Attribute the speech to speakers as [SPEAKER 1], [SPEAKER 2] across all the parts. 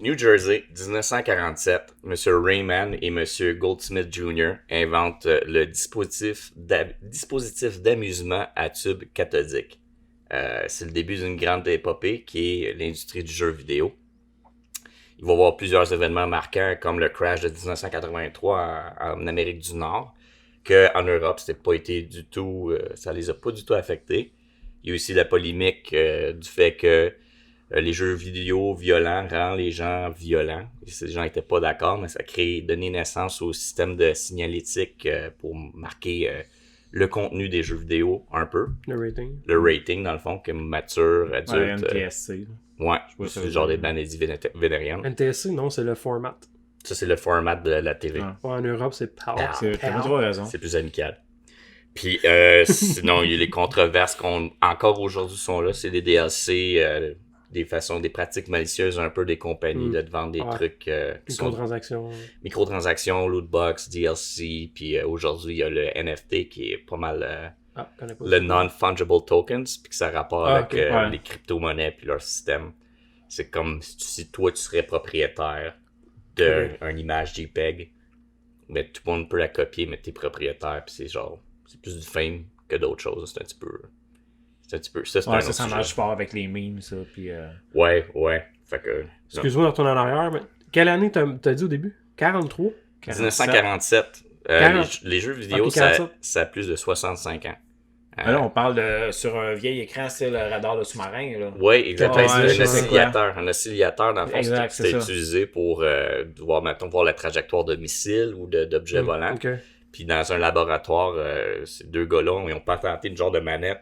[SPEAKER 1] New Jersey, 1947, M. Rayman et M. Goldsmith Jr. inventent le dispositif d'amusement à tube cathodique. C'est le début d'une grande épopée qui est l'industrie du jeu vidéo. Il va y avoir plusieurs événements marquants comme le crash de 1983 en Amérique du Nord, qu'en Europe, c'était pas été du tout, ça les a pas du tout affectés. Il y a aussi la polémique du fait que les jeux vidéo violents rendent les gens violents. Les gens n'étaient pas d'accord, mais ça a donné naissance au système de signalétique pour marquer le contenu des jeux vidéo un peu. Le rating, dans le fond, comme mature, adulte.
[SPEAKER 2] Ouais, NTSC.
[SPEAKER 1] Ouais, c'est le genre des maladies vénériennes.
[SPEAKER 3] NTSC, non, c'est le format.
[SPEAKER 1] Ça, c'est le format de la TV.
[SPEAKER 3] Ouais, en Europe, c'est PAL.
[SPEAKER 2] T'as trop raison.
[SPEAKER 1] C'est plus amical. Puis, sinon, il y a les controverses encore aujourd'hui sont là. C'est des DLC, des pratiques malicieuses un peu des compagnies de vendre des trucs qui
[SPEAKER 3] microtransactions.
[SPEAKER 1] Microtransactions, lootbox, DLC. Puis aujourd'hui, il y a le NFT qui est pas mal le non-fungible tokens. Puis que ça a rapport avec les crypto-monnaies puis leur système. C'est comme si toi, tu serais propriétaire d'une image JPEG. Mais tout le monde peut la copier, mais t'es propriétaire. Puis c'est genre... C'est plus du fame que d'autres choses. C'est un petit peu...
[SPEAKER 2] Ça marche fort avec les memes, ça. Puis,
[SPEAKER 1] Ouais. Fait que...
[SPEAKER 3] Excuse-moi de retourner en arrière, mais quelle année t'as dit au début? 43?
[SPEAKER 1] 1947. Les jeux vidéo, ça a plus de 65 ans.
[SPEAKER 2] Là, on parle sur un vieil écran, c'est le radar de sous-marin.
[SPEAKER 1] Oui, exactement. Un oscillateur, dans le fond, c'était utilisé pour voir la trajectoire de missiles ou d'objets volants.
[SPEAKER 3] Okay.
[SPEAKER 1] Puis dans un laboratoire, ces deux gars-là, ils ont patenté une genre de manette.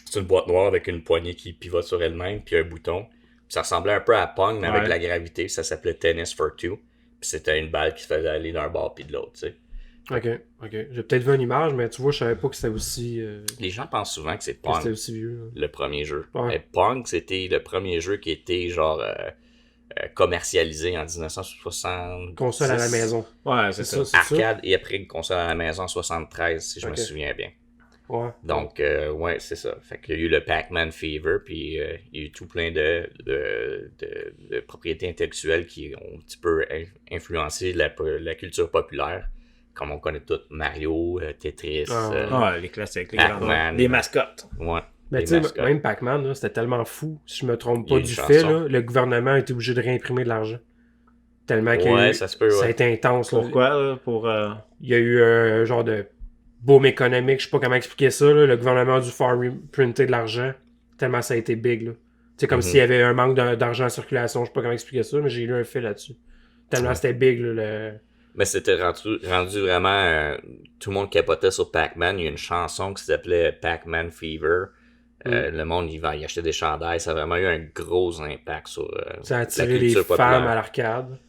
[SPEAKER 1] C'est une boîte noire avec une poignée qui pivote sur elle-même, puis un bouton. Puis ça ressemblait un peu à Pong, mais avec la gravité. Ça s'appelait Tennis for Two. Puis c'était une balle qui se faisait aller d'un bord puis de l'autre, tu sais.
[SPEAKER 3] Ok. J'ai peut-être vu une image, mais tu vois, je savais pas que c'était aussi...
[SPEAKER 1] Les gens pensent souvent que c'est Pong,
[SPEAKER 3] c'était aussi vieux,
[SPEAKER 1] le premier jeu.
[SPEAKER 3] Ouais.
[SPEAKER 1] Mais Pong, c'était le premier jeu qui était genre... commercialisé en 1960.
[SPEAKER 3] Console à la maison.
[SPEAKER 2] Ouais, c'est ça.
[SPEAKER 1] Arcade et après une console à la maison en 73, si je me souviens bien.
[SPEAKER 3] Ouais.
[SPEAKER 1] Donc, c'est ça. Fait qu'il y a eu le Pac-Man Fever, puis il y a eu tout plein de propriétés intellectuelles qui ont un petit peu influencé la culture populaire. Comme on connaît tous, Mario, Tetris,
[SPEAKER 2] les classiques,
[SPEAKER 1] les
[SPEAKER 2] mascottes.
[SPEAKER 1] Ouais.
[SPEAKER 3] Mais tu sais, même Pac-Man, là, c'était tellement fou, si je me trompe pas du fait, là, le gouvernement a été obligé de réimprimer de l'argent. Tellement que
[SPEAKER 1] ça se peut,
[SPEAKER 3] ça a été intense.
[SPEAKER 2] Pourquoi?
[SPEAKER 3] Il y a eu un genre de boom économique, je sais pas comment expliquer ça. Là. Le gouvernement a dû faire reprinter de l'argent, tellement ça a été big. Tu sais, comme s'il y avait un manque d'argent en circulation, je sais pas comment expliquer ça, mais j'ai lu un fait là-dessus. Tellement c'était big. Là,
[SPEAKER 1] Mais c'était rendu vraiment... tout le monde capotait sur Pac-Man. Il y a une chanson qui s'appelait Pac-Man Fever. Le monde, il achetait des chandails. Ça a vraiment eu un gros impact sur
[SPEAKER 3] ça a attiré
[SPEAKER 1] la culture
[SPEAKER 3] les
[SPEAKER 1] populaire.
[SPEAKER 3] femmes à l'arcade.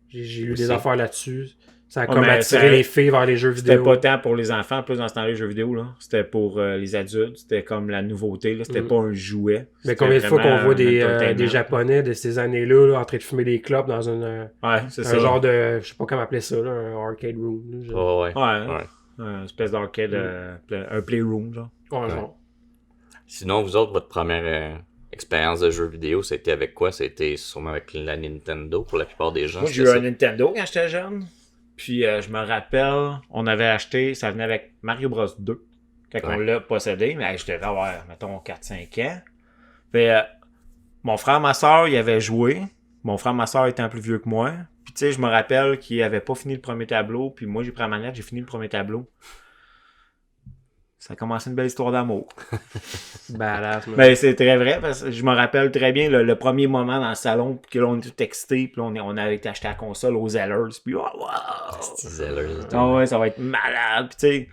[SPEAKER 3] J'ai lu des affaires là-dessus. Ça a comme attiré les filles vers les jeux vidéo.
[SPEAKER 2] C'était pas tant pour les enfants, plus dans ce temps-là, les jeux vidéo. Là. C'était pour les adultes. C'était comme la nouveauté. Là. C'était pas un jouet.
[SPEAKER 3] Mais combien de fois qu'on voit des Japonais de ces années-là en train de fumer des clopes dans un genre de... Je sais pas comment appeler ça, là, un arcade room.
[SPEAKER 1] Là,
[SPEAKER 2] une espèce d'arcade, un playroom. Genre.
[SPEAKER 3] Ouais.
[SPEAKER 1] Sinon, vous autres, votre première expérience de jeu vidéo, c'était avec quoi? C'était sûrement avec la Nintendo pour la plupart des gens.
[SPEAKER 2] Moi, j'ai eu un Nintendo quand j'étais jeune. Puis, je me rappelle, on avait acheté, ça venait avec Mario Bros 2, quand on l'a possédé. Mais je devais avoir, mettons, 4-5 ans. Puis, mon frère, ma soeur, ils avaient joué. Mon frère, ma soeur étant plus vieux que moi. Puis, tu sais, je me rappelle qu'il avait pas fini le premier tableau. Puis, moi, j'ai pris la manette, j'ai fini le premier tableau. Ça a commencé une belle histoire d'amour.
[SPEAKER 3] Badass,
[SPEAKER 2] mais c'est très vrai, parce que je me rappelle très bien le premier moment dans le salon, puis que là, on était tout excité, puis là, on avait été acheter la console aux Zellers, puis ça va être malade, puis tu sais,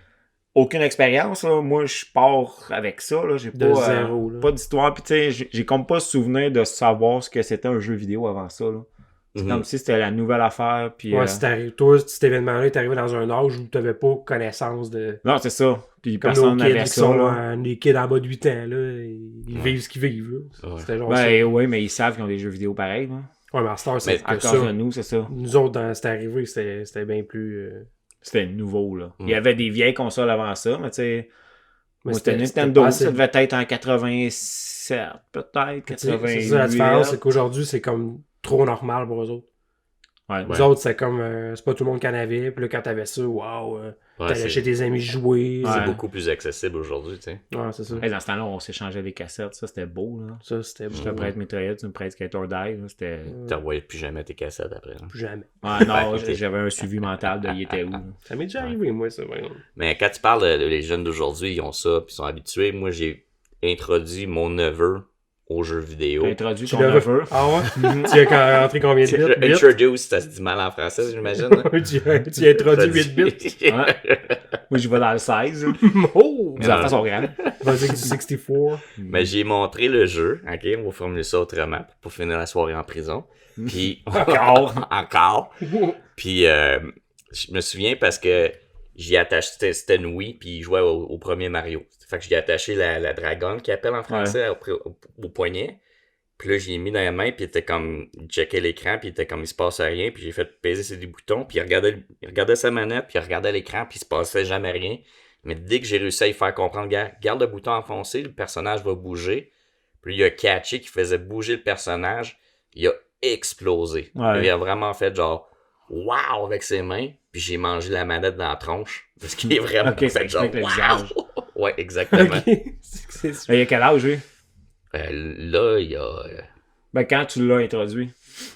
[SPEAKER 2] aucune expérience, là. Moi, je pars avec ça, là. J'ai pas d'histoire, puis tu sais, j'ai comme pas souvenir de savoir ce que c'était un jeu vidéo avant ça, là. C'est comme si c'était la nouvelle affaire. Puis,
[SPEAKER 3] toi, cet événement-là est arrivé dans un âge où tu n'avais pas connaissance de...
[SPEAKER 2] Non, c'est ça. Puis
[SPEAKER 3] comme
[SPEAKER 2] personne
[SPEAKER 3] n'avait ça. Les kids en bas de 8 ans, là, ils vivent ce qu'ils vivent. Là.
[SPEAKER 2] C'était genre ça. Oui, mais ils savent qu'ils ont des jeux vidéo pareils. Là.
[SPEAKER 3] Ouais, mais à Star, c'est
[SPEAKER 2] que ça. Nous, c'est ça.
[SPEAKER 3] Nous autres, quand c'était arrivé, c'était bien plus...
[SPEAKER 2] C'était nouveau, là. Il y avait des vieilles consoles avant ça, mais tu sais... C'était Nintendo, ça devait être en 87, peut-être, 88.
[SPEAKER 3] C'est ça la différence, c'est qu'aujourd'hui, c'est comme... trop normal pour eux autres.
[SPEAKER 2] Ouais.
[SPEAKER 3] Les autres, c'est comme, c'est pas tout le monde qui en avait. Puis là, quand t'avais ça, waouh, t'allais chez tes amis jouer.
[SPEAKER 1] C'est
[SPEAKER 2] Ouais.
[SPEAKER 1] beaucoup plus accessible aujourd'hui, tu sais.
[SPEAKER 3] Ouais, c'est ça.
[SPEAKER 2] Hey, dans ce temps-là, on s'échangeait des cassettes. Ça, c'était beau. Là.
[SPEAKER 3] Ça, c'était
[SPEAKER 2] Je te prête Metroid, tu me prêtes Skate or Die. Là. C'était...
[SPEAKER 1] T'en voyais plus jamais tes cassettes après. Hein.
[SPEAKER 3] Plus jamais.
[SPEAKER 2] Ouais, non,
[SPEAKER 1] Ben,
[SPEAKER 2] j'avais un suivi mental de il était où. Là.
[SPEAKER 3] Ça m'est déjà arrivé, moi, ça, par exemple.
[SPEAKER 1] Mais quand tu parles des jeunes d'aujourd'hui, ils ont ça, puis ils sont habitués. Moi, j'ai introduit mon neveu aux jeux vidéo.
[SPEAKER 2] T'as introduit
[SPEAKER 3] Tu
[SPEAKER 2] ton
[SPEAKER 3] l'as
[SPEAKER 2] neveu.
[SPEAKER 3] Ah ouais? Tu as rentré combien de bits? 8?
[SPEAKER 1] Introduce, ça se dit mal en français, j'imagine. Hein?
[SPEAKER 3] tu as introduit 8 bits?
[SPEAKER 2] Ouais. Moi, je vais dans le 16.
[SPEAKER 3] Oh!
[SPEAKER 2] Les enfants sont grands.
[SPEAKER 3] Vas-y, du 64.
[SPEAKER 1] Mais j'ai montré le jeu, ok, on va formuler ça autrement pour finir la soirée en prison. Puis encore. Puis je me souviens parce que j'y attaché, c'était une Wii, puis il jouait au premier Mario. Fait que j'y ai attaché la dragonne qui appelle en français au poignet. Puis là, j'ai mis dans la main, puis il était comme, il checkait l'écran, puis il était comme, il se passait rien, puis j'ai fait peser sur des boutons, puis il regardait sa manette, puis il regardait l'écran, puis il se passait jamais rien. Mais dès que j'ai réussi à lui faire comprendre, garde le bouton enfoncé, le personnage va bouger. Puis il a catché qu'il faisait bouger le personnage, il a explosé.
[SPEAKER 2] Ouais.
[SPEAKER 1] Il a vraiment fait genre, wow, avec ses mains, puis j'ai mangé la manette dans la tronche. Parce qu'il est vraiment
[SPEAKER 2] Ok, ça
[SPEAKER 1] fait genre,
[SPEAKER 2] explique le
[SPEAKER 1] wow.
[SPEAKER 2] visage.
[SPEAKER 1] Ouais, exactement.
[SPEAKER 3] Ok. C'est
[SPEAKER 2] Il y a quel âge, lui?
[SPEAKER 1] Là, il y a...
[SPEAKER 2] Ben, quand tu l'as introduit.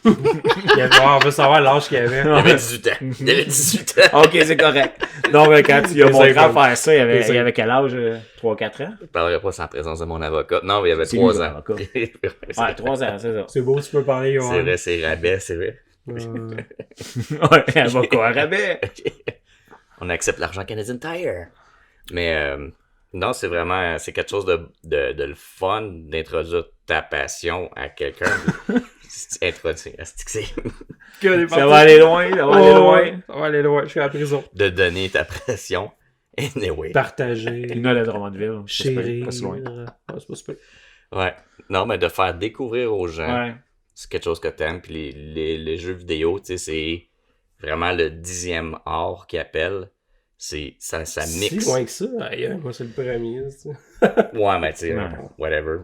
[SPEAKER 3] on veut savoir l'âge qu'il avait.
[SPEAKER 1] Il avait 18 ans. Il avait 18 ans.
[SPEAKER 2] Ok, c'est correct. Non, mais quand tu as
[SPEAKER 3] Les
[SPEAKER 2] montré à
[SPEAKER 3] cinquante.
[SPEAKER 2] faire ça, il
[SPEAKER 3] Les
[SPEAKER 2] avait quel âge? 3-4 ans?
[SPEAKER 1] Je parlerai pas sans présence de mon avocat. Non, mais il avait
[SPEAKER 2] C'est
[SPEAKER 1] 3
[SPEAKER 2] lui,
[SPEAKER 1] ans.
[SPEAKER 2] l'avocat.
[SPEAKER 1] C'est
[SPEAKER 2] Ouais, 3 ans, c'est ça.
[SPEAKER 3] C'est beau, tu peux parler, Johan.
[SPEAKER 1] vrai, c'est rabais, c'est vrai.
[SPEAKER 2] Ouais, avocat à rabais.
[SPEAKER 1] On accepte l'argent Canadian Tire. Mais non, c'est vraiment, c'est quelque chose de le fun d'introduire ta passion à quelqu'un. Introduire,
[SPEAKER 2] Ça va aller loin, ça va aller loin.
[SPEAKER 3] On va aller loin, je suis à la prison.
[SPEAKER 1] de donner ta passion. Anyway.
[SPEAKER 3] Partager.
[SPEAKER 2] Il y en a de Drummondville.
[SPEAKER 3] Chérir.
[SPEAKER 2] Pas si loin.
[SPEAKER 3] C'est pas super.
[SPEAKER 1] Ouais. Non, mais de faire découvrir aux gens,
[SPEAKER 2] Ouais.
[SPEAKER 1] c'est quelque chose que t'aimes. Puis les jeux vidéo, tu sais, c'est vraiment le 10e art qu'ils appellent. Ça mixe.
[SPEAKER 3] Si loin que ça, aïe, moi c'est le premier.
[SPEAKER 1] Ouais, mais tu sais,
[SPEAKER 2] Ouais.
[SPEAKER 1] whatever.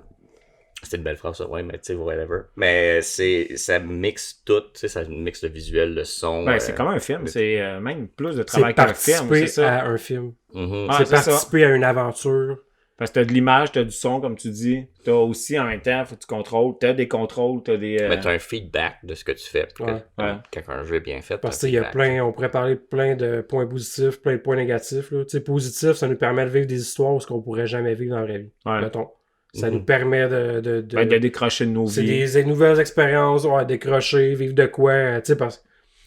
[SPEAKER 1] C'est une belle phrase, ça. Ouais, mais tu sais, whatever. Mais ça mixe tout, tu sais, ça mixe le visuel, le son.
[SPEAKER 2] Ben, c'est comme un film. C'est même plus de
[SPEAKER 3] C'est
[SPEAKER 2] travail qu'un film.
[SPEAKER 3] participer
[SPEAKER 2] C'est ça.
[SPEAKER 3] à un film.
[SPEAKER 1] Mhm.
[SPEAKER 2] Ah,
[SPEAKER 3] C'est
[SPEAKER 2] c'est ça.
[SPEAKER 3] participer à une aventure.
[SPEAKER 2] Parce que t'as de l'image, t'as du son, comme tu dis. T'as aussi, en même temps, faut que tu contrôles. T'as des contrôles, t'as des...
[SPEAKER 1] Mais t'as un feedback de ce que tu fais.
[SPEAKER 3] Ouais.
[SPEAKER 1] Quand un jeu est bien fait.
[SPEAKER 3] Parce
[SPEAKER 1] t'as
[SPEAKER 3] qu'il y a
[SPEAKER 1] un feedback.
[SPEAKER 3] on pourrait parler de plein de points positifs, plein de points négatifs. Tu sais, positif, ça nous permet de vivre des histoires ce qu'on pourrait jamais vivre dans la vraie vie.
[SPEAKER 2] Ouais.
[SPEAKER 3] Mettons. Ça
[SPEAKER 1] Mhm.
[SPEAKER 3] nous permet de
[SPEAKER 2] Ben, de décrocher de nos
[SPEAKER 3] c'est
[SPEAKER 2] vies.
[SPEAKER 3] des nouvelles expériences, ouais, décrocher, vivre de quoi, tu sais, parce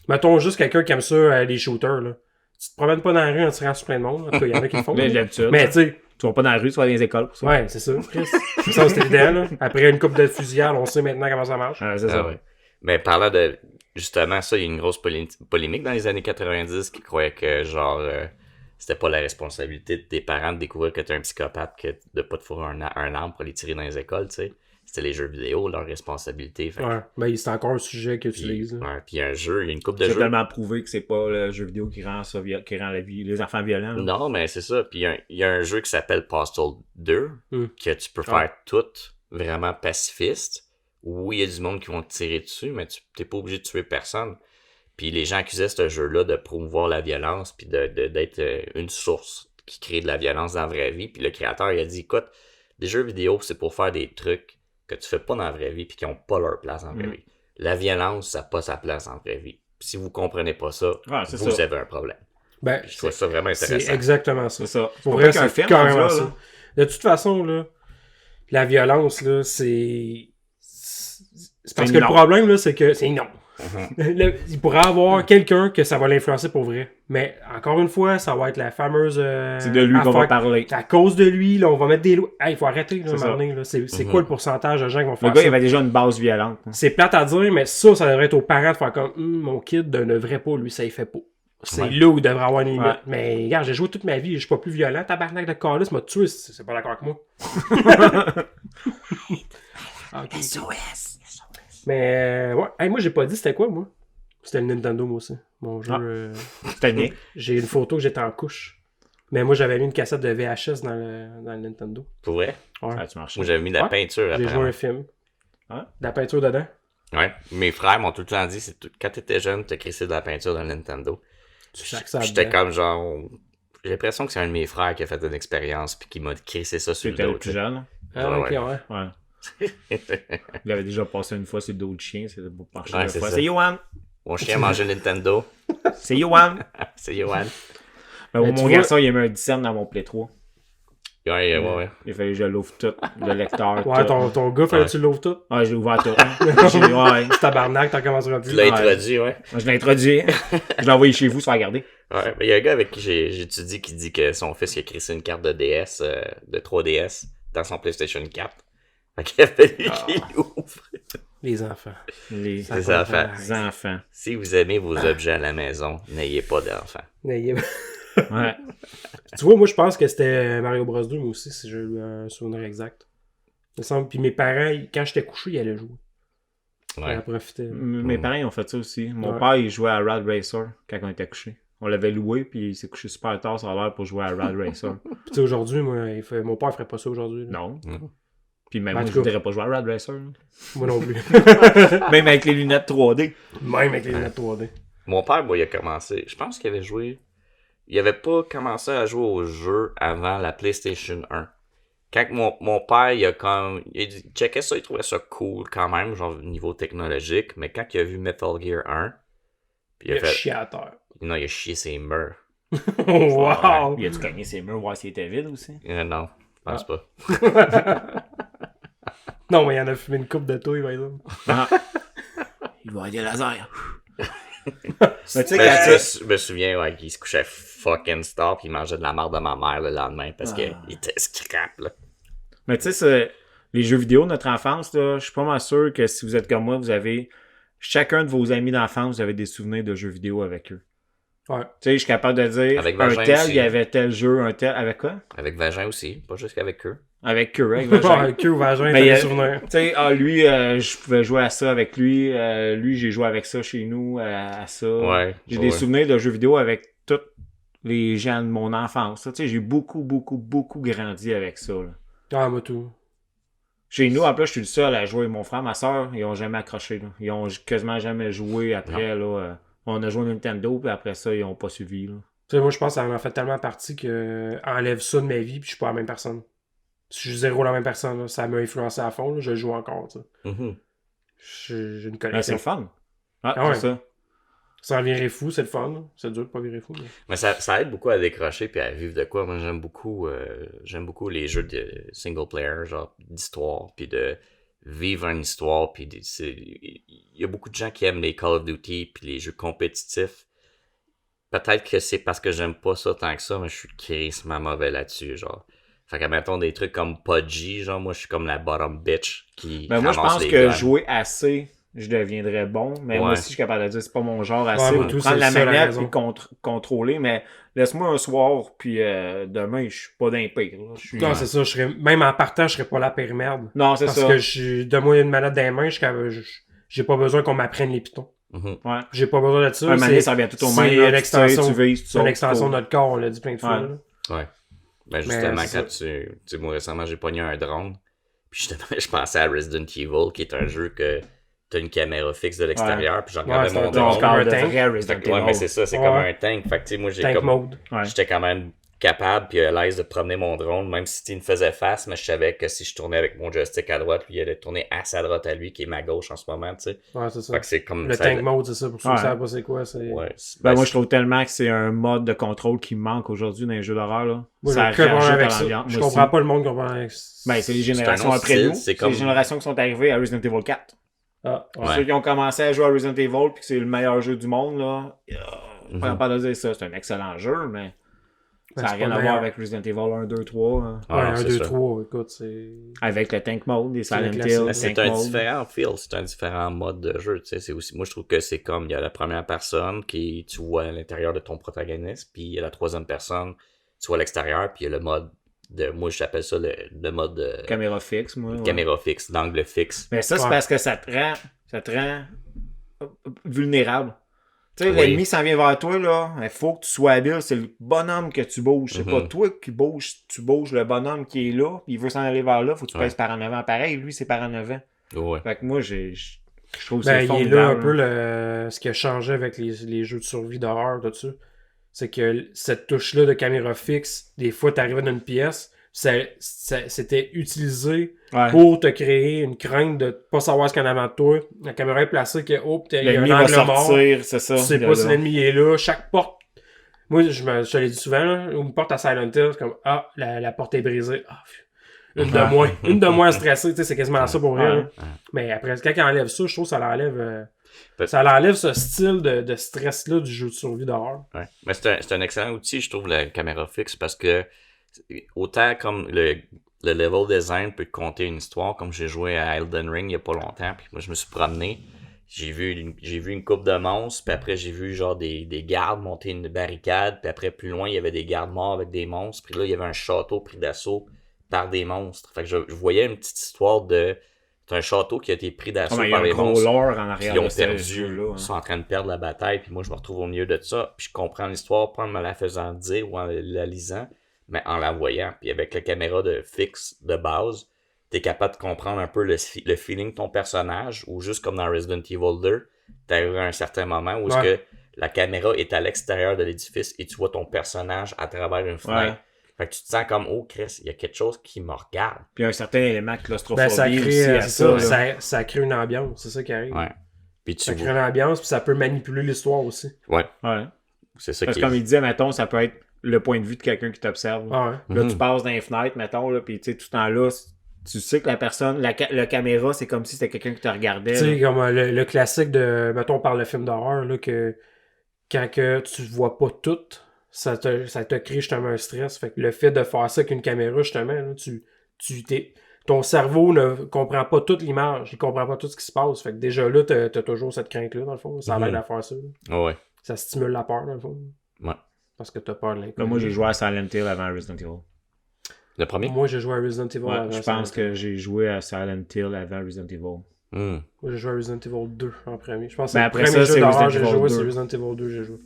[SPEAKER 3] mettons juste quelqu'un qui aime ça, les shooters, là. Tu te promènes pas dans la rue en tirant sur plein de monde, en tout cas, il y en a qui le font.
[SPEAKER 2] Mais
[SPEAKER 3] là.
[SPEAKER 2] d'habitude.
[SPEAKER 3] Mais tu sais,
[SPEAKER 2] Tu vas pas dans la rue, tu vas dans les écoles. Pour ça.
[SPEAKER 3] ouais, c'est ça, Chris. Ça, c'est évident, là. Après une coupe de fusillade, on sait maintenant comment ça marche.
[SPEAKER 2] C'est
[SPEAKER 1] Ah
[SPEAKER 2] ça.
[SPEAKER 1] ouais. Mais parlant de justement ça, il y a une grosse polémique dans les années 90 qui croyaient que genre c'était pas la responsabilité des parents de découvrir que t'es un psychopathe que de pas te fourrer un arme pour les tirer dans les écoles, tu sais. C'était les jeux vidéo, leur responsabilité. Fait que-
[SPEAKER 3] Ouais, ben c'est encore un sujet qu'ils
[SPEAKER 1] puis,
[SPEAKER 3] utilisent. là.
[SPEAKER 1] ouais, puis il y a un jeu, il y a une coupe de
[SPEAKER 2] C'est
[SPEAKER 1] jeux.
[SPEAKER 2] tellement prouvé que c'est pas le jeu vidéo qui rend ça qui rend la vie, les enfants violents. là.
[SPEAKER 1] Non, mais c'est ça. Puis il y a un jeu qui s'appelle Postal 2 que tu peux faire tout vraiment pacifiste. Oui, il y a du monde qui vont te tirer dessus, mais tu t'es pas obligé de tuer personne. Puis les gens accusaient ce jeu-là de promouvoir la violence puis d'être une source qui crée de la violence dans la vraie vie. Puis le créateur, il a dit, écoute, des jeux vidéo, c'est pour faire des trucs que tu fais pas dans la vraie vie puis qui ont pas leur place en vraie vie. La violence, ça n'a pas sa place en vraie vie. Puis si vous comprenez pas ça,
[SPEAKER 2] Ouais, c'est
[SPEAKER 1] vous
[SPEAKER 2] ça.
[SPEAKER 1] avez un problème.
[SPEAKER 3] Ben,
[SPEAKER 1] Je trouve ça vraiment
[SPEAKER 3] c'est
[SPEAKER 1] intéressant.
[SPEAKER 3] exactement ça.
[SPEAKER 2] C'est ça.
[SPEAKER 3] Pour
[SPEAKER 2] Faut
[SPEAKER 3] vrai,
[SPEAKER 2] pas qu'un
[SPEAKER 3] c'est
[SPEAKER 2] film
[SPEAKER 3] carrément
[SPEAKER 2] rendu là,
[SPEAKER 3] ça.
[SPEAKER 2] là.
[SPEAKER 3] De toute façon, là, la violence, là, c'est parce
[SPEAKER 2] C'est
[SPEAKER 3] que
[SPEAKER 2] non.
[SPEAKER 3] le problème, là, c'est que c'est non.
[SPEAKER 1] Mhm.
[SPEAKER 3] Il pourrait avoir quelqu'un que ça va l'influencer pour vrai. Mais encore une fois, ça va être la fameuse.
[SPEAKER 2] C'est de lui qu'on va
[SPEAKER 3] affaire-
[SPEAKER 2] parler.
[SPEAKER 3] À cause de lui, là, on va mettre des lois. Hey, il faut arrêter, là,
[SPEAKER 2] C'est
[SPEAKER 3] à un
[SPEAKER 2] ça.
[SPEAKER 3] moment donné, là. C'est
[SPEAKER 1] Mhm.
[SPEAKER 3] quoi le pourcentage de gens qui vont
[SPEAKER 2] Le
[SPEAKER 3] faire
[SPEAKER 2] gars, il
[SPEAKER 3] ça?
[SPEAKER 2] avait déjà une base violente. hein.
[SPEAKER 3] C'est plate à dire, mais ça devrait être aux parents de faire comme mon kid ne devrait pas, lui, ça il fait pas. C'est
[SPEAKER 1] Ouais.
[SPEAKER 3] là où il devrait avoir une limite.
[SPEAKER 2] Ouais.
[SPEAKER 3] Mais regarde, j'ai joué toute ma vie, je suis pas plus violent. Tabarnak de calice m'a tué, c'est pas d'accord avec moi. Ok. Mais ouais, hey, moi j'ai pas dit c'était quoi moi. C'était le Nintendo moi aussi. Mon jeu.
[SPEAKER 2] Ah. C'était bien.
[SPEAKER 3] J'ai une photo que j'étais en couche. Mais moi j'avais mis une cassette de VHS dans le Nintendo.
[SPEAKER 1] Pour vrai?
[SPEAKER 3] Ouais.
[SPEAKER 2] Ah, tu marches.
[SPEAKER 1] Moi, j'avais mis de la
[SPEAKER 3] Ouais.
[SPEAKER 1] peinture
[SPEAKER 3] J'ai joué
[SPEAKER 1] apparemment.
[SPEAKER 3] un film.
[SPEAKER 2] Hein?
[SPEAKER 3] De la peinture dedans.
[SPEAKER 1] Ouais, mes frères m'ont tout le temps dit, quand t'étais jeune, t'as crissé de la peinture dans Nintendo.
[SPEAKER 3] Tu sacs ça
[SPEAKER 1] J'étais
[SPEAKER 3] dedans.
[SPEAKER 1] comme genre... J'ai l'impression que c'est un de mes frères qui a fait une expérience puis qui m'a crissé ça sur
[SPEAKER 2] C'était
[SPEAKER 1] le
[SPEAKER 2] le
[SPEAKER 1] dos.
[SPEAKER 2] plus jeune.
[SPEAKER 3] Ah, ok,
[SPEAKER 1] Ouais.
[SPEAKER 3] ouais.
[SPEAKER 2] Ouais. Il avait déjà passé une fois sur le dos de chien. C'était pour marcher
[SPEAKER 1] Ouais,
[SPEAKER 2] deux
[SPEAKER 1] c'est
[SPEAKER 2] fois.
[SPEAKER 1] ça.
[SPEAKER 2] C'est Yohan!
[SPEAKER 1] Mon chien mangeait Nintendo.
[SPEAKER 2] C'est Yohan!
[SPEAKER 1] C'est Johan.
[SPEAKER 2] Ben,
[SPEAKER 3] Mais
[SPEAKER 2] mon
[SPEAKER 3] tu vois-
[SPEAKER 2] garçon, il a mis un 10 dans mon Play 3.
[SPEAKER 1] Ouais.
[SPEAKER 2] Il fallait que je l'ouvre tout. Le lecteur.
[SPEAKER 3] Ouais,
[SPEAKER 2] tout.
[SPEAKER 3] ton gars, fallait que tu l'ouvres tout.
[SPEAKER 2] Ouais, je l'ai ouvert tout. Ouais.
[SPEAKER 3] C'est tabarnak, t'en commenceras
[SPEAKER 1] Tu
[SPEAKER 3] plus.
[SPEAKER 1] l'as
[SPEAKER 2] Ouais.
[SPEAKER 1] introduit, ouais.
[SPEAKER 2] Je l'ai introduit. Je l'ai envoyé chez vous, se faire garder.
[SPEAKER 1] Ouais, mais il y a un gars avec qui j'étudie qui dit que son fils il a crissé une carte de DS, de 3DS, dans son PlayStation 4. Fait qu'il a fallu qu'il ouvre.
[SPEAKER 3] Les enfants.
[SPEAKER 2] Les
[SPEAKER 1] C'est ça, fait.
[SPEAKER 2] enfants.
[SPEAKER 1] Si vous aimez vos objets à la maison, n'ayez pas d'enfants.
[SPEAKER 3] Mais-
[SPEAKER 2] Ouais.
[SPEAKER 3] Tu vois, moi, je pense que c'était Mario Bros 2, moi aussi, si j'ai eu un souvenir exact. Il me semble. Puis mes parents, quand j'étais couché, ils allaient jouer.
[SPEAKER 1] Ouais.
[SPEAKER 3] Ils en profitaient.
[SPEAKER 2] Mes parents, ils ont fait ça aussi. Mon
[SPEAKER 3] Ouais.
[SPEAKER 2] père, il jouait à Rad Racer quand on était couché. On l'avait loué, puis il s'est couché super tard sur l'heure pour jouer à Rad Racer.
[SPEAKER 3] Puis tu sais, aujourd'hui, moi, mon père ferait pas ça aujourd'hui. là.
[SPEAKER 2] Non.
[SPEAKER 1] Non.
[SPEAKER 2] Puis même
[SPEAKER 3] En
[SPEAKER 2] moi,
[SPEAKER 3] tout
[SPEAKER 2] je
[SPEAKER 3] cas.
[SPEAKER 2] voudrais pas jouer à Rad Racer. là.
[SPEAKER 3] Moi non plus.
[SPEAKER 2] Même avec les lunettes 3D.
[SPEAKER 3] Même avec les lunettes 3D.
[SPEAKER 1] Mon père, il a commencé. Je pense qu'il avait joué. Il avait pas commencé à jouer au jeu avant la PlayStation 1. Quand mon père, il checkait ça, il trouvait ça cool quand même, genre au niveau technologique, mais quand il a vu Metal Gear 1, puis
[SPEAKER 3] Il
[SPEAKER 1] il
[SPEAKER 3] a
[SPEAKER 1] a fait.
[SPEAKER 3] chié à terre.
[SPEAKER 1] Non, il a chié ses murs.
[SPEAKER 3] Wow!
[SPEAKER 2] Il a-tu cogné ses murs, voir s'il était vide aussi?
[SPEAKER 1] Non, je pense pas.
[SPEAKER 3] Non, mais il en a fumé une coupe de touille, par exemple.
[SPEAKER 2] Ah. Il va avoir des lasers. Mais tu sais,
[SPEAKER 1] Mais
[SPEAKER 2] quand
[SPEAKER 1] je me souviens ouais, qu'il se couchait fucking tard puis il mangeait de la marde de ma mère le lendemain parce qu'il était scrap là.
[SPEAKER 2] Mais tu sais, les jeux vidéo de notre enfance, là, je suis pas mal sûr que si vous êtes comme moi, vous avez. Chacun de vos amis d'enfance, vous avez des souvenirs de jeux vidéo avec eux.
[SPEAKER 3] Ouais.
[SPEAKER 2] Tu sais, je suis capable de dire
[SPEAKER 1] Avec
[SPEAKER 2] un
[SPEAKER 1] Vagin
[SPEAKER 2] tel,
[SPEAKER 1] aussi.
[SPEAKER 2] il y avait tel jeu, un tel. Avec quoi?
[SPEAKER 1] Avec Vagin aussi, pas juste qu'avec eux.
[SPEAKER 2] Avec eux, avec Vagin.
[SPEAKER 3] Ouais, queue ou vagin,
[SPEAKER 2] Mais
[SPEAKER 3] t'as
[SPEAKER 2] il y a-
[SPEAKER 3] des souvenirs.
[SPEAKER 2] Tu sais, lui, je pouvais jouer à ça avec lui. Lui, j'ai joué avec ça chez nous, à ça.
[SPEAKER 1] Ouais.
[SPEAKER 2] J'ai
[SPEAKER 1] ouais.
[SPEAKER 2] des souvenirs de jeux vidéo avec tous les gens de mon enfance. Tu sais, j'ai beaucoup grandi avec ça. Là.
[SPEAKER 3] Ah, moi tout.
[SPEAKER 2] Chez nous, en plus, je suis le seul à jouer. Mon frère, ma soeur, ils ont jamais accroché. Là. Ils ont quasiment jamais joué après. Là, on a joué au Nintendo, puis après ça, ils ont pas suivi. Là.
[SPEAKER 3] Tu sais, moi, je pense que ça en a fait tellement partie que enlève ça de ma vie, puis je suis pas la même personne. Je suis zéro la même personne. Là. Ça m'a influencé à fond. Là. Je joue encore. Tu sais.
[SPEAKER 1] Mhm.
[SPEAKER 3] J'ai une
[SPEAKER 2] C'est
[SPEAKER 3] connexion.
[SPEAKER 2] le fun. Ah,
[SPEAKER 3] Ah ouais.
[SPEAKER 2] c'est ça.
[SPEAKER 3] Sans virer fou, c'est le fun. Là. C'est dur de pas virer fou.
[SPEAKER 1] Mais ça aide beaucoup à décrocher puis à vivre de quoi. Moi j'aime beaucoup les jeux de single player, genre d'histoire, puis de vivre une histoire, puis il y a beaucoup de gens qui aiment les Call of Duty puis les jeux compétitifs. Peut-être que c'est parce que j'aime pas ça tant que ça, mais je suis crissement mauvais là-dessus, genre. Fait que mettons des trucs comme PUBG, genre moi je suis comme la bottom bitch qui
[SPEAKER 2] Ben, moi, je
[SPEAKER 1] ramasse
[SPEAKER 2] pense
[SPEAKER 1] les
[SPEAKER 2] que
[SPEAKER 1] guns.
[SPEAKER 2] jouer assez, je deviendrais bon. Mais moi
[SPEAKER 1] Ouais.
[SPEAKER 2] aussi, je suis capable de dire c'est pas mon genre assez.
[SPEAKER 3] moi,
[SPEAKER 2] Pour
[SPEAKER 3] tout,
[SPEAKER 2] prendre
[SPEAKER 3] c'est
[SPEAKER 2] la
[SPEAKER 3] ça, la
[SPEAKER 2] manette
[SPEAKER 3] raison.
[SPEAKER 2] et contrôler. Mais laisse-moi un soir, puis demain, je suis pas d'un pire. Là. Je suis-
[SPEAKER 3] Non, c'est ça. Je serais, même en partant, je serais pas la pire merde.
[SPEAKER 2] Non, c'est
[SPEAKER 3] Parce
[SPEAKER 2] ça.
[SPEAKER 3] que donne-moi une manette dans les mains, j'ai pas besoin qu'on m'apprenne les pitons.
[SPEAKER 1] Mhm.
[SPEAKER 2] Ouais.
[SPEAKER 3] J'ai pas besoin de ça.
[SPEAKER 2] Un moment donné, ça revient tout au
[SPEAKER 3] c'est
[SPEAKER 2] même. là,
[SPEAKER 3] l'extension-
[SPEAKER 2] tu vises, tu
[SPEAKER 3] C'est
[SPEAKER 2] sautes,
[SPEAKER 3] l'extension
[SPEAKER 2] tu
[SPEAKER 3] de notre corps, on l'a dit plein de fois.
[SPEAKER 2] Ouais.
[SPEAKER 3] là.
[SPEAKER 1] Ouais. Ben justement,
[SPEAKER 3] c'est
[SPEAKER 1] quand tu sais, moi récemment j'ai pogné un drone, puis justement je pensais à Resident Evil, qui est un jeu que t'as une caméra fixe de l'extérieur, puis je regardais
[SPEAKER 3] c'est
[SPEAKER 1] mon
[SPEAKER 3] un
[SPEAKER 2] On
[SPEAKER 3] drone.
[SPEAKER 1] drone.
[SPEAKER 2] parle de
[SPEAKER 3] un tank.
[SPEAKER 2] vrai Resident
[SPEAKER 1] Fait que, ouais, mais c'est
[SPEAKER 2] Evil.
[SPEAKER 1] ça, c'est
[SPEAKER 3] Ouais.
[SPEAKER 1] comme un tank. Fait que tu sais, moi j'ai
[SPEAKER 3] Tank
[SPEAKER 1] comme.
[SPEAKER 3] mode.
[SPEAKER 2] Ouais.
[SPEAKER 1] J'étais quand même capable puis à l'aise de promener mon drone, même si il me faisait face, mais je savais que si je tournais avec mon joystick à droite, lui il allait tourner à sa droite à lui, qui est ma gauche en ce moment, tu sais.
[SPEAKER 3] Ouais, c'est ça.
[SPEAKER 1] Fait que c'est comme
[SPEAKER 3] Le
[SPEAKER 1] ça.
[SPEAKER 3] tank mode, c'est ça. Pour ceux qui
[SPEAKER 2] Ouais.
[SPEAKER 3] savent pas c'est quoi, c'est...
[SPEAKER 1] Ouais.
[SPEAKER 2] Ben, moi, je trouve tellement que c'est un mode de contrôle qui manque aujourd'hui dans les jeux d'horreur. Là.
[SPEAKER 3] Moi,
[SPEAKER 2] Ça
[SPEAKER 3] j'ai aucun problème
[SPEAKER 2] rajoute à
[SPEAKER 3] avec ça.
[SPEAKER 2] l'ambiance.
[SPEAKER 3] Je
[SPEAKER 2] Moi
[SPEAKER 3] comprends
[SPEAKER 2] aussi.
[SPEAKER 3] pas le monde qui comprend avec
[SPEAKER 2] Ben, c'est les
[SPEAKER 1] un
[SPEAKER 2] générations
[SPEAKER 1] autre
[SPEAKER 2] après
[SPEAKER 1] style,
[SPEAKER 2] nous.
[SPEAKER 1] c'est
[SPEAKER 2] C'est
[SPEAKER 1] comme-
[SPEAKER 2] les générations qui sont arrivées à Resident Evil 4.
[SPEAKER 3] Ah,
[SPEAKER 1] Ouais.
[SPEAKER 2] Ceux qui ont commencé à jouer à Resident Evil puis que c'est le meilleur jeu du monde, là.
[SPEAKER 1] Mhm.
[SPEAKER 2] Pas de dire ça, c'est un excellent jeu, mais ça
[SPEAKER 3] Ben,
[SPEAKER 2] n'a
[SPEAKER 3] c'est
[SPEAKER 2] rien
[SPEAKER 3] pas
[SPEAKER 2] à
[SPEAKER 3] le
[SPEAKER 2] voir
[SPEAKER 3] meilleur.
[SPEAKER 2] avec Resident Evil 1, 2, 3. hein.
[SPEAKER 1] Ah,
[SPEAKER 3] ouais,
[SPEAKER 1] non,
[SPEAKER 3] 1,
[SPEAKER 1] c'est
[SPEAKER 3] 2,
[SPEAKER 1] ça.
[SPEAKER 3] 3, écoute, c'est...
[SPEAKER 2] Avec le Tank Mode, des Silent
[SPEAKER 3] le
[SPEAKER 2] Hill,
[SPEAKER 3] classique.
[SPEAKER 1] Mais c'est
[SPEAKER 2] Tank
[SPEAKER 1] un
[SPEAKER 2] Mode.
[SPEAKER 1] différent feel, c'est un différent mode de jeu, tu sais, c'est aussi, moi je trouve que c'est comme, il y a la première personne qui, tu vois à l'intérieur de ton protagoniste, puis il y a la troisième personne, tu vois à l'extérieur, puis il y a le mode moi j'appelle ça le mode
[SPEAKER 2] Caméra fixe, moi. ouais.
[SPEAKER 1] caméra fixe, d'angle fixe.
[SPEAKER 2] Mais ça, c'est
[SPEAKER 3] Ouais.
[SPEAKER 2] parce que ça te rend vulnérable. Tu sais,
[SPEAKER 1] Oui.
[SPEAKER 2] l'ennemi s'en vient vers toi, là. Il faut que tu sois habile. C'est le bonhomme que tu bouges. C'est pas toi qui bouges. Tu bouges le bonhomme qui est là. Puis il veut s'en aller vers là. Faut que tu
[SPEAKER 1] Ouais.
[SPEAKER 2] pèses par en avant. Pareil, lui, c'est par en avant.
[SPEAKER 1] Ouais.
[SPEAKER 2] Fait que moi, Je trouve que
[SPEAKER 3] Ben,
[SPEAKER 2] c'est
[SPEAKER 3] il est
[SPEAKER 2] formidable.
[SPEAKER 3] là un peu ce qui a changé avec les jeux de survie d'horreur, tout ça. C'est que cette touche-là de caméra fixe, des fois, t'arrivais dans une pièce, c'était utilisé
[SPEAKER 2] Ouais.
[SPEAKER 3] pour te créer une crainte de pas savoir ce qu'il y en a avant de toi. La caméra est placée que, il y a
[SPEAKER 2] L'ennemi
[SPEAKER 3] un
[SPEAKER 2] va
[SPEAKER 3] angle mort.
[SPEAKER 2] sortir, c'est ça.
[SPEAKER 3] Tu sais pas si l'ennemi est là. Chaque porte. Moi, je te l'ai dit souvent, là, une porte à Silent Hill, c'est comme, la porte est brisée. Une de moins. Une de moins stressée, tu sais, c'est quasiment ça pour vrai.
[SPEAKER 2] Ouais.
[SPEAKER 3] Là. Mais après, quand il enlève ça, je trouve que ça l'enlève.
[SPEAKER 1] Peut-
[SPEAKER 3] Ça l'enlève ce style de stress-là du jeu de survie d'horreur.
[SPEAKER 1] Ouais. Mais c'est un excellent outil, je trouve, la caméra fixe, parce que autant comme le level design peut te conter une histoire, comme j'ai joué à Elden Ring il y a pas longtemps, puis moi je me suis promené, j'ai vu une coupe de monstres, puis après j'ai vu genre des gardes monter une barricade, puis après plus loin il y avait des gardes morts avec des monstres, puis là il y avait un château pris d'assaut par des monstres. Fait que je voyais une petite histoire de... C'est un château qui a été pris d'assaut
[SPEAKER 2] Il y a
[SPEAKER 1] par
[SPEAKER 2] un
[SPEAKER 1] les
[SPEAKER 2] gros
[SPEAKER 1] monstres.
[SPEAKER 2] lore en
[SPEAKER 1] Puis
[SPEAKER 2] arrière
[SPEAKER 1] ils ont
[SPEAKER 2] de ce
[SPEAKER 1] perdu,
[SPEAKER 2] jeu-là.
[SPEAKER 1] ils sont en train de perdre la bataille, puis moi je me retrouve au milieu de ça, puis je comprends l'histoire, pas en me la faisant dire ou en la lisant, mais en la voyant. Puis avec la caméra de fixe de base, t'es capable de comprendre un peu le feeling de ton personnage, ou juste comme dans Resident Evil 2, t'arrives à un certain moment où est-ce que la caméra est à l'extérieur de l'édifice et tu vois ton personnage à travers une fenêtre.
[SPEAKER 2] Ouais.
[SPEAKER 1] Fait que tu te sens comme, oh Chris, il y a quelque chose qui me regarde.
[SPEAKER 2] Puis un certain élément de claustrophobie
[SPEAKER 3] Ben, ça
[SPEAKER 2] aussi
[SPEAKER 3] crée,
[SPEAKER 2] à ça. là.
[SPEAKER 3] ça crée une ambiance, c'est ça qui arrive.
[SPEAKER 1] Ouais. Puis tu
[SPEAKER 3] Ça crée
[SPEAKER 1] vois.
[SPEAKER 3] une ambiance, puis ça peut manipuler l'histoire aussi.
[SPEAKER 1] Ouais.
[SPEAKER 2] Ouais.
[SPEAKER 1] C'est ça
[SPEAKER 2] Parce
[SPEAKER 1] qui
[SPEAKER 2] que comme il disait, mettons, ça peut être le point de vue de quelqu'un qui t'observe.
[SPEAKER 3] Ah ouais.
[SPEAKER 2] Là,
[SPEAKER 1] Mhm.
[SPEAKER 2] tu passes dans les fenêtres, mettons, là, puis tu sais, tout ce temps-là, tu sais que la personne, la caméra, c'est comme si c'était quelqu'un qui te regardait.
[SPEAKER 3] Tu sais,
[SPEAKER 2] là.
[SPEAKER 3] comme le classique de, mettons, on parle de film d'horreur, là, que quand que tu vois pas tout, ça te crée justement un stress. Fait que le fait de faire ça avec une caméra, justement, là, ton cerveau ne comprend pas toute l'image, il comprend pas tout ce qui se passe. Fait que déjà là, t'as toujours cette crainte-là, dans le fond. Ça l'aide à faire ça. Là.
[SPEAKER 1] Ouais.
[SPEAKER 3] Ça stimule la peur, dans le fond.
[SPEAKER 1] Ouais.
[SPEAKER 3] Parce que t'as peur de
[SPEAKER 2] Là,
[SPEAKER 3] l'inconnu.
[SPEAKER 2] moi, j'ai joué à Silent Hill avant Resident Evil.
[SPEAKER 1] Le premier?
[SPEAKER 3] Moi, j'ai joué à Resident Evil
[SPEAKER 2] Ouais,
[SPEAKER 3] avant
[SPEAKER 2] je
[SPEAKER 3] Silent
[SPEAKER 2] pense
[SPEAKER 3] Hill.
[SPEAKER 2] que j'ai joué à Silent Hill avant Resident Evil.
[SPEAKER 1] Hmm.
[SPEAKER 3] Moi, j'ai joué à Resident Evil 2 en premier. Je pense que
[SPEAKER 2] Mais
[SPEAKER 3] c'est
[SPEAKER 2] après
[SPEAKER 3] le premier
[SPEAKER 2] ça,
[SPEAKER 3] jeu
[SPEAKER 2] c'est
[SPEAKER 3] d'horreur que
[SPEAKER 2] Resident
[SPEAKER 3] j'ai
[SPEAKER 2] Evil
[SPEAKER 3] joué,
[SPEAKER 2] 2.
[SPEAKER 3] c'est Resident Evil 2 j'ai joué.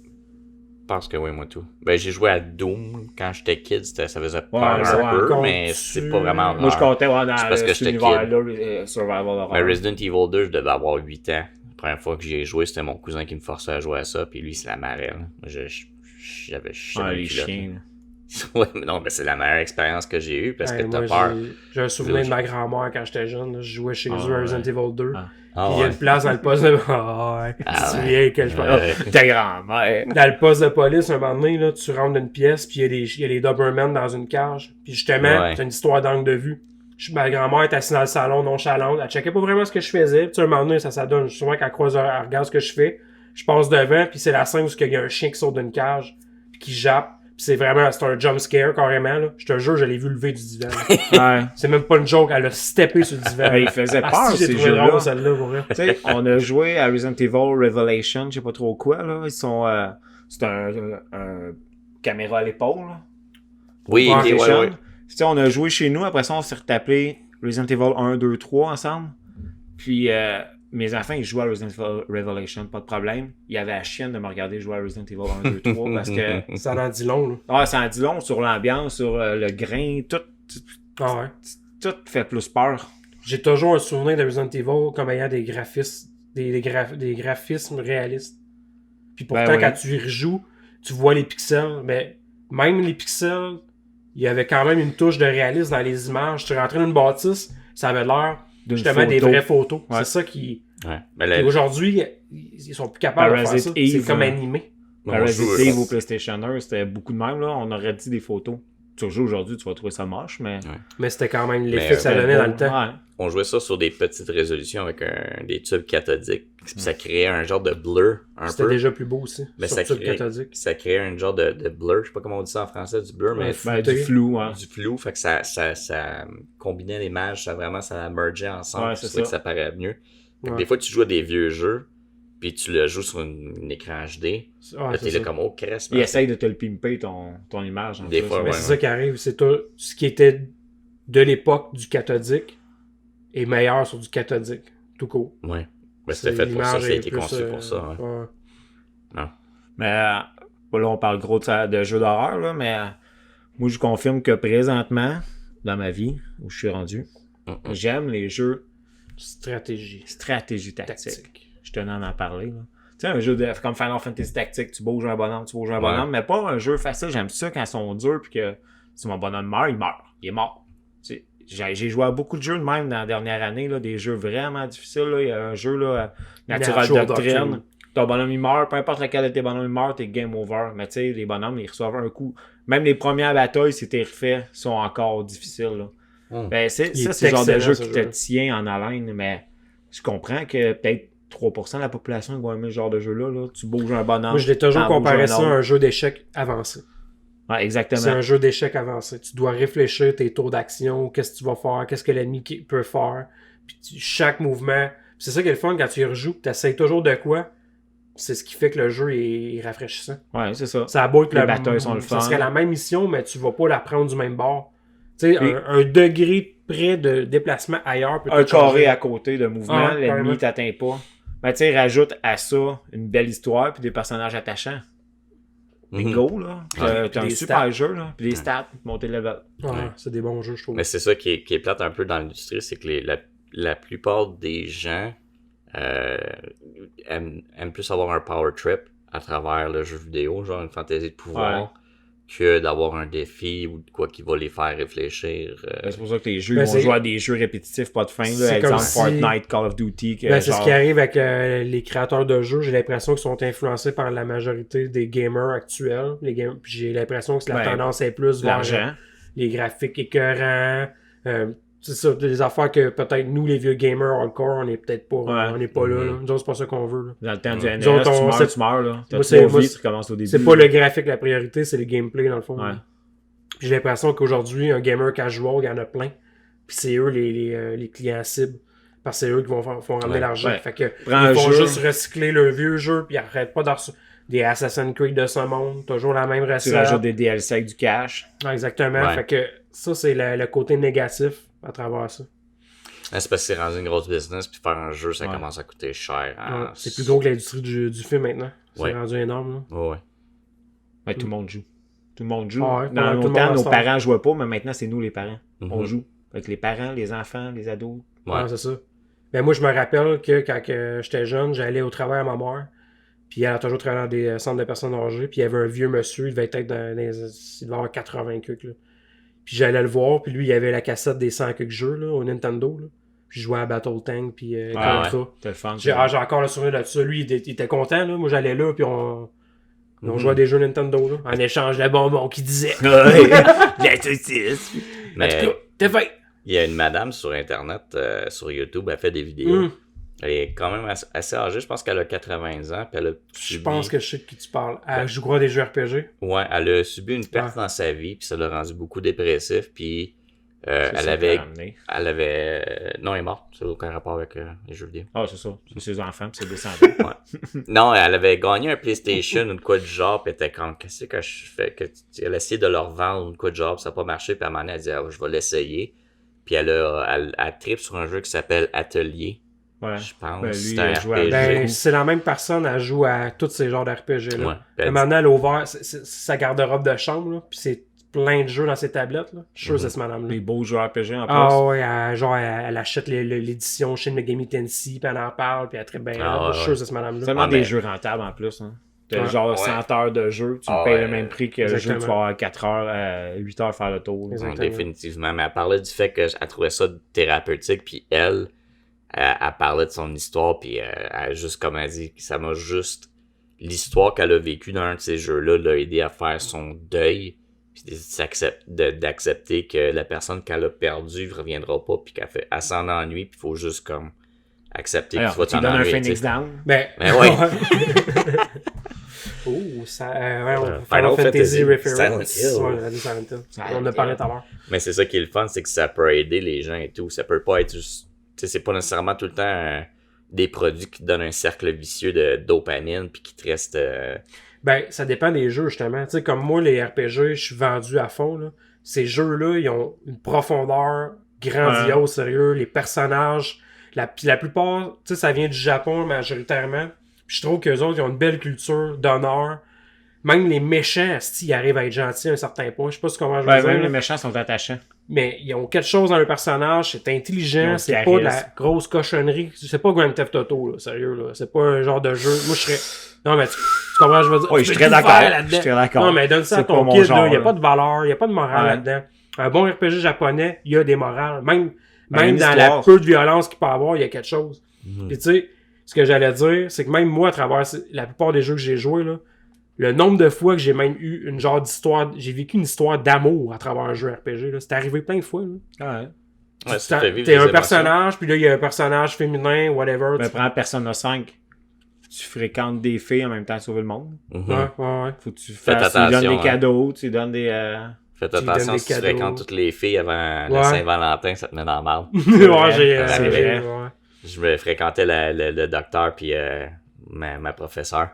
[SPEAKER 1] Je pense que oui, moi tout. Ben, j'ai joué à Doom quand j'étais kid, ça faisait peur
[SPEAKER 2] Ouais, ça
[SPEAKER 1] un peu,
[SPEAKER 3] compte-tu?
[SPEAKER 1] mais c'est pas vraiment horreur.
[SPEAKER 2] Moi, je comptais dans
[SPEAKER 1] C'est parce que
[SPEAKER 2] cet
[SPEAKER 1] j'étais
[SPEAKER 2] univers-là, Survival Horror.
[SPEAKER 1] Mais Resident Evil 2, je devais avoir 8 ans. La première fois que j'y ai joué, c'était mon cousin qui me forçait à jouer à ça, puis lui, c'est la marée. Là. J'avais
[SPEAKER 2] Les chiens. là.
[SPEAKER 1] Ouais, mais non, mais c'est la meilleure expérience que j'ai eue parce que t'as
[SPEAKER 3] Moi,
[SPEAKER 1] peur.
[SPEAKER 3] j'ai un souvenir
[SPEAKER 1] Là,
[SPEAKER 3] de ma grand-mère quand j'étais jeune. Là, je jouais chez eux à
[SPEAKER 2] ouais.
[SPEAKER 3] Resident Evil 2.
[SPEAKER 2] Ah.
[SPEAKER 1] Ah,
[SPEAKER 3] Puis il y a
[SPEAKER 1] ouais.
[SPEAKER 3] une place dans le poste de... Ah ouais. Tu te
[SPEAKER 1] Ah,
[SPEAKER 3] souviens que je
[SPEAKER 1] Ouais.
[SPEAKER 2] Ta grand-mère.
[SPEAKER 3] Dans le poste de police, un moment donné, là, tu rentres dans une pièce, puis il y a les Doberman dans une cage. Puis justement,
[SPEAKER 1] Ouais.
[SPEAKER 3] c'est une histoire d'angle de vue. Ma grand-mère est assise dans le salon, nonchalante. Elle checkait pas vraiment ce que je faisais. Puis un moment donné, ça donne. Souvent, quand elle croise, elle regarde ce que je fais. Je passe devant, puis c'est la scène où il y a un chien qui sort d'une cage, puis qui jappe. Puis c'est un jump scare, carrément. Là. Je te jure, je l'ai vu lever du divan.
[SPEAKER 2] Ouais.
[SPEAKER 3] C'est même pas une joke, elle a steppé sur le divan.
[SPEAKER 2] Mais il faisait peur,
[SPEAKER 3] Ah, si, j'ai
[SPEAKER 2] ces
[SPEAKER 3] trouvé
[SPEAKER 2] jeux-là.
[SPEAKER 3] drôle, celle-là, pour vrai.
[SPEAKER 2] Tu sais, on a joué à Resident Evil Revelation, je sais pas trop quoi, là. Ils sont, c'est un caméra à l'épaule, là.
[SPEAKER 1] Oui, ok, ouais, ouais.
[SPEAKER 2] Tu sais, on a joué chez nous, après ça, on s'est retapé Resident Evil 1, 2, 3 ensemble. Puis, mes enfants, ils jouaient à Resident Evil Revelation, pas de problème. Il y avait la chienne de me regarder jouer à Resident Evil 1, 2, 3 parce que,
[SPEAKER 3] Ça en dit long, là.
[SPEAKER 2] ça en dit long sur l'ambiance, sur le grain,
[SPEAKER 3] Ah ouais.
[SPEAKER 2] tout fait plus peur.
[SPEAKER 3] J'ai toujours un souvenir de Resident Evil comme ayant des graphismes, des graphismes réalistes. Puis pourtant,
[SPEAKER 2] Ben oui.
[SPEAKER 3] quand tu y rejoues, tu vois les pixels, mais même les pixels, il y avait quand même une touche de réalisme dans les images. Tu rentrais dans une bâtisse, ça avait l'air
[SPEAKER 2] D'une
[SPEAKER 3] justement des
[SPEAKER 2] photo.
[SPEAKER 3] vraies photos.
[SPEAKER 2] Ouais.
[SPEAKER 3] C'est ça qui...
[SPEAKER 1] Ouais. Mais
[SPEAKER 3] Et
[SPEAKER 1] là,
[SPEAKER 3] aujourd'hui, ils sont plus capables de faire ça.
[SPEAKER 2] Parasite Eve,
[SPEAKER 3] C'est comme
[SPEAKER 2] hein.
[SPEAKER 3] animé.
[SPEAKER 1] on
[SPEAKER 2] Resident
[SPEAKER 1] joue,
[SPEAKER 2] Evil au PlayStation 1, c'était beaucoup de même, là. On aurait dit des photos. Tu rejoues aujourd'hui, tu vas trouver ça moche, mais...
[SPEAKER 3] Mais c'était quand même
[SPEAKER 1] Mais,
[SPEAKER 3] l'effet que ça donnait dans le temps.
[SPEAKER 2] Ouais.
[SPEAKER 1] on jouait ça sur des petites résolutions avec des tubes cathodiques. Puis ça créait un genre de blur, un
[SPEAKER 3] C'était
[SPEAKER 1] peu.
[SPEAKER 3] déjà plus beau aussi.
[SPEAKER 1] Mais
[SPEAKER 3] sur
[SPEAKER 1] ça
[SPEAKER 3] tube
[SPEAKER 1] crée,
[SPEAKER 3] cathodique.
[SPEAKER 1] ça créait un genre de blur. Je sais pas comment on dit ça en français, du blur, mais
[SPEAKER 3] Ouais,
[SPEAKER 2] Ben, du flou, hein.
[SPEAKER 1] du flou. Fait que ça combinait l'image, ça mergeait ensemble.
[SPEAKER 2] Ouais,
[SPEAKER 1] c'est
[SPEAKER 2] c'est
[SPEAKER 1] ça que
[SPEAKER 2] ça.
[SPEAKER 1] ça paraît mieux. Fait que
[SPEAKER 3] Ouais.
[SPEAKER 1] des fois, tu joues à des vieux jeux, puis tu le joues sur un écran HD.
[SPEAKER 3] Ouais,
[SPEAKER 1] Là,
[SPEAKER 3] c'est
[SPEAKER 1] t'es
[SPEAKER 3] ça.
[SPEAKER 1] là comme, oh, cresse.
[SPEAKER 2] Il essaye de te le pimper, ton image. en
[SPEAKER 1] Des
[SPEAKER 2] plus,
[SPEAKER 1] fois,
[SPEAKER 2] mais
[SPEAKER 3] Mais
[SPEAKER 1] ouais.
[SPEAKER 3] c'est ça qui arrive. C'est tout ce qui était de l'époque du cathodique est meilleur sur du cathodique. Tout court.
[SPEAKER 1] Ouais. Ben, c'était fait pour ça,
[SPEAKER 3] L'image
[SPEAKER 1] ça a
[SPEAKER 3] est
[SPEAKER 1] été
[SPEAKER 3] plus,
[SPEAKER 1] conçu pour ça. hein.
[SPEAKER 3] ouais.
[SPEAKER 2] Mais là, on parle gros de jeux d'horreur, là, mais moi, je confirme que présentement, dans ma vie, où je suis rendu,
[SPEAKER 1] Mm-mm.
[SPEAKER 2] j'aime les jeux
[SPEAKER 3] Stratégie.
[SPEAKER 2] Stratégie tactique. Je tenais à en parler. Là. Tu sais, un jeu comme Final Fantasy Tactique, tu bouges un bonhomme, mais pas un jeu facile. J'aime ça quand ils sont durs, puis que si mon bonhomme meurt, il meurt. Il est mort. J'ai joué à beaucoup de jeux de même dans la dernière année, là, des jeux vraiment difficiles. Là. Il y a un jeu, là, Natural Doctrine. Ton bonhomme, il meurt. Peu importe lequel de tes bonhommes, il meurt, t'es game over. Mais tu sais, les bonhommes, ils reçoivent un coup. Même les premières batailles, si t'es refait, sont encore difficiles. Là. Ben, c'est le genre de jeu qui te tient en haleine, mais je comprends que peut-être 3% de la population va aimer ce genre de jeu-là. Là. Tu bouges un bonhomme.
[SPEAKER 3] Moi, je l'ai toujours comparé ça à un jeu d'échecs avancé.
[SPEAKER 2] Ouais, exactement.
[SPEAKER 3] C'est un jeu d'échecs avancé. Tu dois réfléchir tes tours d'action, qu'est-ce que tu vas faire, qu'est-ce que l'ennemi peut faire. Puis chaque mouvement. C'est ça qui est le fun quand tu y rejoues, tu essaies toujours de quoi. C'est ce qui fait que le jeu est rafraîchissant.
[SPEAKER 2] Ouais, c'est ça.
[SPEAKER 3] Ça a beau être
[SPEAKER 2] les batailles sont le fun.
[SPEAKER 3] Ça serait la même mission, mais tu vas pas la prendre du même bord. Tu sais, un degré près de déplacement ailleurs peut
[SPEAKER 2] un carré à côté de mouvement, l'ennemi t'atteint pas. Ben, tu sais, rajoute à ça une belle histoire puis des personnages attachants. Bingo, là. T'as un super jeu, là. Puis des stats, monter le level.
[SPEAKER 3] Ouais, c'est des bons jeux, je trouve.
[SPEAKER 1] Mais c'est ça qui est plate un peu dans l'industrie, c'est que la plupart des gens aiment plus avoir un power trip à travers le jeu vidéo, genre une fantaisie de pouvoir, que d'avoir un défi ou de quoi qui va les faire réfléchir.
[SPEAKER 2] C'est pour ça que les jeux vont jouer à des jeux répétitifs, pas de fin, là, exemple Fortnite, Call of Duty.
[SPEAKER 3] C'est ce qui arrive avec les créateurs de jeux. J'ai l'impression qu'ils sont influencés par la majorité des gamers actuels. Puis j'ai l'impression que la tendance est plus vers les graphiques écœurants. C'est ça, des affaires que peut-être nous, les vieux gamers hardcore, on est peut-être pas, on n'est pas là. Nous autres, c'est pas ça qu'on veut. Là.
[SPEAKER 2] Dans le temps du NES, tu meurs, là. T'as 3 vies, tu recommences au début.
[SPEAKER 3] C'est pas le graphique la priorité, c'est le gameplay, dans le fond. Puis j'ai l'impression qu'aujourd'hui, un gamer casual, il y en a plein. Puis c'est eux les clients cibles. Parce que c'est eux qui vont ramener l'argent. Fait que ils vont juste recycler le vieux jeu, puis ils arrêtent pas des Assassin's Creed de ce monde. Toujours la même recette.
[SPEAKER 2] Tu rajoutes des DLC avec du cash.
[SPEAKER 3] Exactement. Fait que ça, c'est le côté négatif à travers ça.
[SPEAKER 1] C'est parce que c'est rendu une grosse business, puis faire un jeu, ça commence à coûter cher.
[SPEAKER 3] C'est plus gros que l'industrie du film maintenant. C'est rendu énorme. Là.
[SPEAKER 2] Ouais, tout le monde joue. Tout le monde joue. Dans nos temps, nos parents jouaient pas, mais maintenant, c'est nous les parents. On joue. Avec les parents, les enfants, les ados.
[SPEAKER 3] Ouais, c'est ça. Ben, moi, je me rappelle que quand j'étais jeune, j'allais au travail à ma mère. Puis elle a toujours travaillé dans des centres de personnes âgées. Puis il y avait un vieux monsieur, il devait être il devait avoir 80 cucs, là. Puis j'allais le voir, puis lui, il avait la cassette des 100 quelques jeux là, au Nintendo. Là. Puis je jouais à Battle Tank, puis Contra.
[SPEAKER 2] C'était le fun.
[SPEAKER 3] J'ai encore le souvenir de ça. Lui, il était content. Là. Moi, j'allais là, puis on jouait à des jeux Nintendo. Là, en échange de bonbons qui disaient.
[SPEAKER 2] La saucisse.
[SPEAKER 1] Mais
[SPEAKER 3] en tout cas, t'es fait.
[SPEAKER 1] Il y a une madame sur Internet, sur YouTube, elle fait des vidéos. Elle est quand même assez âgée, je pense qu'elle a 80 ans. Puis elle a subi...
[SPEAKER 3] Je pense que je sais de qui tu parles. Elle joue quoi des jeux RPG?
[SPEAKER 1] Ouais, elle a subi une perte dans sa vie, puis ça l'a rendu beaucoup dépressif, puis elle avait... Non, elle est morte, ça n'a aucun rapport avec les jeux vidéo.
[SPEAKER 2] Ah, c'est ça, c'est ses enfants, puis c'est descendant.
[SPEAKER 1] Non, elle avait gagné un PlayStation ou de quoi de genre, puis elle était comme, qu'est-ce que je fais? Elle a essayé de leur vendre ou de quoi de genre, puis ça n'a pas marché, puis à un moment donné, elle a dit, je vais l'essayer. Puis elle tripe sur un jeu qui s'appelle Atelier.
[SPEAKER 2] Ouais.
[SPEAKER 1] Je pense.
[SPEAKER 2] C'est
[SPEAKER 1] un RPG.
[SPEAKER 3] C'est la même personne, elle joue à tous ces genres d'RPG-là.
[SPEAKER 1] Ouais.
[SPEAKER 3] Maintenant, elle a ouvert sa garde-robe de chambre, là, puis c'est plein de jeux dans ses tablettes. Là. Je suis sûr que c'est ce madame-là.
[SPEAKER 2] Des beaux jeux RPG en plus.
[SPEAKER 3] Ah ouais, elle achète l'édition Shin Megami Tensei, puis elle en parle, puis elle tripe bien. Je suis sûr que c'est ce madame-là.
[SPEAKER 2] C'est vraiment des jeux rentables en plus. Hein. T'as genre 100 heures de jeu, tu payes le même prix que le jeu, tu vas avoir 4 heures, 8 heures faire le tour.
[SPEAKER 1] Définitivement. Mais elle parlait du fait qu'elle trouvait ça thérapeutique, puis elle parlait de son histoire, puis elle juste, comme elle dit, ça m'a juste... L'histoire qu'elle a vécue dans un de ces jeux-là l'a aidé à faire son deuil, puis d'accepter que la personne qu'elle a perdue ne reviendra pas, puis qu'elle s'en ennuie, puis il faut juste comme accepter que tu vas t'en ennuyer.
[SPEAKER 2] Un Phoenix Down.
[SPEAKER 3] Ben
[SPEAKER 1] oui.
[SPEAKER 3] Final Fantasy Reference. Silent Hill. On en a parlé tout à l'heure.
[SPEAKER 1] Mais c'est ça qui est le fun, c'est que ça peut aider les gens et tout. Ça peut pas être juste... c'est pas nécessairement tout le temps des produits qui te donnent un cercle vicieux de dopamine puis qui te restent...
[SPEAKER 3] Ben, ça dépend des jeux, justement. Tu sais, comme moi, les RPG, je suis vendu à fond, là. Ces jeux-là, ils ont une profondeur grandiose, sérieux. Les personnages, la plupart, tu sais, ça vient du Japon majoritairement. Puis je trouve qu'eux autres, ils ont une belle culture d'honneur. Même les méchants, ils arrivent à être gentils à un certain point. Je sais pas comment je veux dire.
[SPEAKER 2] Même les méchants sont attachants.
[SPEAKER 3] Mais ils ont quelque chose dans le personnage, c'est intelligent, c'est pas
[SPEAKER 2] charisme.
[SPEAKER 3] de la grosse cochonnerie. C'est pas Grand Theft Auto, là, sérieux, là. C'est pas un genre de jeu. Moi, je serais... Non, mais tu comprends, je veux dire.
[SPEAKER 2] Oui,
[SPEAKER 3] tu
[SPEAKER 2] je suis
[SPEAKER 3] peux
[SPEAKER 2] très
[SPEAKER 3] tout faire
[SPEAKER 2] d'accord.
[SPEAKER 3] là-dedans.
[SPEAKER 2] Je suis très d'accord.
[SPEAKER 3] Non, mais donne ça à
[SPEAKER 2] C'est pas
[SPEAKER 3] ton
[SPEAKER 2] mon
[SPEAKER 3] kid,
[SPEAKER 2] genre,
[SPEAKER 3] là. Il y a
[SPEAKER 2] là.
[SPEAKER 3] pas de valeur, il y a pas de morale
[SPEAKER 2] Ouais.
[SPEAKER 3] là-dedans. Un bon RPG japonais, il y a des morales. Même
[SPEAKER 2] une
[SPEAKER 3] dans
[SPEAKER 2] histoire.
[SPEAKER 3] la peu de violence qu'il peut avoir, il y a quelque chose.
[SPEAKER 1] Mhm.
[SPEAKER 3] Puis tu sais, ce que j'allais dire, c'est que même moi, à travers la plupart des jeux que j'ai joués, là, le nombre de fois que j'ai même eu une genre d'histoire, j'ai vécu une histoire d'amour à travers un jeu RPG, là. C'est arrivé plein de fois, là.
[SPEAKER 2] Ouais.
[SPEAKER 1] Ouais, ça fait vivre
[SPEAKER 3] T'es
[SPEAKER 1] des
[SPEAKER 3] un
[SPEAKER 1] émotions.
[SPEAKER 3] personnage, puis là, il y a un personnage féminin, whatever.
[SPEAKER 2] Mais prends Persona 5. Tu fréquentes des filles en même temps sauver le monde.
[SPEAKER 1] Mhm.
[SPEAKER 3] Ouais.
[SPEAKER 2] Faut que tu
[SPEAKER 1] Faites
[SPEAKER 2] fasses, tu lui donnes
[SPEAKER 1] attention,
[SPEAKER 2] des cadeaux, tu lui donnes des...
[SPEAKER 1] Faites
[SPEAKER 3] Tu lui
[SPEAKER 1] attention
[SPEAKER 3] donnes des
[SPEAKER 1] si tu
[SPEAKER 3] cadeaux.
[SPEAKER 1] fréquentes toutes les filles avant
[SPEAKER 3] Ouais.
[SPEAKER 1] la Saint-Valentin, ça te met dans la marde.
[SPEAKER 3] Ouais, j'ai...
[SPEAKER 1] Ouais, c'est vrai.
[SPEAKER 3] ouais.
[SPEAKER 1] Je me fréquentais le docteur puis ma professeure.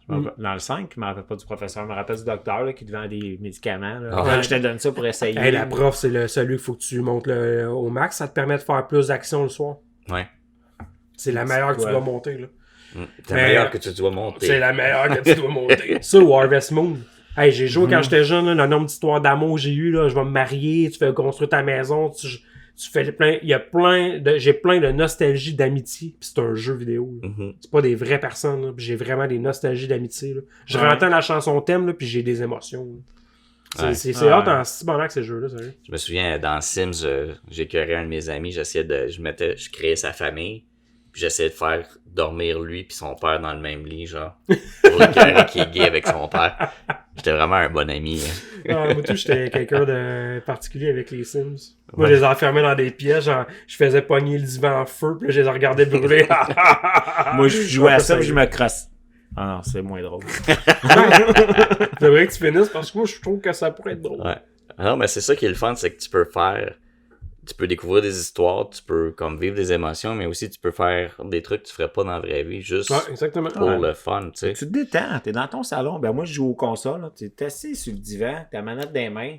[SPEAKER 2] Dans le 5, je me rappelle pas du professeur, je me rappelle du docteur là, qui te vend des médicaments. Là.
[SPEAKER 1] Ah.
[SPEAKER 2] Ouais, je te donne ça pour essayer.
[SPEAKER 3] Hey, la prof, c'est celui qu'il faut que tu montes au max. Ça te permet de faire plus d'actions le soir.
[SPEAKER 1] Ouais.
[SPEAKER 3] C'est la meilleure que tu
[SPEAKER 2] Ouais.
[SPEAKER 3] dois monter, là.
[SPEAKER 1] C'est
[SPEAKER 3] Mais,
[SPEAKER 1] la meilleure que tu dois monter.
[SPEAKER 3] C'est la meilleure que tu dois monter. Ça, ou Harvest Moon. Hey, j'ai joué quand j'étais jeune, là, le nombre d'histoires d'amour que j'ai eu, là, je vais me marier, tu fais construire ta maison, tu fais plein, j'ai plein de nostalgie d'amitié, pis c'est un jeu vidéo, là.
[SPEAKER 1] Mhm.
[SPEAKER 3] C'est pas des vraies personnes, là, pis j'ai vraiment des nostalgies d'amitié, là. Je
[SPEAKER 2] Ouais.
[SPEAKER 3] entends la chanson thème, là, pis j'ai des émotions, là.
[SPEAKER 1] Ouais.
[SPEAKER 3] C'est
[SPEAKER 2] Ouais.
[SPEAKER 3] hâte en si bon que ces jeux-là, sérieux.
[SPEAKER 1] Je me souviens, dans Sims, j'écœurais un de mes amis, je créais sa famille, puis j'essayais de faire dormir lui puis son père dans le même lit, genre, pour l'écœurer qui est gay avec son père. J'étais vraiment un bon ami. Hein.
[SPEAKER 3] Ah, moi, tout, j'étais quelqu'un de particulier avec les Sims. Moi,
[SPEAKER 1] Ouais.
[SPEAKER 3] je les enfermais dans des pièces, genre, je faisais pogner le divan en feu, puis là, je les regardais brûler.
[SPEAKER 2] Moi, je jouais à ça, puis je me crosse. Ah non, c'est moins drôle.
[SPEAKER 3] J'aimerais que tu finisses, parce que moi, je trouve que ça pourrait être drôle.
[SPEAKER 1] Ouais. Non, mais c'est ça qui est le fun, c'est que tu peux découvrir des histoires, tu peux comme vivre des émotions, mais aussi tu peux faire des trucs que tu ferais pas dans la vraie vie, juste
[SPEAKER 3] Ouais, exactement.
[SPEAKER 1] pour
[SPEAKER 3] Ouais.
[SPEAKER 1] le fun, tu sais.
[SPEAKER 2] Tu te détends, t'es dans ton salon. Ben moi, je joue aux consoles. Là. T'es assis sur le divan, ta manette dans les mains.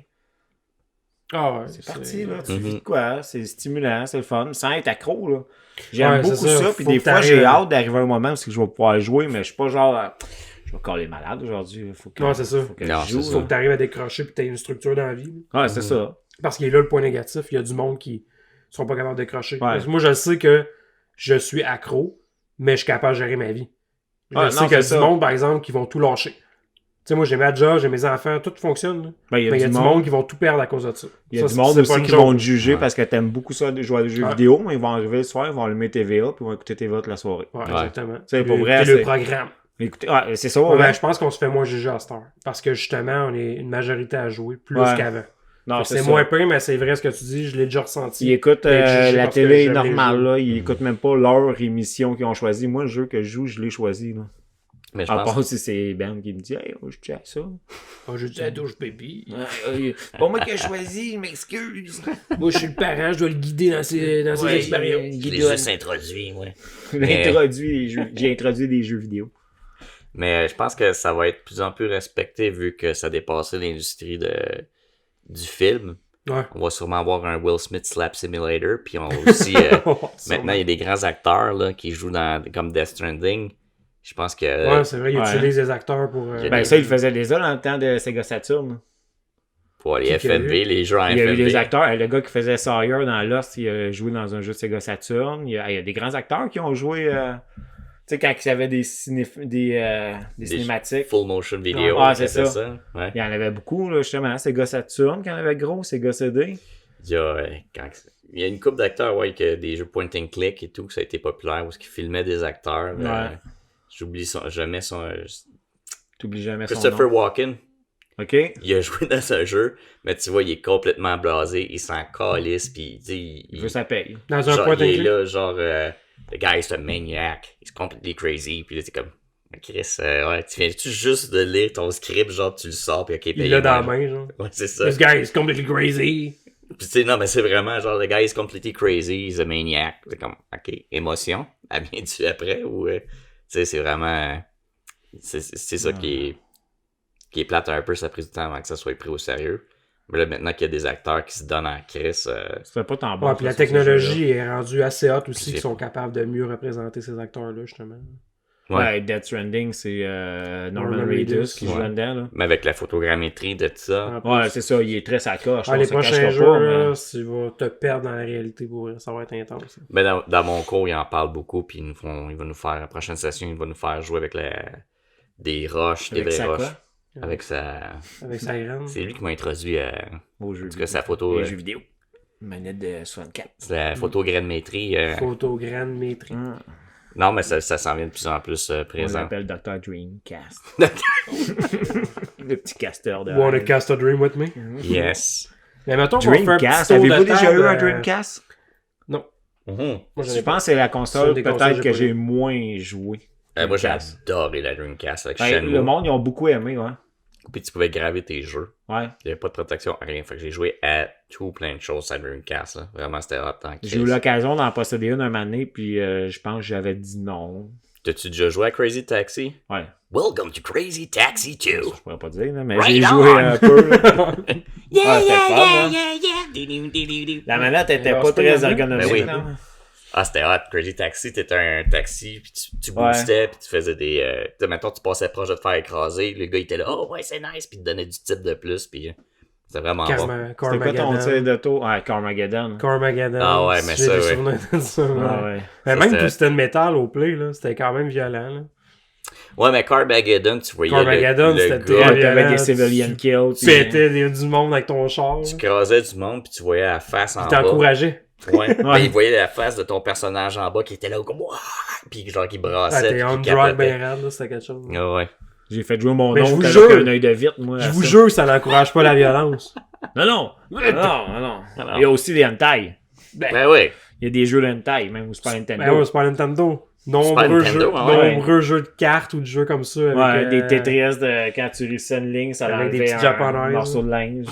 [SPEAKER 3] Ah ouais,
[SPEAKER 2] C'est parti, là. Tu
[SPEAKER 1] Mhm.
[SPEAKER 2] vis de quoi? C'est stimulant, c'est le fun. Sans être accro, là. J'aime
[SPEAKER 3] Ouais,
[SPEAKER 2] beaucoup
[SPEAKER 3] c'est ça.
[SPEAKER 2] ça. Puis
[SPEAKER 3] Faut
[SPEAKER 2] des
[SPEAKER 3] que
[SPEAKER 2] fois,
[SPEAKER 3] t'arrives
[SPEAKER 2] j'ai
[SPEAKER 3] à-
[SPEAKER 2] hâte d'arriver à un moment où je vais pouvoir jouer, mais je suis pas genre... je vais coller malade aujourd'hui. Faut que,
[SPEAKER 3] Ouais, c'est ça.
[SPEAKER 2] Faut que
[SPEAKER 1] Non,
[SPEAKER 2] je joue.
[SPEAKER 1] c'est
[SPEAKER 3] Faut
[SPEAKER 2] là.
[SPEAKER 3] que t'arrives à décrocher pis t'aies une structure dans la vie. là.
[SPEAKER 2] Ouais, c'est ça.
[SPEAKER 3] Parce qu'il est là le point négatif. Il y a du monde qui sont pas capables de décrocher.
[SPEAKER 2] Ouais.
[SPEAKER 3] Parce que moi, je sais que je suis accro, mais je suis capable de gérer ma vie. Je
[SPEAKER 2] Ouais,
[SPEAKER 3] sais
[SPEAKER 2] non,
[SPEAKER 3] qu'il y a
[SPEAKER 2] c'est
[SPEAKER 3] du
[SPEAKER 2] ça.
[SPEAKER 3] monde, par exemple, qui vont tout lâcher. Tu sais, moi, j'ai ma job, j'ai mes enfants, tout fonctionne. Là.
[SPEAKER 2] Ben,
[SPEAKER 3] Mais il y a du monde qui vont tout perdre à cause de ça.
[SPEAKER 2] Il y a
[SPEAKER 3] Ça,
[SPEAKER 2] du monde
[SPEAKER 3] c'est
[SPEAKER 2] aussi
[SPEAKER 3] pas une
[SPEAKER 2] qui
[SPEAKER 3] joke.
[SPEAKER 2] vont te juger
[SPEAKER 1] Ouais.
[SPEAKER 2] parce que t'aimes beaucoup ça de jouer à des jeux
[SPEAKER 3] Ouais.
[SPEAKER 2] vidéo, mais ils vont arriver le soir, ils vont allumer TVA, puis ils vont écouter TVA toute la soirée.
[SPEAKER 3] Ouais,
[SPEAKER 1] Ouais.
[SPEAKER 3] exactement.
[SPEAKER 2] C'est pour vrai,
[SPEAKER 3] C'est le
[SPEAKER 2] c'est-
[SPEAKER 3] programme.
[SPEAKER 2] Écoutez, ouais, c'est ça,
[SPEAKER 3] Ouais,
[SPEAKER 2] ouais.
[SPEAKER 3] je pense qu'on se fait moins juger à cette heure. Parce que justement, on est une majorité à jouer plus
[SPEAKER 2] Ouais.
[SPEAKER 3] qu'avant.
[SPEAKER 2] Non,
[SPEAKER 3] C'est
[SPEAKER 2] ça.
[SPEAKER 3] moins pire, mais c'est vrai ce que tu dis, je l'ai déjà ressenti.
[SPEAKER 2] Ils écoutent
[SPEAKER 3] D'être jugé
[SPEAKER 2] la
[SPEAKER 3] parce que
[SPEAKER 2] télé
[SPEAKER 3] j'aime les
[SPEAKER 2] normale,
[SPEAKER 3] jeux.
[SPEAKER 2] là. Ils écoutent même pas leur émission qu'ils ont choisi. Moi, le jeu que je joue, je l'ai choisi, là.
[SPEAKER 1] Mais je
[SPEAKER 2] À
[SPEAKER 1] pense
[SPEAKER 2] part si c'est Ben qui me dit, hey, je check ça.
[SPEAKER 3] Ah, j'ai dit à douche, baby.
[SPEAKER 2] C'est pas moi qui ai choisi, je m'excuse.
[SPEAKER 3] Moi, je suis le parent, je dois le guider dans ses expériences.
[SPEAKER 1] je l'ai juste introduit, ouais.
[SPEAKER 2] J'ai introduit des jeux vidéo.
[SPEAKER 1] Mais je pense que ça va être de plus en plus respecté vu que ça a dépassé l'industrie du film.
[SPEAKER 3] Ouais.
[SPEAKER 1] On va sûrement avoir un Will Smith Slap Simulator, puis on va aussi... maintenant, il y a des grands acteurs là, qui jouent comme Death Stranding. Je pense que...
[SPEAKER 3] Ouais, c'est vrai, ils
[SPEAKER 2] Ouais.
[SPEAKER 3] utilisent les acteurs pour...
[SPEAKER 2] Ben, ça, ils faisaient déjà dans le temps de Sega Saturn.
[SPEAKER 1] pour les
[SPEAKER 3] Qui a
[SPEAKER 1] FNB,
[SPEAKER 3] eu?
[SPEAKER 1] les jeux en
[SPEAKER 2] Il y a eu
[SPEAKER 1] FNB.
[SPEAKER 2] des acteurs. Le gars qui faisait Sawyer dans Lost, il a joué dans un jeu de Sega Saturn. Il y a des grands acteurs qui ont joué. Tu sais, quand il y avait des cinématiques.
[SPEAKER 1] Full motion video.
[SPEAKER 2] Ah, c'est
[SPEAKER 1] c'était
[SPEAKER 2] ça.
[SPEAKER 1] Ouais.
[SPEAKER 2] Il y en avait beaucoup, là, justement. Sega Saturn, qui en avait gros. Sega CD.
[SPEAKER 1] Il y a une couple d'acteurs, ouais, que des jeux point and click et tout, que ça a été populaire, où ils filmaient des acteurs.
[SPEAKER 2] Ouais.
[SPEAKER 1] J'oublie jamais son...
[SPEAKER 2] T'oublies jamais son
[SPEAKER 1] Christopher
[SPEAKER 2] nom.
[SPEAKER 1] Walken.
[SPEAKER 2] OK?
[SPEAKER 1] Il a joué dans un jeu, mais tu vois, il est complètement blasé, il s'en calisse, pis tu sais,
[SPEAKER 2] Il veut sa paye.
[SPEAKER 3] Dans un
[SPEAKER 1] genre,
[SPEAKER 3] point
[SPEAKER 1] il est
[SPEAKER 3] click.
[SPEAKER 1] là, genre, the guy is a maniac, he's completely crazy, pis là, t'es comme, Chris, ouais, tu viens-tu juste de lire ton script, genre, tu le sors, pis ok,
[SPEAKER 3] Il l'a dans la main, genre.
[SPEAKER 1] Ouais, c'est ça.
[SPEAKER 3] This guy is completely crazy.
[SPEAKER 1] Pis tu sais, non, mais c'est vraiment, genre, the guy is completely crazy, he's a maniac. C'est comme, ok, émotion, elle vient-tu après, ou, tu sais, c'est vraiment, c'est ça qui est plate un peu, ça a pris du temps avant que ça soit pris au sérieux. Mais là, maintenant qu'il y a des acteurs qui se donnent en crise,
[SPEAKER 2] C'était pas tant bon.
[SPEAKER 3] Ouais, puis la
[SPEAKER 2] ça, ce jeu-là.
[SPEAKER 3] technologie est rendue assez haute aussi
[SPEAKER 1] Puis
[SPEAKER 3] qu'ils sont capables de mieux représenter ces acteurs-là, justement.
[SPEAKER 2] Ouais, Death Stranding, c'est Norman Reedus qui joue dedans. Là.
[SPEAKER 1] Mais avec la photogrammétrie de tout ça.
[SPEAKER 2] Ouais, c'est ça, il est très sacoche.
[SPEAKER 3] Les
[SPEAKER 2] se
[SPEAKER 3] prochains
[SPEAKER 2] cachera
[SPEAKER 3] jeux,
[SPEAKER 2] pas,
[SPEAKER 3] là,
[SPEAKER 2] mais-
[SPEAKER 3] tu vas te perdre dans la réalité pour ça va être intense.
[SPEAKER 1] Mais dans mon cours, ils en parlent beaucoup, puis il va nous faire, la prochaine session, il va nous faire jouer avec des roches, des
[SPEAKER 2] Avec
[SPEAKER 1] vraies
[SPEAKER 2] sa
[SPEAKER 1] roches.
[SPEAKER 2] quoi?
[SPEAKER 1] Avec sa...
[SPEAKER 3] Avec sa graine.
[SPEAKER 1] C'est lui qui m'a introduit à...
[SPEAKER 2] Au jeu
[SPEAKER 1] En tout cas, sa photo...
[SPEAKER 2] Les jeux vidéo. Manette de 64.
[SPEAKER 1] c'est la photogrammétrie.
[SPEAKER 3] Photogramme métrique.
[SPEAKER 1] Non, mais ça s'en vient de plus en plus
[SPEAKER 2] On
[SPEAKER 1] présent.
[SPEAKER 2] l'appelle Dr. Dreamcast. Le petit casteur de
[SPEAKER 3] Wanna
[SPEAKER 2] Hyde.
[SPEAKER 3] cast a dream with me?
[SPEAKER 1] Yes.
[SPEAKER 3] Mais mettons qu'on fait un
[SPEAKER 2] Dreamcast.
[SPEAKER 3] petit tour de
[SPEAKER 2] Avez-vous déjà
[SPEAKER 3] table,
[SPEAKER 2] eu un Dreamcast?
[SPEAKER 3] Non.
[SPEAKER 1] Mhm.
[SPEAKER 3] Moi, j'en
[SPEAKER 2] Je
[SPEAKER 3] ai pas.
[SPEAKER 2] pense que c'est la
[SPEAKER 3] C'est
[SPEAKER 2] console
[SPEAKER 3] des consoles,
[SPEAKER 2] peut-être
[SPEAKER 3] j'ai
[SPEAKER 2] que
[SPEAKER 3] pas
[SPEAKER 2] j'ai
[SPEAKER 3] eu.
[SPEAKER 2] moins joué.
[SPEAKER 1] Moi, j'ai
[SPEAKER 2] Dreamcast.
[SPEAKER 1] adoré la Dreamcast avec
[SPEAKER 2] Ben,
[SPEAKER 1] Shenmue.
[SPEAKER 2] le monde, ils ont beaucoup aimé, ouais.
[SPEAKER 1] Puis tu pouvais graver tes jeux.
[SPEAKER 2] Ouais.
[SPEAKER 1] Il n'y avait pas de protection, rien. Fait que j'ai joué à tout plein de choses à Dreamcast. Là. Vraiment, c'était hot tant
[SPEAKER 2] J'ai eu l'occasion d'en posséder une un moment donné, puis je pense que j'avais dit non.
[SPEAKER 1] T'as-tu déjà joué à Crazy Taxi?
[SPEAKER 2] Ouais.
[SPEAKER 1] Welcome to Crazy Taxi 2.
[SPEAKER 2] Je pourrais pas dire, là, mais
[SPEAKER 1] Right
[SPEAKER 2] j'ai
[SPEAKER 1] on!
[SPEAKER 2] joué un peu. là.
[SPEAKER 1] Yeah,
[SPEAKER 2] Ah, c'était
[SPEAKER 1] yeah,
[SPEAKER 2] fun,
[SPEAKER 1] yeah,
[SPEAKER 2] hein.
[SPEAKER 1] yeah, yeah. Du-du-du-du-du.
[SPEAKER 2] La manette était
[SPEAKER 3] Alors,
[SPEAKER 2] pas
[SPEAKER 3] c'était
[SPEAKER 2] très
[SPEAKER 3] bien.
[SPEAKER 2] ergonomique.
[SPEAKER 1] Ben oui.
[SPEAKER 2] là.
[SPEAKER 1] Ah, c'était hot. Crazy Taxi, t'étais un taxi, puis tu boostais, puis tu faisais des... mettons, tu passais proche de te faire écraser, le gars, il était là, « Oh, ouais, c'est nice », puis il te donnait du type de plus, puis c'était vraiment bon.
[SPEAKER 3] Carmageddon.
[SPEAKER 2] C'était quoi ton tir d'auto? Ouais, Carmageddon.
[SPEAKER 3] Carmageddon.
[SPEAKER 1] Ah ouais, mais
[SPEAKER 3] J'ai
[SPEAKER 1] ça,
[SPEAKER 3] des
[SPEAKER 1] ouais.
[SPEAKER 3] souvenirs de ça, ouais.
[SPEAKER 2] Ah ouais.
[SPEAKER 3] Mais
[SPEAKER 1] Ça,
[SPEAKER 3] même
[SPEAKER 1] c'était-
[SPEAKER 3] Twisted Metal au play, là, c'était quand même violent. Là.
[SPEAKER 1] Ouais, mais Carmageddon, tu voyais
[SPEAKER 3] Carmageddon,
[SPEAKER 1] le
[SPEAKER 3] c'était
[SPEAKER 1] gars,
[SPEAKER 3] terrible.
[SPEAKER 2] Ouais, t'avais
[SPEAKER 3] violent,
[SPEAKER 2] des civilian kills.
[SPEAKER 3] Tu
[SPEAKER 2] puis-
[SPEAKER 3] pétais du monde avec ton char.
[SPEAKER 1] tu crasais du monde, puis tu voyais la face en
[SPEAKER 3] Tu
[SPEAKER 1] bas.
[SPEAKER 3] t'encourageais.
[SPEAKER 1] Ouais.
[SPEAKER 2] Ouais.
[SPEAKER 1] Ben, il voyait la face de ton personnage en bas qui était là comme Wouah! Puis genre qui
[SPEAKER 3] Ah,
[SPEAKER 1] brassait.
[SPEAKER 3] t'es
[SPEAKER 1] puis
[SPEAKER 3] on
[SPEAKER 1] qui
[SPEAKER 3] drug
[SPEAKER 1] capotait.
[SPEAKER 3] ben rad, là, c'était quelque chose.
[SPEAKER 1] Ah ouais.
[SPEAKER 2] J'ai fait jouer mon
[SPEAKER 3] Mais je
[SPEAKER 2] oncle
[SPEAKER 3] vous
[SPEAKER 2] avec
[SPEAKER 3] jure-
[SPEAKER 2] un œil de vitre, moi.
[SPEAKER 3] Je
[SPEAKER 2] à
[SPEAKER 3] vous
[SPEAKER 2] ça.
[SPEAKER 3] jure, ça n'encourage pas la violence.
[SPEAKER 2] Non, non. Non, non, non.
[SPEAKER 1] Non.
[SPEAKER 2] Il y a aussi des hentai.
[SPEAKER 1] Ben ouais.
[SPEAKER 2] Il y a des jeux de hentai, même au Super Nintendo.
[SPEAKER 3] Ben ouais, Super Nintendo.
[SPEAKER 1] Super Nintendo, ah ouais.
[SPEAKER 3] Nombreux jeux de cartes ou de jeux comme ça.
[SPEAKER 2] Ouais,
[SPEAKER 3] Avec,
[SPEAKER 2] des Tetris de quand tu réussis une ligne, ça
[SPEAKER 3] avec des
[SPEAKER 2] enlevait
[SPEAKER 3] petits
[SPEAKER 2] un
[SPEAKER 3] japonaises.
[SPEAKER 2] morceau de linge.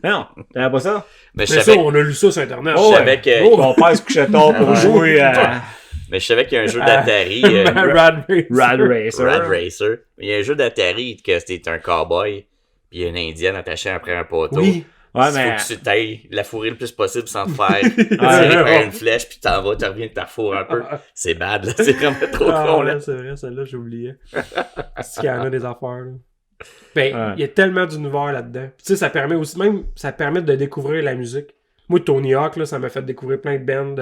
[SPEAKER 2] Non, t'avais pas ça?
[SPEAKER 1] Mais je
[SPEAKER 3] Mais ça,
[SPEAKER 1] savais,
[SPEAKER 3] on a lu ça sur Internet.
[SPEAKER 1] je savais que,
[SPEAKER 2] Oh, mon père se couchait tard pour
[SPEAKER 1] Ouais.
[SPEAKER 2] jouer à
[SPEAKER 1] mais je savais qu'il y a un jeu d'Atari,
[SPEAKER 3] Rad Racer.
[SPEAKER 2] Rad Racer.
[SPEAKER 1] Rad Racer. Il y a un jeu d'Atari que c'était un cowboy, puis il y a une indienne attachée après un poteau.
[SPEAKER 3] Oui.
[SPEAKER 2] Ouais,
[SPEAKER 1] Il
[SPEAKER 2] mais.
[SPEAKER 1] faut que tu t'ailles la fourrer le plus possible sans te faire tirer par une flèche, puis t'en vas, tu reviens de ta fourre un peu. C'est bad, là. C'est vraiment trop
[SPEAKER 3] Ah,
[SPEAKER 1] con,
[SPEAKER 3] ouais,
[SPEAKER 1] là.
[SPEAKER 3] c'est vrai, celle-là, j'oubliais. C'est qu'il y en a des affaires, là. Ben,
[SPEAKER 2] Ouais.
[SPEAKER 3] il y a tellement d'univers là-dedans. Puis, tu sais, ça permet aussi, même, ça permet de découvrir la musique. Moi, Tony Hawk, là, ça m'a fait découvrir plein de bands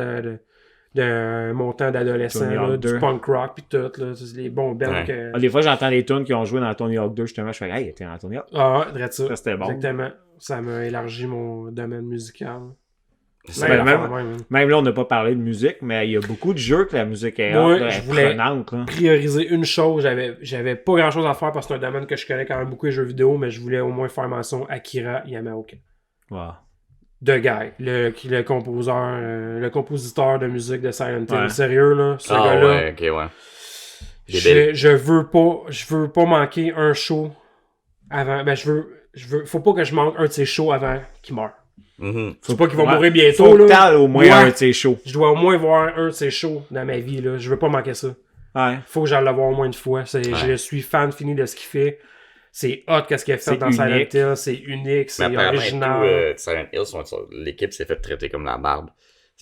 [SPEAKER 3] de mon temps d'adolescent,
[SPEAKER 2] Tony
[SPEAKER 3] là,
[SPEAKER 2] Hawk
[SPEAKER 3] du
[SPEAKER 2] 2.
[SPEAKER 3] punk rock, pis tout, là. C'est les bons bands
[SPEAKER 1] Ouais.
[SPEAKER 3] que...
[SPEAKER 2] Ah, des fois, j'entends des tunes qui ont joué dans Tony Hawk 2, justement. Je fais, hey, t'es dans Tony Hawk.
[SPEAKER 3] Ah, ouais, drette ça.
[SPEAKER 2] Ça, c'était bon.
[SPEAKER 3] Exactement. Ça m'a élargi mon domaine musical.
[SPEAKER 1] C'est
[SPEAKER 3] Plein
[SPEAKER 2] même-
[SPEAKER 3] d'affaires de même, hein.
[SPEAKER 2] Même là, on n'a pas parlé de musique, mais il y a beaucoup de jeux que la musique est
[SPEAKER 3] Moi,
[SPEAKER 2] hot, là,
[SPEAKER 3] je
[SPEAKER 2] elle est
[SPEAKER 3] voulais-
[SPEAKER 2] prenante, là.
[SPEAKER 3] Prioriser une chose, j'avais pas grand chose à faire parce que c'est un domaine que je connais quand même beaucoup les jeux vidéo, mais je voulais au moins faire mention Akira Yamaoka.
[SPEAKER 2] Ouais.
[SPEAKER 3] The Guy, le compositeur de musique de Silent Hill.
[SPEAKER 2] Ouais.
[SPEAKER 3] Sérieux, là, ce
[SPEAKER 1] Ah
[SPEAKER 3] gars-là.
[SPEAKER 1] ouais, ok, ouais. Débile.
[SPEAKER 3] Je veux pas manquer un show avant. Ben, faut pas que je manque un de ses shows avant qu'il meure.
[SPEAKER 1] Mhm.
[SPEAKER 3] Faut pas qu'il va
[SPEAKER 2] Ouais.
[SPEAKER 3] mourir bientôt,
[SPEAKER 2] Faut que
[SPEAKER 3] là.
[SPEAKER 2] t'ailles au moins
[SPEAKER 3] Ouais.
[SPEAKER 2] un de ses shows.
[SPEAKER 3] Je dois au moins voir un de ses shows dans ma vie, là. Je veux pas manquer ça.
[SPEAKER 2] Ouais.
[SPEAKER 3] Faut que j'aille le voir au moins une fois.
[SPEAKER 1] Ouais.
[SPEAKER 3] Je suis fan fini de ce qu'il fait. C'est hot qu'est-ce qu'il a fait
[SPEAKER 2] C'est
[SPEAKER 3] dans Silent
[SPEAKER 2] unique.
[SPEAKER 3] Hill. C'est unique,
[SPEAKER 1] Mais
[SPEAKER 3] c'est
[SPEAKER 1] apparemment,
[SPEAKER 3] original.
[SPEAKER 1] Silent Hill, l'équipe s'est fait traiter comme la marde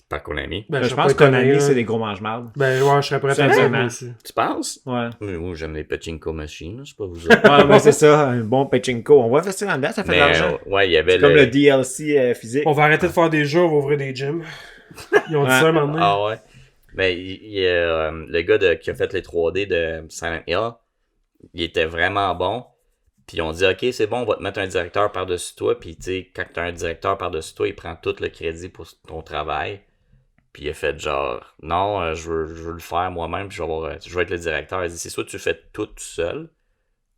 [SPEAKER 1] par Konami.
[SPEAKER 3] Ben,
[SPEAKER 2] je
[SPEAKER 3] serais
[SPEAKER 2] pense
[SPEAKER 3] pas
[SPEAKER 2] que
[SPEAKER 3] étonné,
[SPEAKER 2] Konami,
[SPEAKER 3] là.
[SPEAKER 2] c'est des gros mange-marde.
[SPEAKER 3] Ben, ouais, je serais prêt à dire
[SPEAKER 2] Simplement.
[SPEAKER 3] aussi.
[SPEAKER 1] Tu penses?
[SPEAKER 2] Ouais.
[SPEAKER 1] Mais moi, j'aime les pachinko machines, c'est pas vous autres.
[SPEAKER 2] Ouais, mais c'est ça, un bon pachinko. On va investir en dedans, ça fait de
[SPEAKER 1] Mais,
[SPEAKER 2] l'argent.
[SPEAKER 1] ouais, il y avait
[SPEAKER 2] C'est comme le DLC physique.
[SPEAKER 3] On va arrêter de faire des jeux, on va ouvrir des gyms. Ils ont dit
[SPEAKER 2] Ouais.
[SPEAKER 3] ça maintenant.
[SPEAKER 1] Ah ouais. Mais il y a le gars qui a fait les 3D de Silent Hill, il était vraiment bon. Puis ils ont dit, OK, c'est bon, on va te mettre un directeur par-dessus toi. Puis tu sais, quand t'as un directeur par-dessus toi, il prend tout le crédit pour ton travail. Puis il a fait genre, non, je veux le faire moi-même, puis je vais être le directeur. Il dit, c'est soit tu fais tout seul,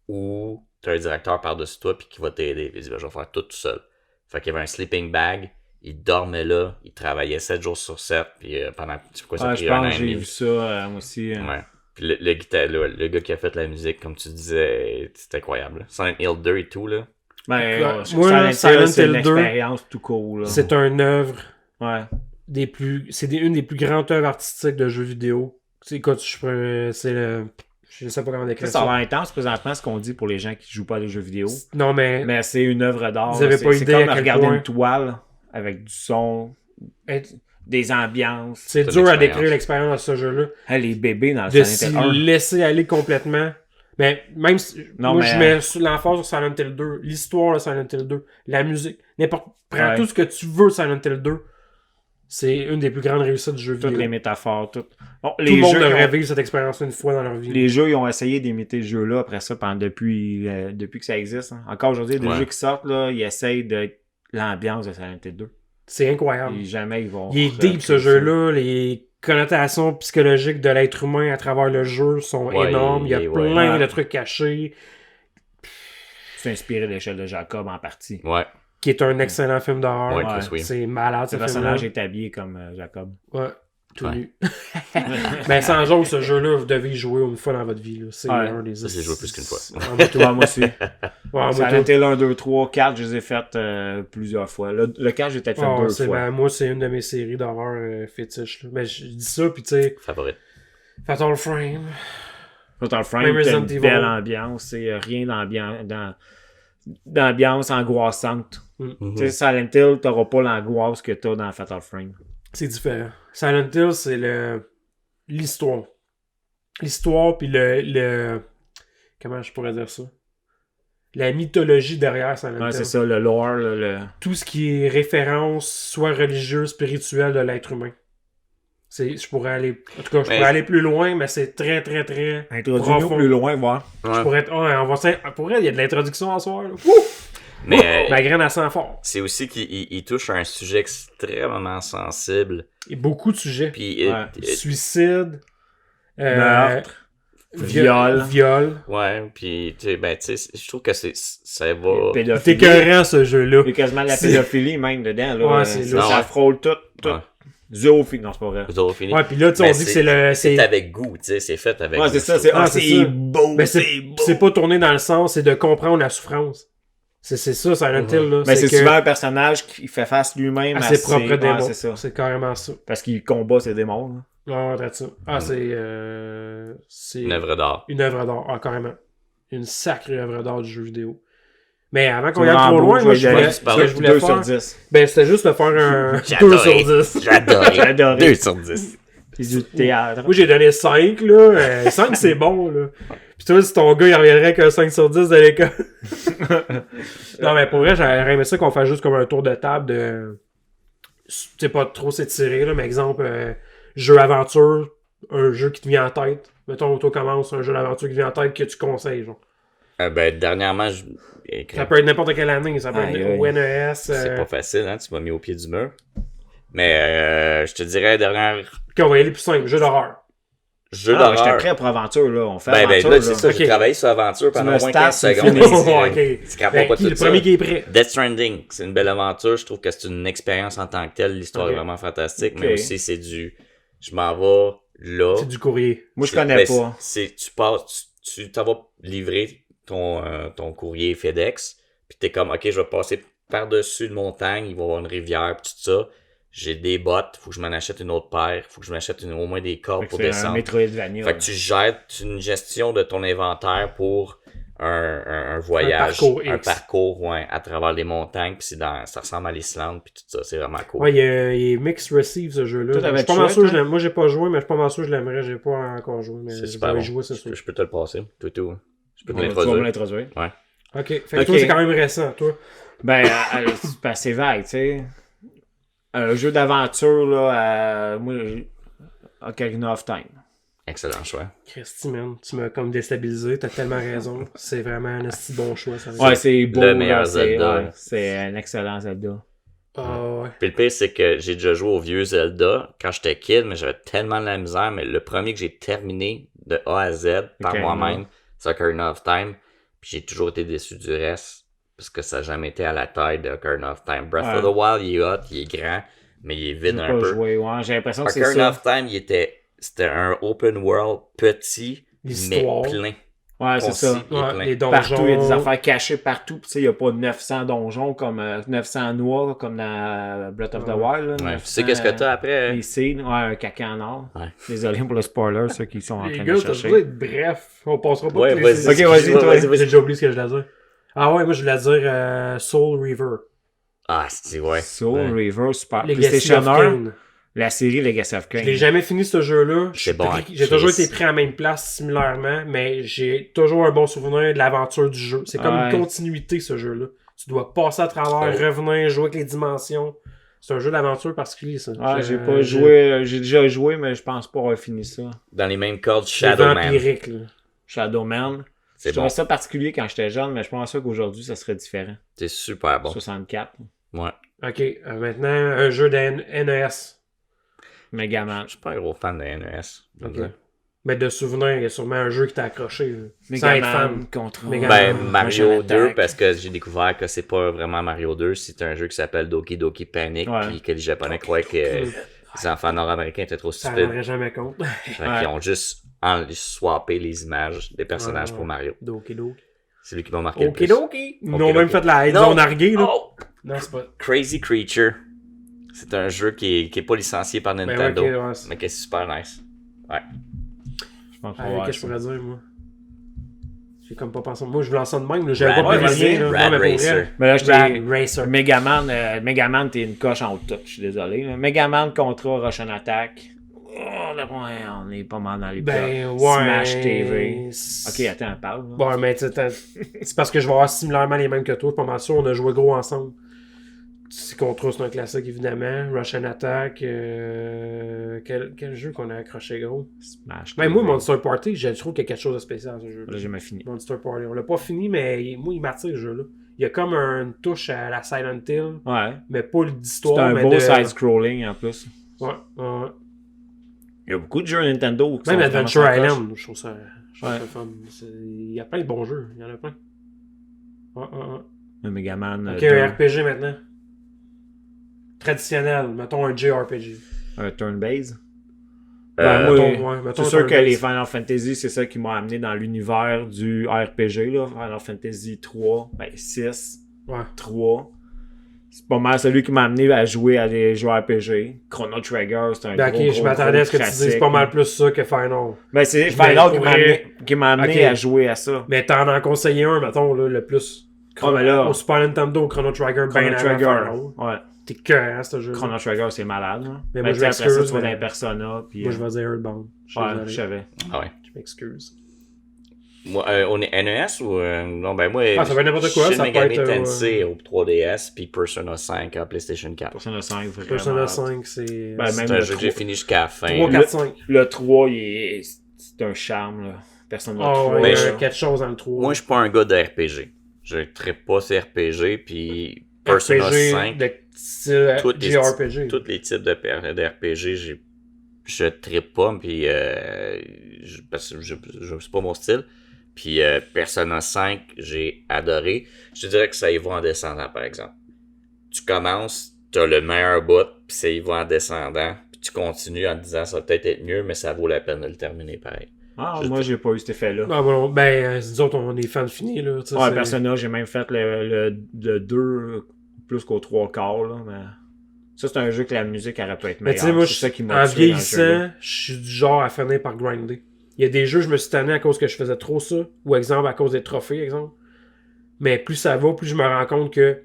[SPEAKER 1] ou t'as un directeur par-dessus toi, puis qui va t'aider. Puis il dit, ben, je vais faire tout seul. Fait qu'il y avait un sleeping bag, il dormait là, il travaillait 7 jours sur 7, puis pendant, tu sais quoi, ça a
[SPEAKER 2] Ouais,
[SPEAKER 1] pris
[SPEAKER 2] je
[SPEAKER 1] un an
[SPEAKER 2] pense
[SPEAKER 1] et
[SPEAKER 2] que j'ai
[SPEAKER 1] demi.
[SPEAKER 2] vu ça, moi aussi.
[SPEAKER 1] Ouais. Puis le gars qui a fait la musique, comme tu disais, c'est incroyable. Silent Hill 2 et tout, là.
[SPEAKER 2] Ben,
[SPEAKER 3] Moi, là, Silent
[SPEAKER 2] c'est une
[SPEAKER 3] Hill 2,
[SPEAKER 2] expérience tout cool. Là.
[SPEAKER 3] C'est une œuvre
[SPEAKER 2] Ouais.
[SPEAKER 3] une des plus grandes œuvres artistiques de jeux vidéo. C'est quoi, je sais pas comment décrire
[SPEAKER 2] Ça
[SPEAKER 3] ça.
[SPEAKER 2] va intense présentement ce qu'on dit pour les gens qui jouent pas à des jeux vidéo.
[SPEAKER 3] Non, mais
[SPEAKER 2] Mais c'est une œuvre d'art.
[SPEAKER 3] Vous avez
[SPEAKER 2] C'est
[SPEAKER 3] pas
[SPEAKER 2] c'est
[SPEAKER 3] idée
[SPEAKER 2] comme
[SPEAKER 3] à quel
[SPEAKER 2] regarder
[SPEAKER 3] point-
[SPEAKER 2] une toile avec du son. des ambiances.
[SPEAKER 3] C'est
[SPEAKER 1] C'est
[SPEAKER 3] dur
[SPEAKER 1] une
[SPEAKER 3] à
[SPEAKER 1] expérience.
[SPEAKER 3] décrire l'expérience de ce jeu-là.
[SPEAKER 2] Les bébés dans le
[SPEAKER 3] De
[SPEAKER 2] Silent
[SPEAKER 3] s'y
[SPEAKER 2] Hill 1.
[SPEAKER 3] laisser aller complètement. Mais même si,
[SPEAKER 2] Non,
[SPEAKER 3] moi,
[SPEAKER 2] mais-
[SPEAKER 3] je mets l'emphase sur Silent Hill 2, l'histoire de Silent Hill 2, la musique, prends
[SPEAKER 2] Ouais.
[SPEAKER 3] tout ce que tu veux de Silent Hill 2. C'est une des plus grandes réussites du jeu
[SPEAKER 2] Toutes
[SPEAKER 3] vidéo.
[SPEAKER 2] les métaphores, tout. Bon,
[SPEAKER 3] Tout le monde devrait vivre cette expérience une fois dans leur vie.
[SPEAKER 2] Les jeux, ils ont essayé d'imiter ce jeu-là après ça, depuis que ça existe. Hein. Encore aujourd'hui, il y a des
[SPEAKER 1] Ouais.
[SPEAKER 2] jeux qui sortent, là, ils essayent de l'ambiance de Silent Hill 2.
[SPEAKER 3] C'est incroyable.
[SPEAKER 2] Et jamais ils vont...
[SPEAKER 3] Il est deep ce
[SPEAKER 2] recréer ça.
[SPEAKER 3] jeu-là. Les connotations psychologiques de l'être humain à travers le jeu sont
[SPEAKER 1] Ouais,
[SPEAKER 3] énormes. Il y a
[SPEAKER 1] ouais.
[SPEAKER 3] plein
[SPEAKER 2] Ouais.
[SPEAKER 3] de trucs cachés.
[SPEAKER 2] C'est inspiré de l'échelle de Jacob en partie.
[SPEAKER 1] Ouais.
[SPEAKER 3] Qui est un excellent film d'horreur.
[SPEAKER 1] Ouais,
[SPEAKER 2] Ouais.
[SPEAKER 1] Chris, oui.
[SPEAKER 3] C'est malade ce
[SPEAKER 2] Le personnage
[SPEAKER 3] film-là.
[SPEAKER 2] est habillé comme Jacob.
[SPEAKER 3] Ouais, tout
[SPEAKER 1] Ouais.
[SPEAKER 3] nu. Mais sans joke, ce jeu-là, vous devez y jouer une fois dans votre vie. Là. C'est
[SPEAKER 2] Ouais.
[SPEAKER 3] un des...
[SPEAKER 1] Ça, j'ai joué plus qu'une fois.
[SPEAKER 3] Ah, moi, tout.
[SPEAKER 2] Toi, moi aussi.
[SPEAKER 3] Ouais, moi,
[SPEAKER 2] Silent
[SPEAKER 3] tout.
[SPEAKER 2] Hill 1, 2, 3, 4, je les ai faites plusieurs fois. Le 4, j'ai peut-être fait
[SPEAKER 3] Ah,
[SPEAKER 2] 2
[SPEAKER 3] c'est-
[SPEAKER 2] fois.
[SPEAKER 3] ben, moi, c'est une de mes séries d'horreur fétiches. Là. Mais je dis ça, puis tu sais,
[SPEAKER 1] Favorite.
[SPEAKER 3] Fatal Frame.
[SPEAKER 2] Fatal Frame,
[SPEAKER 3] Même
[SPEAKER 2] t'as
[SPEAKER 3] Resident
[SPEAKER 2] une
[SPEAKER 3] Evil.
[SPEAKER 2] belle ambiance. C'est rien d'ambiance angoissante.
[SPEAKER 1] Mhm.
[SPEAKER 2] Tu sais, Silent Hill, t'auras pas l'angoisse que t'as dans Fatal Frame.
[SPEAKER 3] C'est différent. Silent Hill, c'est l'histoire. L'histoire, puis le... Comment je pourrais dire ça? La mythologie derrière Silent
[SPEAKER 2] Ouais,
[SPEAKER 3] Hill.
[SPEAKER 2] c'est ça, le lore, là, le...
[SPEAKER 3] Tout ce qui est référence, soit religieuse, spirituelle de l'être humain. Je pourrais aller... En tout cas, je
[SPEAKER 1] Mais-
[SPEAKER 3] pourrais aller plus loin, mais c'est très, très, très...
[SPEAKER 2] Introduis-nous
[SPEAKER 3] profond.
[SPEAKER 2] plus loin, voir.
[SPEAKER 3] Je
[SPEAKER 1] Ouais.
[SPEAKER 3] pourrais être... on va... Pour elle, il y a de l'introduction en soir. Là.
[SPEAKER 1] Mais
[SPEAKER 3] La graine à sang fort.
[SPEAKER 1] c'est aussi qu'il touche à un sujet extrêmement sensible.
[SPEAKER 3] Il y a beaucoup de sujets.
[SPEAKER 1] Puis,
[SPEAKER 2] Ouais.
[SPEAKER 3] Suicide.
[SPEAKER 2] Meurtre. Viol.
[SPEAKER 3] Viol.
[SPEAKER 1] ouais, puis, tu sais, ben, tu sais, je trouve que ça va.
[SPEAKER 3] C'est
[SPEAKER 2] Pédophilie.
[SPEAKER 3] écœurant, ce jeu-là.
[SPEAKER 2] Il y a quasiment de la
[SPEAKER 3] C'est-
[SPEAKER 2] pédophilie, même, dedans. Là.
[SPEAKER 3] Ouais, c'est
[SPEAKER 2] ça,
[SPEAKER 1] là.
[SPEAKER 2] ça
[SPEAKER 1] Ouais.
[SPEAKER 2] frôle tout.
[SPEAKER 1] Ouais.
[SPEAKER 2] Zoophilie. Non, c'est pas vrai.
[SPEAKER 1] Zoophilie.
[SPEAKER 3] Ouais, puis là, tu sais,
[SPEAKER 1] Mais
[SPEAKER 3] on dit que c'est le...
[SPEAKER 1] C'est
[SPEAKER 3] c'est-
[SPEAKER 1] avec goût, tu sais, c'est fait avec
[SPEAKER 2] Ouais,
[SPEAKER 1] goût.
[SPEAKER 2] c'est ça.
[SPEAKER 1] je
[SPEAKER 2] C'est
[SPEAKER 1] trouve.
[SPEAKER 3] Ah, c'est
[SPEAKER 2] c'est
[SPEAKER 3] ça.
[SPEAKER 2] beau.
[SPEAKER 3] Mais
[SPEAKER 2] C'est beau.
[SPEAKER 3] c'est pas tourné dans le sens, c'est de comprendre la souffrance. C'est ça, Silent Hill, là.
[SPEAKER 2] Mais c'est
[SPEAKER 3] que
[SPEAKER 2] souvent un personnage qui fait face lui-même
[SPEAKER 3] à ses propres
[SPEAKER 2] ouais,
[SPEAKER 3] démons.
[SPEAKER 2] c'est ça.
[SPEAKER 3] C'est carrément ça.
[SPEAKER 2] Parce qu'il combat ses démons. là.
[SPEAKER 3] Ah, that's ça. Ah, c'est
[SPEAKER 1] Une œuvre d'art.
[SPEAKER 3] une œuvre d'art. Ah, carrément. Une sacrée œuvre d'art du jeu vidéo. Mais avant qu'on
[SPEAKER 2] C'est
[SPEAKER 3] aille trop
[SPEAKER 2] vraiment
[SPEAKER 3] loin,
[SPEAKER 2] beau,
[SPEAKER 3] moi,
[SPEAKER 2] je vais y
[SPEAKER 3] voulais-
[SPEAKER 2] aller.
[SPEAKER 3] ce que je voulais
[SPEAKER 2] 2
[SPEAKER 3] faire,
[SPEAKER 2] sur 10.
[SPEAKER 3] ben, c'était juste de faire un
[SPEAKER 1] J'ai
[SPEAKER 3] 2
[SPEAKER 1] adoré.
[SPEAKER 3] sur 10.
[SPEAKER 1] J'ai adoré.
[SPEAKER 2] J'ai adoré.
[SPEAKER 1] 2 sur 10.
[SPEAKER 2] C'est du théâtre.
[SPEAKER 3] Moi, j'ai donné 5, là. 5, c'est bon, là. Pis toi, si ton gars, il reviendrait avec un 5 sur 10 de l'école. Non, mais pour vrai, j'aurais aimé ça qu'on fasse juste comme un tour de table de... Tu sais, pas trop s'étirer, là, mais exemple, jeu aventure, un jeu qui te vient en tête. Mettons, toi, commence un jeu d'aventure qui te vient en tête que tu conseilles, genre.
[SPEAKER 1] Ben, dernièrement,
[SPEAKER 3] Ça peut être n'importe quelle année, ça peut
[SPEAKER 2] Aïe,
[SPEAKER 3] être
[SPEAKER 2] aïe.
[SPEAKER 3] au NES.
[SPEAKER 1] c'est pas facile, hein, tu m'as mis au pied du mur. Mais je te dirais, dernière
[SPEAKER 3] Ok, on va y aller plus simple, jeu d'horreur.
[SPEAKER 1] jeu
[SPEAKER 2] Ah, j'étais
[SPEAKER 1] d'horreur.
[SPEAKER 2] prêt pour aventure, là. On fait
[SPEAKER 1] Ben,
[SPEAKER 2] aventure,
[SPEAKER 1] là,
[SPEAKER 2] là.
[SPEAKER 1] c'est ça, j'ai
[SPEAKER 3] Ok.
[SPEAKER 1] travaillé sur Aventure pendant
[SPEAKER 2] me
[SPEAKER 1] au moins
[SPEAKER 2] starts,
[SPEAKER 1] 15
[SPEAKER 2] c'est
[SPEAKER 1] secondes.
[SPEAKER 2] fini.
[SPEAKER 3] Ok.
[SPEAKER 1] Tu comprends
[SPEAKER 3] Ben,
[SPEAKER 1] pas
[SPEAKER 3] qui,
[SPEAKER 1] tout
[SPEAKER 3] le
[SPEAKER 1] ça.
[SPEAKER 3] premier qui est prêt.
[SPEAKER 1] Death Stranding, c'est une belle aventure. Je trouve que c'est une expérience en tant que telle. L'histoire
[SPEAKER 3] Ok.
[SPEAKER 1] est vraiment fantastique,
[SPEAKER 2] Ok.
[SPEAKER 1] mais aussi c'est du... Je m'en vais là.
[SPEAKER 3] C'est du courrier.
[SPEAKER 2] Moi, je
[SPEAKER 1] C'est-
[SPEAKER 2] connais
[SPEAKER 1] ben,
[SPEAKER 2] pas.
[SPEAKER 1] Tu passes, tu t'en vas livrer ton courrier FedEx, puis t'es comme, ok, je vais passer par-dessus une montagne, il va y avoir une rivière, puis tout ça. J'ai des bottes, faut que je m'en achète une autre paire, faut que je m'achète au moins des cordes
[SPEAKER 2] Fait que
[SPEAKER 1] pour
[SPEAKER 2] c'est un
[SPEAKER 1] descendre.
[SPEAKER 2] Metroidvania.
[SPEAKER 1] Fait que tu gères une gestion de ton inventaire pour un voyage,
[SPEAKER 3] parcours
[SPEAKER 1] un
[SPEAKER 3] X.
[SPEAKER 1] parcours ouais, à travers les montagnes, puis ça ressemble à l'Islande, puis tout ça, c'est vraiment cool.
[SPEAKER 3] Ouais, il est mixed receive ce jeu-là.
[SPEAKER 2] Toi,
[SPEAKER 3] Je
[SPEAKER 2] t'avais
[SPEAKER 3] suis pas
[SPEAKER 2] joué,
[SPEAKER 3] mal sûr que je
[SPEAKER 2] toi?
[SPEAKER 3] l'aime. Moi, j'ai pas joué, mais je suis pas mal sûr que je l'aimerais. J'ai pas encore joué, mais
[SPEAKER 1] C'est
[SPEAKER 3] je
[SPEAKER 1] super
[SPEAKER 3] vais
[SPEAKER 1] bon.
[SPEAKER 3] y jouer, c'est sûr.
[SPEAKER 1] Je peux te le passer, tout. Je peux te
[SPEAKER 2] Tu vas me
[SPEAKER 1] l'introduire.
[SPEAKER 2] l'introduire.
[SPEAKER 3] Ok, fait que
[SPEAKER 2] Ok.
[SPEAKER 3] toi, c'est quand même récent, toi.
[SPEAKER 2] Ben, c'est assez vague, tu sais. Un jeu d'aventure, là, moi, Ocarina of Time.
[SPEAKER 1] Excellent choix.
[SPEAKER 3] Christy, man, tu m'as comme déstabilisé, t'as tellement raison. C'est vraiment un esti bon choix, ça.
[SPEAKER 2] Ouais, c'est beau.
[SPEAKER 1] le meilleur
[SPEAKER 2] là, c'est-
[SPEAKER 1] Zelda.
[SPEAKER 2] ouais, c'est un excellent Zelda.
[SPEAKER 3] Ah ouais.
[SPEAKER 1] Puis le pire, c'est que j'ai déjà joué au vieux Zelda quand j'étais kid, mais j'avais tellement de la misère. Mais le premier que j'ai terminé de A à Z par
[SPEAKER 2] Ocarina.
[SPEAKER 1] moi-même, c'est Ocarina of Time. Puis j'ai toujours été déçu du reste, parce que ça n'a jamais été à la taille de Ocarina of Time. Breath
[SPEAKER 2] Ouais.
[SPEAKER 1] of the Wild, il est hot, il est grand, mais il est
[SPEAKER 2] J'ai
[SPEAKER 1] vide un
[SPEAKER 2] pas
[SPEAKER 1] peu.
[SPEAKER 2] joué, ouais. J'ai l'impression que c'est
[SPEAKER 1] Ocarina
[SPEAKER 2] ça.
[SPEAKER 1] of Time, c'était un open world petit, mais
[SPEAKER 3] L'histoire.
[SPEAKER 1] plein.
[SPEAKER 2] Ouais, c'est
[SPEAKER 1] Concis
[SPEAKER 2] ça.
[SPEAKER 1] et
[SPEAKER 3] Ouais,
[SPEAKER 1] plein.
[SPEAKER 3] les
[SPEAKER 2] Partout, il y a des
[SPEAKER 3] donjons.
[SPEAKER 2] affaires cachées partout. Puis, tu sais, il n'y a pas 900 donjons comme 900 noix comme dans Breath of the Wild. Là,
[SPEAKER 1] Ouais.
[SPEAKER 2] 900,
[SPEAKER 1] Tu sais qu'est-ce que t'as après?
[SPEAKER 2] Les seeds, ouais, un caca en or.
[SPEAKER 1] Ouais.
[SPEAKER 2] Désolé pour le spoiler, ceux qui sont en
[SPEAKER 3] Les
[SPEAKER 2] train
[SPEAKER 3] gars,
[SPEAKER 2] de
[SPEAKER 3] t'as
[SPEAKER 2] chercher.
[SPEAKER 3] besoin d'être bref. On passera pas
[SPEAKER 1] Ouais,
[SPEAKER 3] toutes
[SPEAKER 1] vas-y.
[SPEAKER 3] les...
[SPEAKER 2] Ok, vas-y, toi.
[SPEAKER 1] Vas-y,
[SPEAKER 3] J'ai
[SPEAKER 1] vas-y.
[SPEAKER 3] déjà oublié ce que je voulais dire. Ah ouais, moi je voulais dire Soul River.
[SPEAKER 1] Ah, c'est ouais.
[SPEAKER 2] Soul
[SPEAKER 1] Ouais.
[SPEAKER 2] River, super.
[SPEAKER 3] Legacy
[SPEAKER 2] PlayStation
[SPEAKER 3] of
[SPEAKER 2] 1.
[SPEAKER 3] Kain.
[SPEAKER 2] La série Legacy of
[SPEAKER 3] Je
[SPEAKER 2] Kain.
[SPEAKER 3] l'ai jamais fini ce jeu-là.
[SPEAKER 1] C'est bon,
[SPEAKER 3] J'ai toujours été pris à la même place similairement, mais j'ai toujours un bon souvenir de l'aventure du jeu. C'est comme
[SPEAKER 2] Ouais.
[SPEAKER 3] une continuité ce jeu-là. Tu dois passer à travers,
[SPEAKER 1] Oh.
[SPEAKER 3] revenir, jouer avec les dimensions. C'est un jeu d'aventure particulier, ça.
[SPEAKER 2] J'ai pas joué, j'ai déjà joué, mais je pense pas avoir fini ça.
[SPEAKER 1] Dans les mêmes cordes,
[SPEAKER 3] C'est
[SPEAKER 1] Shadowman.
[SPEAKER 3] vampirique, là.
[SPEAKER 2] Shadowman. Je
[SPEAKER 1] C'est
[SPEAKER 2] trouvais
[SPEAKER 1] bon.
[SPEAKER 2] ça particulier quand j'étais jeune, mais je pense qu'aujourd'hui, ça serait différent.
[SPEAKER 1] C'est super bon.
[SPEAKER 2] 64.
[SPEAKER 1] Ouais.
[SPEAKER 3] Ok, maintenant, un jeu de NES.
[SPEAKER 2] Megaman.
[SPEAKER 1] Je suis pas un gros fan de NES. je veux
[SPEAKER 3] Ok.
[SPEAKER 1] dire.
[SPEAKER 3] Mais de souvenir, il y a sûrement un jeu qui t'a accroché. Là. Sans être fan.
[SPEAKER 2] Megaman contre...
[SPEAKER 3] Megaman.
[SPEAKER 1] Ben,
[SPEAKER 3] Rush
[SPEAKER 1] Mario
[SPEAKER 2] and
[SPEAKER 1] 2,
[SPEAKER 2] Attack.
[SPEAKER 1] parce que j'ai découvert que c'est pas vraiment Mario 2, c'est un jeu qui s'appelle Doki Doki Panic,
[SPEAKER 2] Ouais.
[SPEAKER 1] puis que les Japonais croyaient que les enfants nord-américains étaient trop
[SPEAKER 3] Ça ne
[SPEAKER 1] stupides.
[SPEAKER 3] rendrait jamais compte.
[SPEAKER 1] Fait
[SPEAKER 2] Ouais.
[SPEAKER 1] qu'ils ont juste swappé les images des personnages
[SPEAKER 3] Ouais.
[SPEAKER 1] pour Mario.
[SPEAKER 3] Doki Doki.
[SPEAKER 1] C'est lui qui m'a marqué le
[SPEAKER 3] Ok,
[SPEAKER 1] plus.
[SPEAKER 3] Doki. Ils ont
[SPEAKER 1] Ok,
[SPEAKER 3] même
[SPEAKER 1] ok.
[SPEAKER 3] fait la
[SPEAKER 1] Non.
[SPEAKER 3] zone arguée, là.
[SPEAKER 1] Oh!
[SPEAKER 3] Non, c'est pas.
[SPEAKER 1] Crazy Creature. C'est un jeu qui est pas licencié par
[SPEAKER 3] Ben,
[SPEAKER 1] Nintendo,
[SPEAKER 3] ok, ouais, c'est-
[SPEAKER 1] mais qui est super nice. Ouais.
[SPEAKER 2] Je pense
[SPEAKER 3] Ah,
[SPEAKER 2] pas
[SPEAKER 3] qu'est-ce que je pourrais dire, moi? J'ai comme pas pensé. Moi, je voulais ça de même, là. J'avais
[SPEAKER 1] Rad,
[SPEAKER 3] pas
[SPEAKER 2] ouais,
[SPEAKER 3] prévu
[SPEAKER 2] vas-y,
[SPEAKER 3] rien, là.
[SPEAKER 1] Rad
[SPEAKER 3] Non, mais pour
[SPEAKER 1] Racer.
[SPEAKER 3] vrai,
[SPEAKER 2] Mais là, j'étais...
[SPEAKER 3] Rad Racer.
[SPEAKER 2] Megaman, t'es une coche en haut de tout, je suis désolé. là. Megaman contre Rush and Attack. Oh, là, ouais, on est pas mal dans les
[SPEAKER 3] Ben,
[SPEAKER 2] plats.
[SPEAKER 3] ouais.
[SPEAKER 2] Smash TV. Ok, attends, parle. là.
[SPEAKER 3] Bon, mais tu sais, c'est parce que je vais avoir similairement les mêmes que toi. Pas mal sûr, on a joué gros ensemble. C'est contre c'est un classique, évidemment. Rush and Attack. Quel jeu qu'on a accroché gros?
[SPEAKER 2] Smash
[SPEAKER 3] Ben, moi,
[SPEAKER 2] TV.
[SPEAKER 3] Monster Party, je trouve qu'il y a quelque chose de spécial, ce jeu.
[SPEAKER 2] Là, j'ai jamais fini.
[SPEAKER 3] Monster Party. On l'a pas fini, mais moi, il m'attire, ce jeu-là. Il y a comme une touche à la Silent Hill,
[SPEAKER 2] Ouais.
[SPEAKER 3] mais pas
[SPEAKER 2] C'est
[SPEAKER 3] d'histoire.
[SPEAKER 2] un
[SPEAKER 3] mais
[SPEAKER 2] beau
[SPEAKER 3] de...
[SPEAKER 2] side-scrolling en plus.
[SPEAKER 3] Ouais, ouais.
[SPEAKER 2] Il y a beaucoup de jeux Nintendo qui
[SPEAKER 3] Même
[SPEAKER 2] sont
[SPEAKER 3] Adventure
[SPEAKER 2] vraiment
[SPEAKER 3] Island, je trouve ça
[SPEAKER 2] Ouais.
[SPEAKER 3] fun. Il y a plein de bons jeux. Il y en a plein. Ouais, ouais, ouais.
[SPEAKER 2] Le Megaman.
[SPEAKER 3] Ok, un RPG maintenant. Traditionnel, mettons un JRPG.
[SPEAKER 2] Un turn-based.
[SPEAKER 1] Euh,
[SPEAKER 2] moi,
[SPEAKER 3] mettons
[SPEAKER 2] c'est
[SPEAKER 3] un
[SPEAKER 2] sûr que
[SPEAKER 3] turn-based.
[SPEAKER 2] les Final Fantasy, c'est ça qui m'a amené dans l'univers du RPG. Là. Final Fantasy 3, 6,
[SPEAKER 3] Ouais.
[SPEAKER 2] 3. C'est pas mal celui qui m'a amené à jouer à des jeux RPG. Chrono Trigger, c'est un
[SPEAKER 3] Ben,
[SPEAKER 2] gros,
[SPEAKER 3] ok, je
[SPEAKER 2] gros,
[SPEAKER 3] m'attendais
[SPEAKER 2] gros
[SPEAKER 3] à ce que tu dises
[SPEAKER 2] classique,
[SPEAKER 3] pas mal
[SPEAKER 2] là.
[SPEAKER 3] plus ça que Final.
[SPEAKER 2] Ben, c'est
[SPEAKER 3] Mais
[SPEAKER 2] Final qui
[SPEAKER 3] pour
[SPEAKER 2] m'a
[SPEAKER 3] vrai-
[SPEAKER 2] amené
[SPEAKER 3] Ok.
[SPEAKER 2] à jouer à ça.
[SPEAKER 3] Mais t'en as conseillé un, mettons, là, le plus.
[SPEAKER 2] mais là-
[SPEAKER 3] Au Super Nintendo, Chrono Trigger,
[SPEAKER 2] Chrono
[SPEAKER 3] ben
[SPEAKER 2] Trigger.
[SPEAKER 3] avant Final.
[SPEAKER 2] Ouais.
[SPEAKER 3] T'es cœur, hein, ce jeu.
[SPEAKER 2] Chrono Trigger, c'est malade. Là.
[SPEAKER 3] Mais moi, je
[SPEAKER 2] tu sais, après ça,
[SPEAKER 3] m'excuse,
[SPEAKER 2] tu vas dans
[SPEAKER 3] mais-
[SPEAKER 2] les Persona. Puis,
[SPEAKER 3] Moi, je vais dire Earthbound. Je suis
[SPEAKER 2] Ouais,
[SPEAKER 3] désolé.
[SPEAKER 2] je savais.
[SPEAKER 1] Ah ouais.
[SPEAKER 3] Je m'excuse.
[SPEAKER 1] Moi, on est NES ou. Non, ben moi.
[SPEAKER 3] Ah, ça peut être n'importe quoi,
[SPEAKER 1] Shin
[SPEAKER 3] ça peut
[SPEAKER 1] Megami
[SPEAKER 3] être,
[SPEAKER 1] Tensei au 3DS, puis Persona 5 à PlayStation 4.
[SPEAKER 2] Persona 5, vraiment.
[SPEAKER 3] Persona 5, c'est.
[SPEAKER 2] Ben,
[SPEAKER 1] C'est
[SPEAKER 2] même
[SPEAKER 1] un
[SPEAKER 2] le
[SPEAKER 1] jeu que j'ai
[SPEAKER 2] 3.
[SPEAKER 1] fini jusqu'à la fin.
[SPEAKER 3] 3, 4, 5.
[SPEAKER 2] Le 3, c'est un charme. Là. Personne ne le
[SPEAKER 3] Ah
[SPEAKER 2] trouve.
[SPEAKER 3] ouais,
[SPEAKER 1] Mais
[SPEAKER 3] il y
[SPEAKER 1] je-
[SPEAKER 3] a quelque chose dans le 3.
[SPEAKER 1] Moi, je suis pas un gars de RPG. Je trippe pas ces RPG, puis Persona 5,
[SPEAKER 3] de style
[SPEAKER 1] Toutes les-
[SPEAKER 3] JRPG.
[SPEAKER 1] tous les types de RPG, je trippe pas, puis parce que c'est pas mon style. Puis Persona 5, j'ai adoré. Je te dirais que ça y va en descendant, par exemple. Tu commences, t'as le meilleur bout, puis ça y va en descendant, puis tu continues en te disant ça va peut-être être mieux, mais ça vaut la peine de le terminer pareil.
[SPEAKER 2] Ah, moi, j'ai pas eu cet effet-là.
[SPEAKER 3] Ah, bon, ben, nous autres, on est fans finis, là. tu sais,
[SPEAKER 2] Ouais,
[SPEAKER 3] c'est-
[SPEAKER 2] Persona, j'ai même fait le 2 plus qu'au 3 quarts. Là, mais... Ça, c'est un jeu que la musique aurait pu être
[SPEAKER 3] Mais
[SPEAKER 2] meilleure.
[SPEAKER 3] tu sais, moi,
[SPEAKER 2] c'est ça qui m'a
[SPEAKER 3] en
[SPEAKER 2] tué dans le jeu, là.
[SPEAKER 3] vieillissant, je suis du genre à finir par grinder. Il y a des jeux, je me suis tanné à cause que je faisais trop ça. Ou exemple, à cause des trophées, exemple. Mais plus ça va, plus je me rends compte que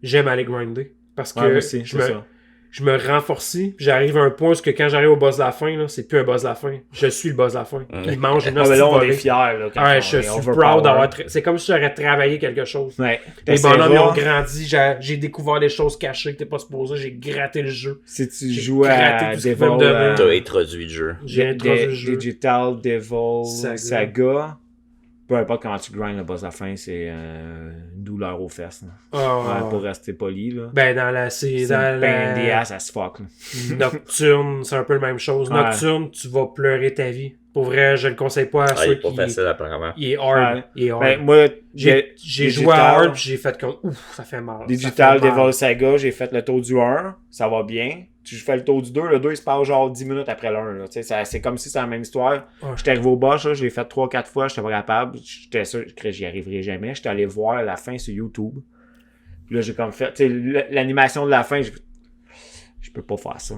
[SPEAKER 3] j'aime aller grinder. Parce que
[SPEAKER 2] Ouais, moi aussi,
[SPEAKER 3] je,
[SPEAKER 2] c'est
[SPEAKER 3] me,
[SPEAKER 2] ça.
[SPEAKER 3] je me renforcie. Puis j'arrive à un point où que quand j'arrive au boss de la fin, là, c'est plus un boss de la fin. Je suis le boss de la fin. Il mange une
[SPEAKER 2] Ah, mais là, on
[SPEAKER 3] volée.
[SPEAKER 2] est fiers. Là, quand
[SPEAKER 3] Ouais,
[SPEAKER 2] on
[SPEAKER 3] je
[SPEAKER 2] est
[SPEAKER 3] suis
[SPEAKER 2] overpower.
[SPEAKER 3] proud d'avoir... C'est comme si j'aurais travaillé quelque chose.
[SPEAKER 2] Ouais.
[SPEAKER 3] Les
[SPEAKER 2] C'est
[SPEAKER 3] bonhommes, ils ont
[SPEAKER 2] rare.
[SPEAKER 3] grandi. J'ai découvert des choses cachées que t'es pas supposé. J'ai gratté le jeu.
[SPEAKER 2] Si tu
[SPEAKER 3] J'ai
[SPEAKER 2] joues
[SPEAKER 3] gratté
[SPEAKER 2] à
[SPEAKER 3] tout ce qu'ils
[SPEAKER 2] Devil,
[SPEAKER 3] peuvent me donner.
[SPEAKER 1] T'as introduit le jeu.
[SPEAKER 3] J'ai introduit le jeu.
[SPEAKER 2] Digital Devil
[SPEAKER 3] Saga.
[SPEAKER 2] Saga. Peu importe comment tu grindes le boss à la fin, c'est une douleur aux fesses. Là.
[SPEAKER 3] Ah.
[SPEAKER 2] Ouais, pour rester poli. Là.
[SPEAKER 3] Ben, dans la... C'est
[SPEAKER 2] C'est
[SPEAKER 3] dans
[SPEAKER 2] une pain in the
[SPEAKER 3] la...
[SPEAKER 2] ass as fuck. Là.
[SPEAKER 3] Nocturne, c'est un peu la même chose.
[SPEAKER 2] Ouais.
[SPEAKER 3] Nocturne, tu vas pleurer ta vie. Pour vrai, je le conseille pas à
[SPEAKER 1] Ah, il
[SPEAKER 3] ceux
[SPEAKER 1] est pas
[SPEAKER 3] qui...
[SPEAKER 1] facile apparemment.
[SPEAKER 3] Il est hard.
[SPEAKER 2] Ouais.
[SPEAKER 3] Il est hard.
[SPEAKER 2] Ben, moi,
[SPEAKER 3] J'ai joué à hard puis j'ai fait comme... Ouf, ça fait mal.
[SPEAKER 2] Digital
[SPEAKER 3] Ça fait mal.
[SPEAKER 2] Devil Saga, j'ai fait le tour du 1, ça va bien. Tu fais le tour du 2, le 2 il se passe genre 10 minutes après le 1. Là. Tu sais, c'est comme si c'était la même histoire.
[SPEAKER 3] Ouais.
[SPEAKER 2] J'étais arrivé au boss, là, je l'ai fait 3-4 fois, j'étais pas capable. J'étais sûr que j'y arriverais jamais. J'étais allé voir la fin sur YouTube. Puis là, j'ai comme fait, tu sais, l'animation de la fin, je peux pas faire ça.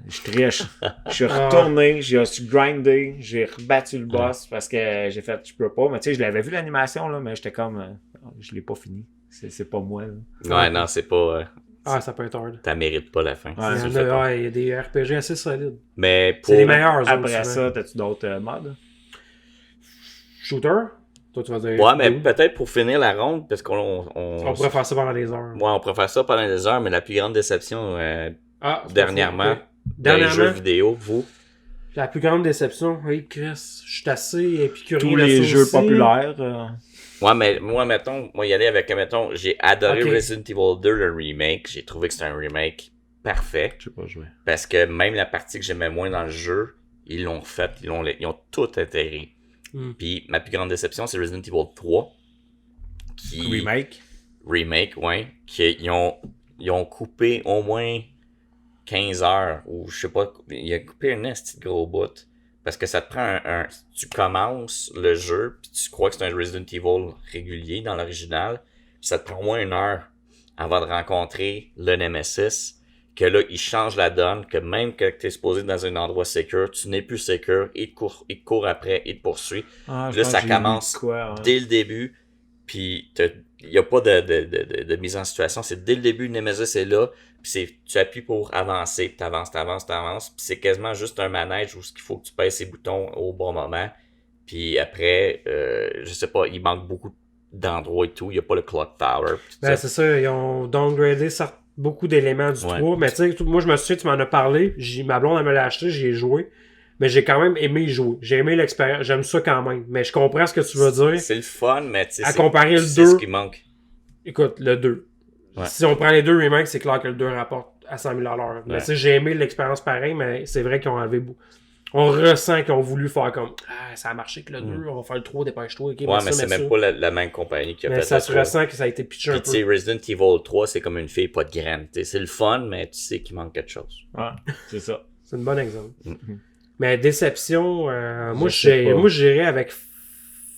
[SPEAKER 2] Je triche. Je suis retourné, j'ai grindé, j'ai rebattu le boss parce que j'ai fait, je peux pas. Mais tu sais, je l'avais vu l'animation, là, mais j'étais comme, je l'ai pas fini. C'est pas moi. Là.
[SPEAKER 1] Ouais, non, c'est pas.
[SPEAKER 3] Ah, ça peut être hard.
[SPEAKER 1] T'as mérites pas la fin.
[SPEAKER 2] Ouais,
[SPEAKER 1] si tu
[SPEAKER 3] Il
[SPEAKER 1] le fais pas.
[SPEAKER 3] y a des RPG assez solides.
[SPEAKER 1] Mais pour...
[SPEAKER 3] C'est les meilleurs, eux
[SPEAKER 2] Après
[SPEAKER 3] autres, souvent.
[SPEAKER 2] ça, t'as-tu d'autres mods?
[SPEAKER 3] Shooter? Toi, tu vas dire.
[SPEAKER 1] Ouais, mais
[SPEAKER 3] Doom.
[SPEAKER 1] peut-être pour finir la ronde, parce qu'on...
[SPEAKER 3] On pourrait faire ça pendant des heures.
[SPEAKER 1] Ouais, on pourrait faire ça pendant des heures, mais la plus grande déception
[SPEAKER 3] Ah, c'est
[SPEAKER 1] dernièrement,
[SPEAKER 3] parfait, ok.
[SPEAKER 1] dans les jeux
[SPEAKER 3] Dernièrement,
[SPEAKER 1] vidéo, vous...
[SPEAKER 3] la plus grande déception, oui, Chris, je suis assez épicurien
[SPEAKER 2] Tous
[SPEAKER 3] de
[SPEAKER 2] les
[SPEAKER 3] ça
[SPEAKER 2] jeux
[SPEAKER 3] aussi.
[SPEAKER 2] populaires.
[SPEAKER 1] Ouais, mais moi, mettons, y aller avec, mettons, j'ai adoré
[SPEAKER 3] Ok.
[SPEAKER 1] Resident Evil 2, le remake. J'ai trouvé que c'était un remake parfait.
[SPEAKER 2] Je sais pas jouer.
[SPEAKER 1] Parce que même la partie que j'aimais moins dans le jeu, ils l'ont faite, ils ont tout intégré.
[SPEAKER 3] Hmm.
[SPEAKER 1] Puis ma plus grande déception, c'est Resident Evil 3. Qui...
[SPEAKER 2] Remake.
[SPEAKER 1] Remake, ouais. Ils ont coupé au moins 15 heures, ou je sais pas, il a coupé un esti de gros bout. Parce que ça te prend tu commences le jeu, puis tu crois que c'est un Resident Evil régulier dans l'original, puis ça te prend au moins 1 heure avant de rencontrer le Nemesis, que là, il change la donne, que même quand t'es supposé dans un endroit secure, tu n'es plus secure, il te court après, il te poursuit.
[SPEAKER 2] Ah,
[SPEAKER 1] Là, ça commence dès le début, puis il n'y a pas de mise en situation, c'est dès le début, le Nemesis est là, puis tu appuies pour avancer, puis t'avances, puis c'est quasiment juste un manège où il faut que tu pèses ses boutons au bon moment, puis après, je sais pas, il manque beaucoup d'endroits et tout, il n'y a pas le clock tower. Tout
[SPEAKER 3] Ben,
[SPEAKER 1] ça.
[SPEAKER 3] c'est ça, ils ont downgradé beaucoup d'éléments du
[SPEAKER 1] Ouais.
[SPEAKER 3] 3, mais tu sais, moi je me souviens, tu m'en as parlé, ma blonde elle me l'a acheté, j'y ai joué, mais j'ai quand même aimé y jouer. J'ai aimé l'expérience, j'aime ça quand même, mais je comprends ce que tu veux dire.
[SPEAKER 1] C'est le fun, mais tu sais,
[SPEAKER 3] À comparer le
[SPEAKER 1] c'est
[SPEAKER 3] 2,
[SPEAKER 1] ce qui manque.
[SPEAKER 3] écoute, le 2.
[SPEAKER 1] Ouais.
[SPEAKER 3] Si on prend les deux remakes, c'est clair que le 2 rapporte à 100 000 $. Mais
[SPEAKER 1] Ouais.
[SPEAKER 3] tu sais, j'ai aimé l'expérience pareil, mais c'est vrai qu'ils ont enlevé beaucoup. On ressent qu'ils ont voulu faire comme ah, ça a marché que le 2, on va faire le 3, dépêche-toi, ok,
[SPEAKER 1] Ouais,
[SPEAKER 3] mets
[SPEAKER 1] mais
[SPEAKER 3] ça,
[SPEAKER 1] c'est
[SPEAKER 3] mets
[SPEAKER 1] même
[SPEAKER 3] ça.
[SPEAKER 1] pas la même compagnie qui a
[SPEAKER 3] Mais
[SPEAKER 1] fait
[SPEAKER 3] ça
[SPEAKER 1] le
[SPEAKER 3] se
[SPEAKER 1] 3.
[SPEAKER 3] ressent que ça a été pitché un
[SPEAKER 1] Puis tu
[SPEAKER 3] peu.
[SPEAKER 1] sais, Resident Evil 3, c'est comme une fille pas de graine. Tu sais, c'est le fun, mais tu sais qu'il manque quelque chose.
[SPEAKER 2] Ouais, c'est ça.
[SPEAKER 3] C'est un bon exemple.
[SPEAKER 1] Mhm.
[SPEAKER 3] Mais déception, moi
[SPEAKER 2] Je sais pas.
[SPEAKER 3] moi j'irais avec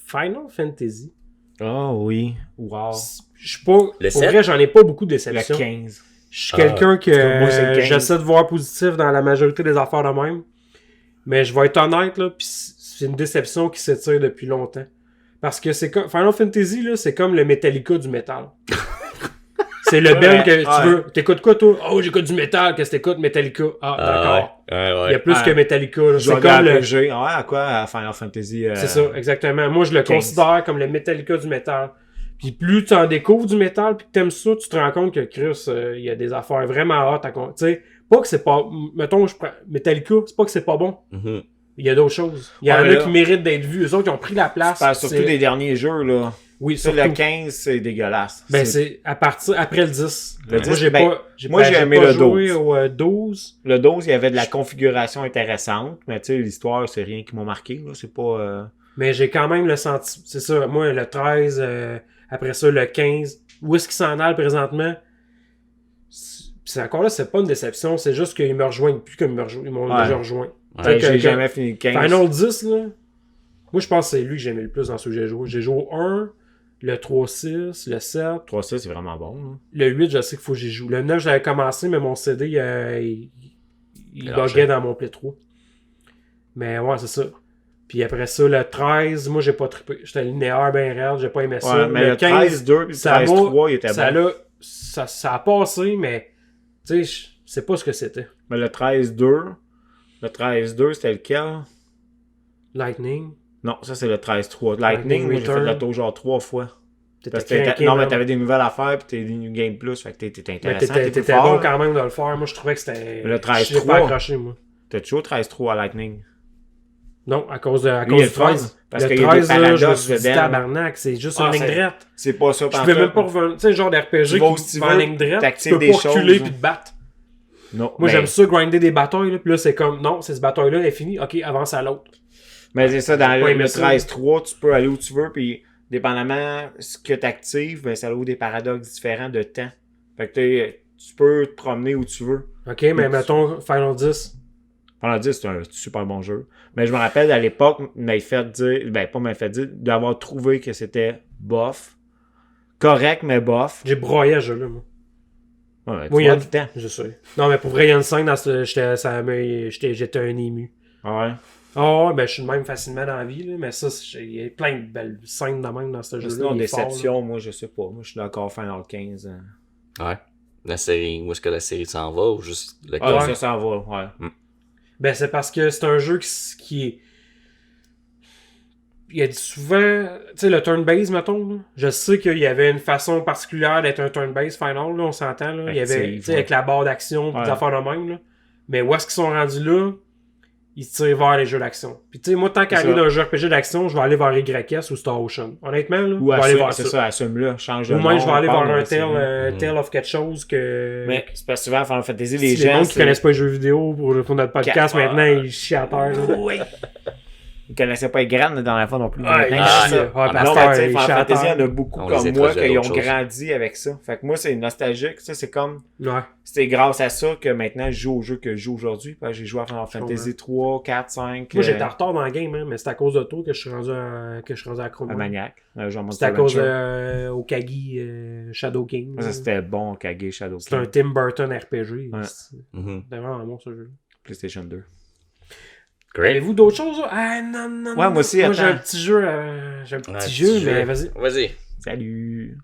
[SPEAKER 3] Final Fantasy.
[SPEAKER 2] Ah oui.
[SPEAKER 3] Wow. Je suis pas.
[SPEAKER 1] Le
[SPEAKER 3] Pour
[SPEAKER 1] 7?
[SPEAKER 3] vrai, j'en ai pas beaucoup de
[SPEAKER 2] Le
[SPEAKER 3] déceptions.
[SPEAKER 2] 15.
[SPEAKER 3] Je suis quelqu'un que
[SPEAKER 2] moi, c'est le 15.
[SPEAKER 3] j'essaie de voir positif dans la majorité des affaires de même. Mais je vais être honnête, là, pis c'est une déception qui s'étire depuis longtemps. Parce que c'est comme Final Fantasy, là, c'est comme le Metallica du métal. C'est le band que tu
[SPEAKER 2] ouais.
[SPEAKER 3] veux. T'écoutes quoi, toi? Oh, j'écoute du métal. Qu'est-ce que t'écoutes? Metallica. Ah, d'accord.
[SPEAKER 1] Ouais.
[SPEAKER 3] Il y a plus
[SPEAKER 2] Ouais.
[SPEAKER 3] que Metallica. Là.
[SPEAKER 2] Je
[SPEAKER 3] C'est
[SPEAKER 2] vais
[SPEAKER 3] comme le...
[SPEAKER 2] RPG. Ouais, à quoi? À Final Fantasy.
[SPEAKER 3] C'est ça, exactement. Moi, je le
[SPEAKER 2] 15.
[SPEAKER 3] considère comme le Metallica du métal. Puis plus tu en découvres du métal, puis que t'aimes ça, tu te rends compte que Chris, il y a des affaires vraiment hot à tu sais, pas que c'est pas... Mettons, je prends Metallica, c'est pas que c'est pas bon.
[SPEAKER 1] Mhm.
[SPEAKER 3] Il y a d'autres choses. Il y en
[SPEAKER 2] Ouais,
[SPEAKER 3] a
[SPEAKER 2] mais là-
[SPEAKER 3] qui méritent d'être vus. Eux autres, qui ont pris la
[SPEAKER 2] Je
[SPEAKER 3] place.
[SPEAKER 2] parle surtout
[SPEAKER 3] c'est-
[SPEAKER 2] des derniers jeux, là.
[SPEAKER 3] Oui,
[SPEAKER 2] Sur
[SPEAKER 3] surtout.
[SPEAKER 2] le 15, c'est dégueulasse.
[SPEAKER 3] Ben, c'est à partir... Après le 10.
[SPEAKER 2] Le
[SPEAKER 3] Moi,
[SPEAKER 2] 10,
[SPEAKER 3] j'ai
[SPEAKER 2] ben,
[SPEAKER 3] pas...
[SPEAKER 2] moi, j'ai aimé
[SPEAKER 3] pas
[SPEAKER 2] le
[SPEAKER 3] joué
[SPEAKER 2] 12.
[SPEAKER 3] au 12.
[SPEAKER 2] Le 12, il y avait de la configuration intéressante, mais tu sais, l'histoire, c'est rien qui m'a marqué, là. C'est pas...
[SPEAKER 3] Mais j'ai quand même le senti... C'est ça, moi, le 13, après ça, le 15. Où est-ce qu'ils s'en allent présentement? C'est encore là, c'est pas une déception, c'est juste qu'ils me rejoignent plus comme ils m'ont
[SPEAKER 2] Ouais.
[SPEAKER 3] déjà rejoint.
[SPEAKER 2] Ben,
[SPEAKER 3] que-
[SPEAKER 2] j'ai
[SPEAKER 3] que-
[SPEAKER 2] jamais fini le 15.
[SPEAKER 3] Final 10, là, moi je pense que c'est lui que j'ai aimé le plus dans ceux que j'ai joué. J'ai joué au 1, le 3-6, le 7,
[SPEAKER 2] 3-6, c'est vraiment bon, là.
[SPEAKER 3] le 8, je sais qu'il faut que j'y joue. Le 9, je l'avais commencé, mais mon CD, il
[SPEAKER 1] lâché.
[SPEAKER 3] buguait dans mon Play 3. Mais ouais, c'est ça. Puis après ça, le 13, moi j'ai pas trippé. J'étais linéaire ben raide, j'ai pas aimé ça.
[SPEAKER 2] Ouais, mais le 13-2 puis le
[SPEAKER 3] ça
[SPEAKER 2] 13-3, il était
[SPEAKER 3] ça
[SPEAKER 2] bon.
[SPEAKER 3] ça a passé, mais tu sais, je sais pas ce que c'était.
[SPEAKER 2] Mais le 13-2, c'était lequel?
[SPEAKER 3] Lightning.
[SPEAKER 2] Non, ça c'est le 13-3. Lightning, moi, j'ai fait
[SPEAKER 3] Return.
[SPEAKER 2] le tour genre 3 fois. Parce que
[SPEAKER 3] craqué,
[SPEAKER 2] non, mais
[SPEAKER 3] vraiment.
[SPEAKER 2] t'avais des nouvelles affaires pis t'es des New Game Plus, fait que t'étais
[SPEAKER 3] Mais
[SPEAKER 2] intéressant.
[SPEAKER 3] t'étais
[SPEAKER 2] plus fort,
[SPEAKER 3] bon
[SPEAKER 2] là.
[SPEAKER 3] quand même de le faire. Moi, je trouvais que c'était...
[SPEAKER 2] Le 13-3.
[SPEAKER 3] J'ai pas accroché, moi.
[SPEAKER 2] T'as toujours 13-3 à Lightning.
[SPEAKER 3] Non, à cause, à
[SPEAKER 2] Lui,
[SPEAKER 3] cause
[SPEAKER 2] il est
[SPEAKER 3] du
[SPEAKER 2] fun,
[SPEAKER 3] 13.
[SPEAKER 2] parce
[SPEAKER 3] Le
[SPEAKER 2] qu'il y a des
[SPEAKER 3] 13, là, je me
[SPEAKER 2] paradoxes
[SPEAKER 3] suis dit
[SPEAKER 2] dedans.
[SPEAKER 3] tabarnak, c'est juste
[SPEAKER 2] Ah,
[SPEAKER 3] une ligne
[SPEAKER 2] c'est-
[SPEAKER 3] droite.
[SPEAKER 2] C'est pas ça,
[SPEAKER 3] Je pouvais même pas revenir. Tu sais, le genre d'RPG
[SPEAKER 2] Tu vas où
[SPEAKER 3] qui
[SPEAKER 2] tu
[SPEAKER 3] va en
[SPEAKER 2] veux,
[SPEAKER 3] ligne droite, tu
[SPEAKER 2] t'actives
[SPEAKER 3] peux
[SPEAKER 2] des
[SPEAKER 3] pas reculer
[SPEAKER 2] choses.
[SPEAKER 3] puis te battre.
[SPEAKER 2] Non,
[SPEAKER 3] Moi,
[SPEAKER 2] mais-
[SPEAKER 3] j'aime ça, grinder des batailles, là, puis là, c'est comme, non, c'est ce bataille-là, elle est finie, ok, avance à l'autre.
[SPEAKER 2] Mais c'est ça, dans
[SPEAKER 3] J'ai pas
[SPEAKER 2] le
[SPEAKER 3] aimé ça.
[SPEAKER 2] 13-3, tu peux aller où tu veux, puis dépendamment ce que tu actives, ben, ça ouvre des paradoxes différents de temps. Fait que tu peux te promener où tu veux.
[SPEAKER 3] Ok, mais mettons, Final 10.
[SPEAKER 2] Pendant 10, c'est un super bon jeu. Mais je me rappelle, à l'époque, m'avait fait dire, ben pas m'avait fait dire, d'avoir trouvé que c'était bof. Correct, mais bof.
[SPEAKER 3] J'ai broyé à ce jeu-là, moi.
[SPEAKER 2] Ouais, tu
[SPEAKER 3] Oui, il y
[SPEAKER 2] vois
[SPEAKER 3] a-
[SPEAKER 2] du temps.
[SPEAKER 3] Je sais. Non, mais pour vrai, il y a une scène dans ce. J'étais un ému.
[SPEAKER 2] Ouais.
[SPEAKER 3] Ah ouais, ben je suis de même facilement dans la vie, là, mais ça, il y a plein de belles scènes de même dans ce
[SPEAKER 2] Mais
[SPEAKER 3] jeu-là.
[SPEAKER 2] sinon,
[SPEAKER 3] il est fort, là.
[SPEAKER 2] déception, moi, je sais pas. Moi, je suis d'accord Final 15.
[SPEAKER 1] Ouais. La série, où est-ce que la série s'en va ou juste le
[SPEAKER 2] Ah,
[SPEAKER 3] Ouais.
[SPEAKER 2] ça va, ouais.
[SPEAKER 3] Ben, c'est parce que c'est un jeu qui est. Il y a souvent. Tu sais, le turn-based, mettons. Là. Je sais qu'il y avait une façon particulière d'être un turn-based final, là, on s'entend. Là. Il y avait,
[SPEAKER 2] Active,
[SPEAKER 3] tu sais,
[SPEAKER 2] ouais.
[SPEAKER 3] avec la barre d'action, pis
[SPEAKER 2] Ouais.
[SPEAKER 3] des affaires de même. Là. Mais où est-ce qu'ils sont rendus là? Ils se tirent vers les jeux d'action. Puis tu sais, moi, tant qu'à
[SPEAKER 2] C'est
[SPEAKER 3] aller
[SPEAKER 2] ça.
[SPEAKER 3] dans un jeu RPG d'action, je vais aller vers YS ou Star Ocean. Honnêtement, là,
[SPEAKER 2] Ou
[SPEAKER 3] je vais aller vers
[SPEAKER 2] c'est
[SPEAKER 3] ça.
[SPEAKER 2] ça, assume-le, change de
[SPEAKER 3] Ou
[SPEAKER 2] nom.
[SPEAKER 3] même, je vais aller vers
[SPEAKER 2] parle de
[SPEAKER 3] un
[SPEAKER 2] la série.
[SPEAKER 3] Tale of quelque chose que.
[SPEAKER 2] Mais c'est parce que souvent, Final Fantasy,
[SPEAKER 3] Si
[SPEAKER 2] les
[SPEAKER 3] les
[SPEAKER 2] gens...
[SPEAKER 3] gens qui connaissent pas les jeux vidéo pour notre podcast,
[SPEAKER 2] Quatre-
[SPEAKER 3] maintenant, ils chient à terre. là.
[SPEAKER 2] Oui. Ils connaissaient pas les grandes dans la fois non plus.
[SPEAKER 3] Ouais,
[SPEAKER 2] Maintenant,
[SPEAKER 1] ah,
[SPEAKER 2] ils savent.
[SPEAKER 3] ouais,
[SPEAKER 1] on
[SPEAKER 3] parce
[SPEAKER 2] Non,
[SPEAKER 3] que
[SPEAKER 2] mais tu sais,
[SPEAKER 3] ils
[SPEAKER 2] Final
[SPEAKER 3] chient à
[SPEAKER 2] Fantasy, il y en
[SPEAKER 3] terre.
[SPEAKER 2] a beaucoup
[SPEAKER 1] On les
[SPEAKER 2] comme moi
[SPEAKER 1] introduit à
[SPEAKER 2] qui ont
[SPEAKER 1] d'autres choses.
[SPEAKER 2] grandi avec ça. Fait que moi, c'est nostalgique. Ça, c'est comme...
[SPEAKER 3] Ouais.
[SPEAKER 2] C'est grâce à ça que maintenant, je joue au jeu que je joue aujourd'hui. Parce que j'ai joué à Final Fantasy 3, 4, 5...
[SPEAKER 3] Moi, j'étais en retard dans le game, hein, mais c'est à cause de toi que je suis rendu à Chrome.
[SPEAKER 2] Un maniaque. Genre
[SPEAKER 3] C'est à cause
[SPEAKER 2] de...
[SPEAKER 3] Okagi Shadow King.
[SPEAKER 2] Ça, c'était bon, Kage Shadow
[SPEAKER 3] C'est un
[SPEAKER 2] King.
[SPEAKER 3] Tim Burton RPG.
[SPEAKER 2] Ouais.
[SPEAKER 3] C'est
[SPEAKER 1] Mhm.
[SPEAKER 3] vraiment bon, ce jeu.
[SPEAKER 2] PlayStation 2.
[SPEAKER 1] Great.
[SPEAKER 3] Avez-vous d'autres choses? Là? Ah, non.
[SPEAKER 2] Ouais, moi aussi,
[SPEAKER 3] Moi,
[SPEAKER 2] attends.
[SPEAKER 3] j'ai un petit jeu. J'ai un petit
[SPEAKER 1] Ouais,
[SPEAKER 3] jeu,
[SPEAKER 1] petit
[SPEAKER 3] mais
[SPEAKER 1] jeu.
[SPEAKER 3] vas-y.
[SPEAKER 1] Vas-y.
[SPEAKER 2] Salut!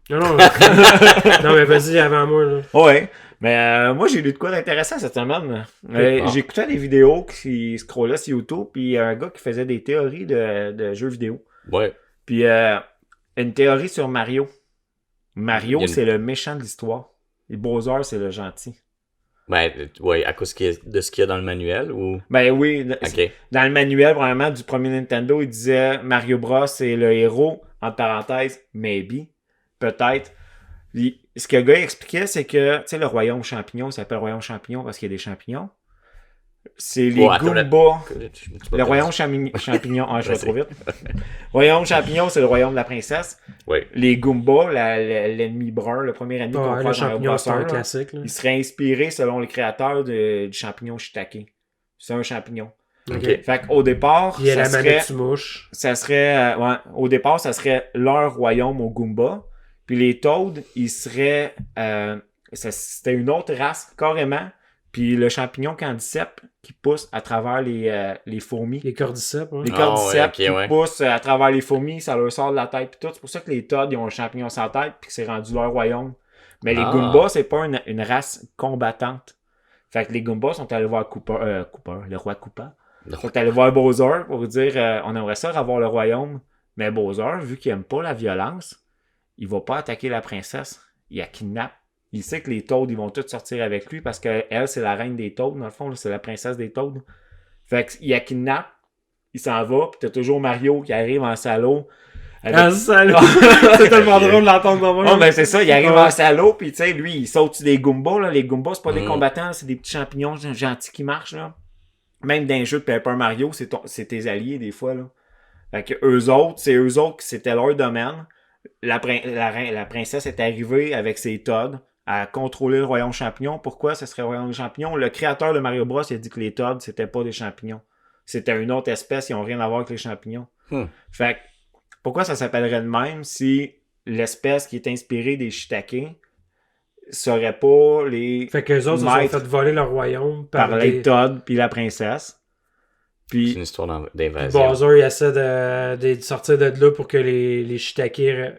[SPEAKER 3] Non. Non, mais vas-y avant moi, là.
[SPEAKER 2] Ouais, mais moi j'ai lu de quoi d'intéressant cette semaine.
[SPEAKER 1] Ah.
[SPEAKER 2] J'écoutais des vidéos qui scrollaient sur YouTube, puis il y a un gars qui faisait des théories de jeux vidéo.
[SPEAKER 1] Ouais.
[SPEAKER 2] Puis une théorie sur Mario. Mario,
[SPEAKER 1] Il y a une-
[SPEAKER 2] c'est le méchant de l'histoire. Et Bowser, c'est le gentil.
[SPEAKER 1] Ben, ouais, à cause de ce qu'il y a dans le manuel ou.
[SPEAKER 2] Ben oui,
[SPEAKER 1] Ok.
[SPEAKER 2] dans le manuel vraiment du premier Nintendo, il disait Mario Bros c'est le héros, entre parenthèses, maybe, peut-être. Ce que le gars expliquait, c'est que, tu sais, le royaume champignon, il s'appelle royaume champignon parce qu'il y a des champignons. C'est les
[SPEAKER 1] Ouais, attends,
[SPEAKER 2] Goombas.
[SPEAKER 1] Tu
[SPEAKER 2] Le
[SPEAKER 1] vas
[SPEAKER 2] royaume champignon. Ah, je vais trop vite. Royaume champignon, c'est le royaume de la princesse.
[SPEAKER 1] Ouais.
[SPEAKER 2] Les Goombas, l'ennemi brun, le premier ennemi qu'on
[SPEAKER 3] Ouais,
[SPEAKER 2] croise
[SPEAKER 3] le
[SPEAKER 2] dans le
[SPEAKER 3] champignon, c'est un
[SPEAKER 2] Buster, là,
[SPEAKER 3] classique. Là.
[SPEAKER 2] il serait inspiré, selon les créateurs, du champignon shiitake. C'est un champignon.
[SPEAKER 1] Ok.
[SPEAKER 2] Fait qu'au départ,
[SPEAKER 3] Puis il y a
[SPEAKER 2] ça
[SPEAKER 3] la manette
[SPEAKER 2] serait,
[SPEAKER 3] tu mouches.
[SPEAKER 2] ça serait ouais, au départ, ça serait leur royaume aux Goombas. Puis les Toads, ils seraient c'était une autre race, carrément. Puis le champignon candiceps qui pousse à travers les fourmis.
[SPEAKER 3] Les cordyceps. Hein.
[SPEAKER 2] Les
[SPEAKER 1] Ah,
[SPEAKER 2] cordyceps
[SPEAKER 1] ouais, ok,
[SPEAKER 2] qui
[SPEAKER 1] ouais.
[SPEAKER 2] poussent à travers les fourmis, ça leur sort de la tête. Puis tout. C'est pour ça que les Toads, ils ont un champignon sans tête, puis que c'est rendu leur royaume. Mais les
[SPEAKER 1] Ah.
[SPEAKER 2] Goombas, c'est pas une race combattante. Fait que les Goombas sont allés voir Cooper, le roi Koopa. Ils sont allés voir Bowser pour dire on aimerait ça avoir le royaume. Mais Bowser, vu qu'il aime pas la violence, il va pas attaquer la princesse. Il la kidnappe. Il sait que les Toads, ils vont tous sortir avec lui parce qu'elle, c'est la reine des Toads, dans le fond, là, c'est la princesse des Toads. Fait qu'il la kidnappe, il s'en va, pis t'as toujours Mario qui arrive en salaud. avec-
[SPEAKER 3] Ah, salut! C'est tellement drôle de l'entendre dans
[SPEAKER 2] Oh, ben c'est ça, il arrive
[SPEAKER 3] Ouais.
[SPEAKER 2] en salaud, pis tu sais, lui, il saute sur des Goombas, là. Les Goombas, c'est pas des
[SPEAKER 1] Mm.
[SPEAKER 2] combattants, c'est des petits champignons gentils qui marchent, là. Même dans les jeux de Paper Mario, c'est tes alliés, des fois, là. Fait que eux autres, c'était leur domaine. La princesse est arrivée avec ses Toads à contrôler le royaume champignon. Pourquoi ce serait le royaume champignon? Le créateur de Mario Bros, il a dit que les Toads, c'était pas des champignons. C'était une autre espèce, ils ont rien à voir avec les champignons. Fait que, pourquoi ça s'appellerait de même si l'espèce qui est inspirée des shiitake serait pas les
[SPEAKER 3] Fait qu'eux autres, ils se sont
[SPEAKER 2] maîtres
[SPEAKER 3] fait voler leur royaume
[SPEAKER 2] par
[SPEAKER 3] des...
[SPEAKER 2] les Toads puis la princesse?
[SPEAKER 1] C'est
[SPEAKER 2] Puis,
[SPEAKER 1] une histoire d'invasion.
[SPEAKER 3] Bowser, il essaie de sortir de là pour que les Shiitake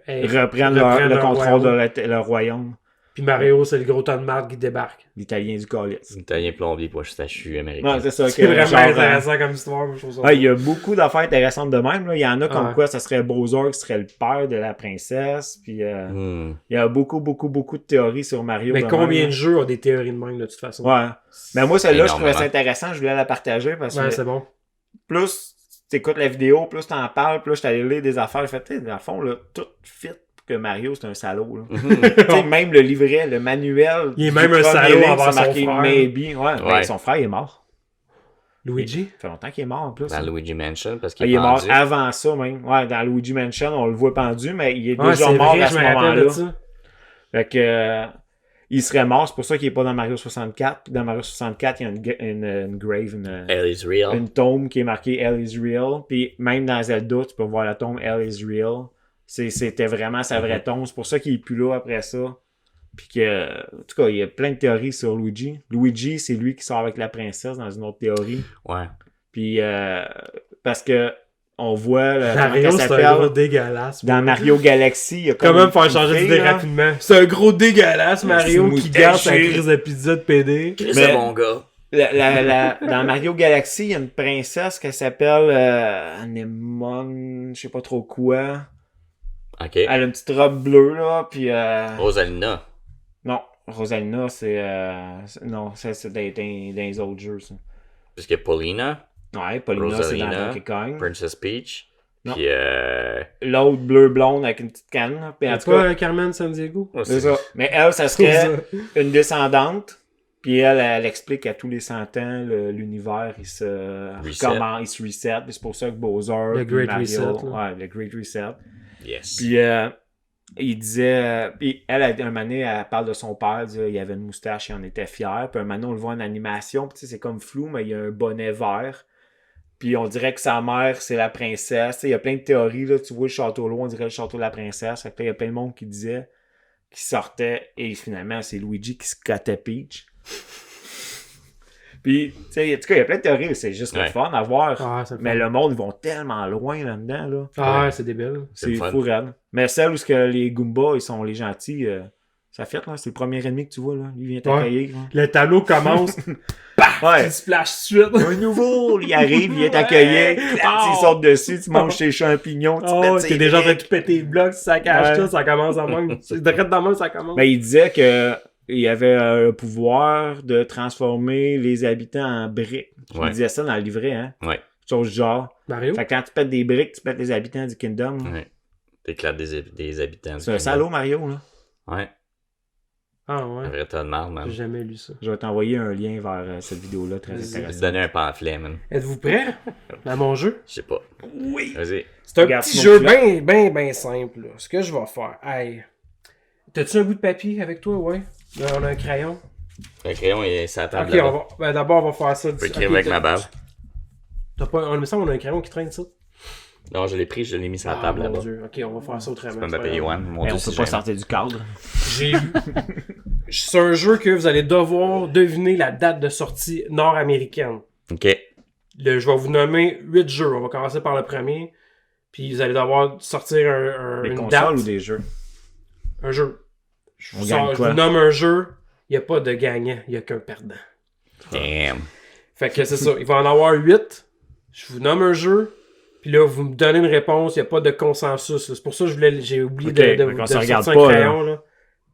[SPEAKER 2] reprennent le contrôle de leur royaume.
[SPEAKER 3] Puis Mario, c'est le gros tas de marde qui débarque.
[SPEAKER 2] L'italien du calice.
[SPEAKER 1] Italien plombier, poche stachu américain.
[SPEAKER 2] Ouais, c'est ça.
[SPEAKER 3] C'est
[SPEAKER 2] que,
[SPEAKER 3] vraiment
[SPEAKER 2] genre,
[SPEAKER 3] intéressant comme histoire, moi, je trouve ça.
[SPEAKER 2] ouais, il y a beaucoup d'affaires intéressantes de même. Là. Il y en a comme
[SPEAKER 3] Ouais.
[SPEAKER 2] quoi ça serait Bowser qui serait le père de la princesse. Puis il y a beaucoup de théories sur Mario.
[SPEAKER 3] Mais
[SPEAKER 2] de
[SPEAKER 3] combien
[SPEAKER 2] même,
[SPEAKER 3] de jeux ont des théories de même, de toute façon?
[SPEAKER 2] Ouais. Mais moi, celle-là, je trouvais ça
[SPEAKER 1] Énormément.
[SPEAKER 2] intéressant. Je voulais la partager parce
[SPEAKER 3] Ouais,
[SPEAKER 2] que
[SPEAKER 3] c'est bon.
[SPEAKER 2] plus tu écoutes la vidéo, plus tu en parles, plus je t'allais lire des affaires. Je fais, tu sais, dans le fond, là, tout fit que Mario, c'est un salaud. Là.
[SPEAKER 1] Mhm.
[SPEAKER 2] Tu sais, même le livret, le manuel.
[SPEAKER 3] Il est
[SPEAKER 2] du
[SPEAKER 3] même un
[SPEAKER 2] premier
[SPEAKER 3] salaud
[SPEAKER 2] livre,
[SPEAKER 3] envers
[SPEAKER 2] c'est
[SPEAKER 3] son
[SPEAKER 2] marqué
[SPEAKER 3] frère.
[SPEAKER 2] Maybe. Ouais, ben,
[SPEAKER 1] Ouais.
[SPEAKER 2] son frère il est mort.
[SPEAKER 3] Luigi?
[SPEAKER 2] Ça fait longtemps qu'il est mort en plus.
[SPEAKER 1] Dans
[SPEAKER 2] hein.
[SPEAKER 1] Luigi Mansion, parce
[SPEAKER 2] Ah,
[SPEAKER 1] qu'il
[SPEAKER 2] il est mort
[SPEAKER 1] pendu.
[SPEAKER 2] avant ça même. Ouais, dans Luigi Mansion, on le voit pendu, mais il est
[SPEAKER 3] Ouais,
[SPEAKER 2] déjà
[SPEAKER 3] c'est
[SPEAKER 2] mort
[SPEAKER 3] vrai,
[SPEAKER 2] à
[SPEAKER 3] je
[SPEAKER 2] ce
[SPEAKER 3] me rappelle de
[SPEAKER 2] moment-là.
[SPEAKER 3] ça.
[SPEAKER 2] Fait que il serait mort, c'est pour ça qu'il est pas dans Mario 64. Puis dans Mario 64, il y a une grave,
[SPEAKER 1] Hell is real.
[SPEAKER 2] une tombe qui est marquée Hell is real. Puis même dans Zelda, tu peux voir la tombe Hell is real. C'était vraiment sa vraie tombe. C'est pour ça qu'il est plus là après ça. Puis que, en tout cas, il y a plein de théories sur Luigi. Luigi, c'est lui qui sort avec la princesse dans une autre théorie.
[SPEAKER 1] Ouais.
[SPEAKER 2] Puis parce que on voit comment
[SPEAKER 3] Mario,
[SPEAKER 2] elle
[SPEAKER 3] c'est un gros
[SPEAKER 2] s'appelle
[SPEAKER 3] dégueulasse.
[SPEAKER 2] dans Mario Galaxy. Il y a comme
[SPEAKER 3] Comment me
[SPEAKER 2] une
[SPEAKER 3] faire
[SPEAKER 2] petite
[SPEAKER 3] changer
[SPEAKER 2] fille,
[SPEAKER 3] d'idée
[SPEAKER 2] là.
[SPEAKER 3] rapidement? C'est un gros dégueulasse, Mario,
[SPEAKER 2] C'est
[SPEAKER 3] qui garde sa
[SPEAKER 2] moustaché.
[SPEAKER 3] crise de pizza de PD.
[SPEAKER 1] C'est bon gars.
[SPEAKER 2] Dans Mario Galaxy, il y a une princesse qui s'appelle Anemone, je sais pas trop quoi.
[SPEAKER 1] Ok.
[SPEAKER 2] Elle a une petite robe bleue, là, puis...
[SPEAKER 1] Rosalina.
[SPEAKER 2] Non, Rosalina, non, c'est dans les autres jeux, ça.
[SPEAKER 1] Puisque Paulina,
[SPEAKER 2] Ouais, Paulina, c'est dans
[SPEAKER 1] Rosalina,
[SPEAKER 2] Donkey Kong.
[SPEAKER 1] Princess Peach,
[SPEAKER 2] Non.
[SPEAKER 1] puis
[SPEAKER 2] L'autre bleu-blonde avec une petite canne, là. Puis en
[SPEAKER 3] C'est
[SPEAKER 2] tout cas,
[SPEAKER 3] pas Carmen Sandiego?
[SPEAKER 2] c'est ça. Mais elle, ça serait une descendante. Puis elle explique qu'à tous les 100 ans, l'univers, il se recommence, il se reset. Puis c'est pour ça que Bowser,
[SPEAKER 3] Le
[SPEAKER 2] puis
[SPEAKER 3] Great
[SPEAKER 2] Mario,
[SPEAKER 3] Reset, là.
[SPEAKER 2] ouais, le Great Reset.
[SPEAKER 1] yes.
[SPEAKER 2] Puis il disait, puis elle, un moment donné, elle parle de son père, elle dit, il avait une moustache, il en était fier. Puis un moment donné, on le voit en animation, puis tu sais, c'est comme flou, mais il y a un bonnet vert. Puis on dirait que sa mère, c'est la princesse. Tu sais, il y a plein de théories, là. Tu vois le château loin, on dirait le château de la princesse. Fait que là, il y a plein de monde qui disait, qui sortait, et finalement, c'est Luigi qui se cattait Peach. Puis, tu sais, en tout cas, il y a plein de théories, c'est juste le
[SPEAKER 1] Ouais.
[SPEAKER 2] fun à voir.
[SPEAKER 3] Ah, c'est le
[SPEAKER 2] Mais
[SPEAKER 3] fun.
[SPEAKER 2] le monde, ils vont tellement loin là-dedans, là.
[SPEAKER 3] Ah, c'est débile.
[SPEAKER 1] C'est le
[SPEAKER 2] C'est
[SPEAKER 1] fun.
[SPEAKER 2] fou raide. Mais celle où ce que les Goombas, ils sont les gentils, ça fait, là. C'est le premier ennemi que tu vois, là. Lui, il vient t'accueillir. Là.
[SPEAKER 3] Le tableau commence,
[SPEAKER 2] Ouais.
[SPEAKER 3] il splash suite.
[SPEAKER 2] Un nouveau, il arrive, il vient t'accueillir.
[SPEAKER 3] Oh.
[SPEAKER 2] Ils sortent dessus, tu manges tes champignons, tu
[SPEAKER 3] Oh,
[SPEAKER 2] pètes
[SPEAKER 3] t'es
[SPEAKER 2] tes
[SPEAKER 3] déjà en train de
[SPEAKER 2] briques.
[SPEAKER 3] tout péter les blocs, si ça cache
[SPEAKER 2] Ouais.
[SPEAKER 3] tout, ça commence en même. C'est direct dans le même, ça commence.
[SPEAKER 2] Ben, il disait que il y avait un pouvoir de transformer les habitants en briques.
[SPEAKER 1] Ouais.
[SPEAKER 2] Il disait ça dans le livret, hein.
[SPEAKER 1] Ouais.
[SPEAKER 2] Chose du genre.
[SPEAKER 3] Mario?
[SPEAKER 2] Fait que quand tu pètes des briques, tu pètes les habitants du Kingdom.
[SPEAKER 1] Ouais. T'éclates des habitants.
[SPEAKER 2] C'est un salaud, Mario, là.
[SPEAKER 1] Ouais.
[SPEAKER 3] Ah
[SPEAKER 1] Un
[SPEAKER 3] ouais,
[SPEAKER 1] vrai tas de marde, man.
[SPEAKER 3] j'ai jamais lu ça.
[SPEAKER 2] Je vais t'envoyer un lien vers cette vidéo-là, très
[SPEAKER 3] Vas-y.
[SPEAKER 1] Je vais te
[SPEAKER 2] intéressante.
[SPEAKER 1] donner un pamphlet, man.
[SPEAKER 3] Êtes-vous prêts à mon jeu?
[SPEAKER 1] Je sais pas.
[SPEAKER 2] Oui!
[SPEAKER 1] Vas-y.
[SPEAKER 3] C'est un
[SPEAKER 2] Regarde
[SPEAKER 3] petit
[SPEAKER 2] mon
[SPEAKER 3] jeu
[SPEAKER 2] filet.
[SPEAKER 3] bien simple. Là. Ce que je vais faire, hey. T'as-tu un bout de papier avec toi, ouais? Là, on a un crayon.
[SPEAKER 1] Le crayon, il est sur la table
[SPEAKER 3] Ok,
[SPEAKER 1] là-bas.
[SPEAKER 3] d'abord, on va faire ça.
[SPEAKER 1] Je peux écrire avec ma bave.
[SPEAKER 3] T'as pas, on me semble qu'on a un crayon qui traîne ça.
[SPEAKER 1] Non, je l'ai pris, je l'ai mis sur la table
[SPEAKER 3] mon
[SPEAKER 1] là-bas.
[SPEAKER 3] Dieu. Ok, on va faire ça autrement.
[SPEAKER 1] Tu peux
[SPEAKER 3] c'est pas
[SPEAKER 1] m'appeler
[SPEAKER 3] grave.
[SPEAKER 1] Yoann. Mon
[SPEAKER 2] Mais
[SPEAKER 1] Dieu,
[SPEAKER 2] on
[SPEAKER 1] c'est
[SPEAKER 2] peut pas
[SPEAKER 1] gênant.
[SPEAKER 2] sortir du cadre.
[SPEAKER 3] J'ai C'est un jeu que vous allez devoir deviner la date de sortie nord-américaine.
[SPEAKER 1] Ok.
[SPEAKER 3] Je vais vous nommer 8 jeux. On va commencer par le premier. Puis vous allez devoir sortir
[SPEAKER 2] Des
[SPEAKER 3] une
[SPEAKER 2] consoles
[SPEAKER 3] date.
[SPEAKER 2] ou des jeux?
[SPEAKER 3] Un jeu. Je
[SPEAKER 2] On
[SPEAKER 3] vous,
[SPEAKER 2] gagne
[SPEAKER 3] je
[SPEAKER 2] quoi?
[SPEAKER 3] vous nomme un jeu. Il n'y a pas de gagnant. Il n'y a qu'un perdant.
[SPEAKER 1] Damn.
[SPEAKER 3] Fait que c'est ça. Il va en avoir 8. Je vous nomme un jeu. Puis là, vous me donnez une réponse. Il n'y a pas de consensus. là. C'est pour ça que j'ai oublié
[SPEAKER 2] Ok,
[SPEAKER 3] de
[SPEAKER 2] fait
[SPEAKER 3] sortir
[SPEAKER 2] qu'on se regarde
[SPEAKER 3] un
[SPEAKER 2] pas,
[SPEAKER 3] crayon. Là.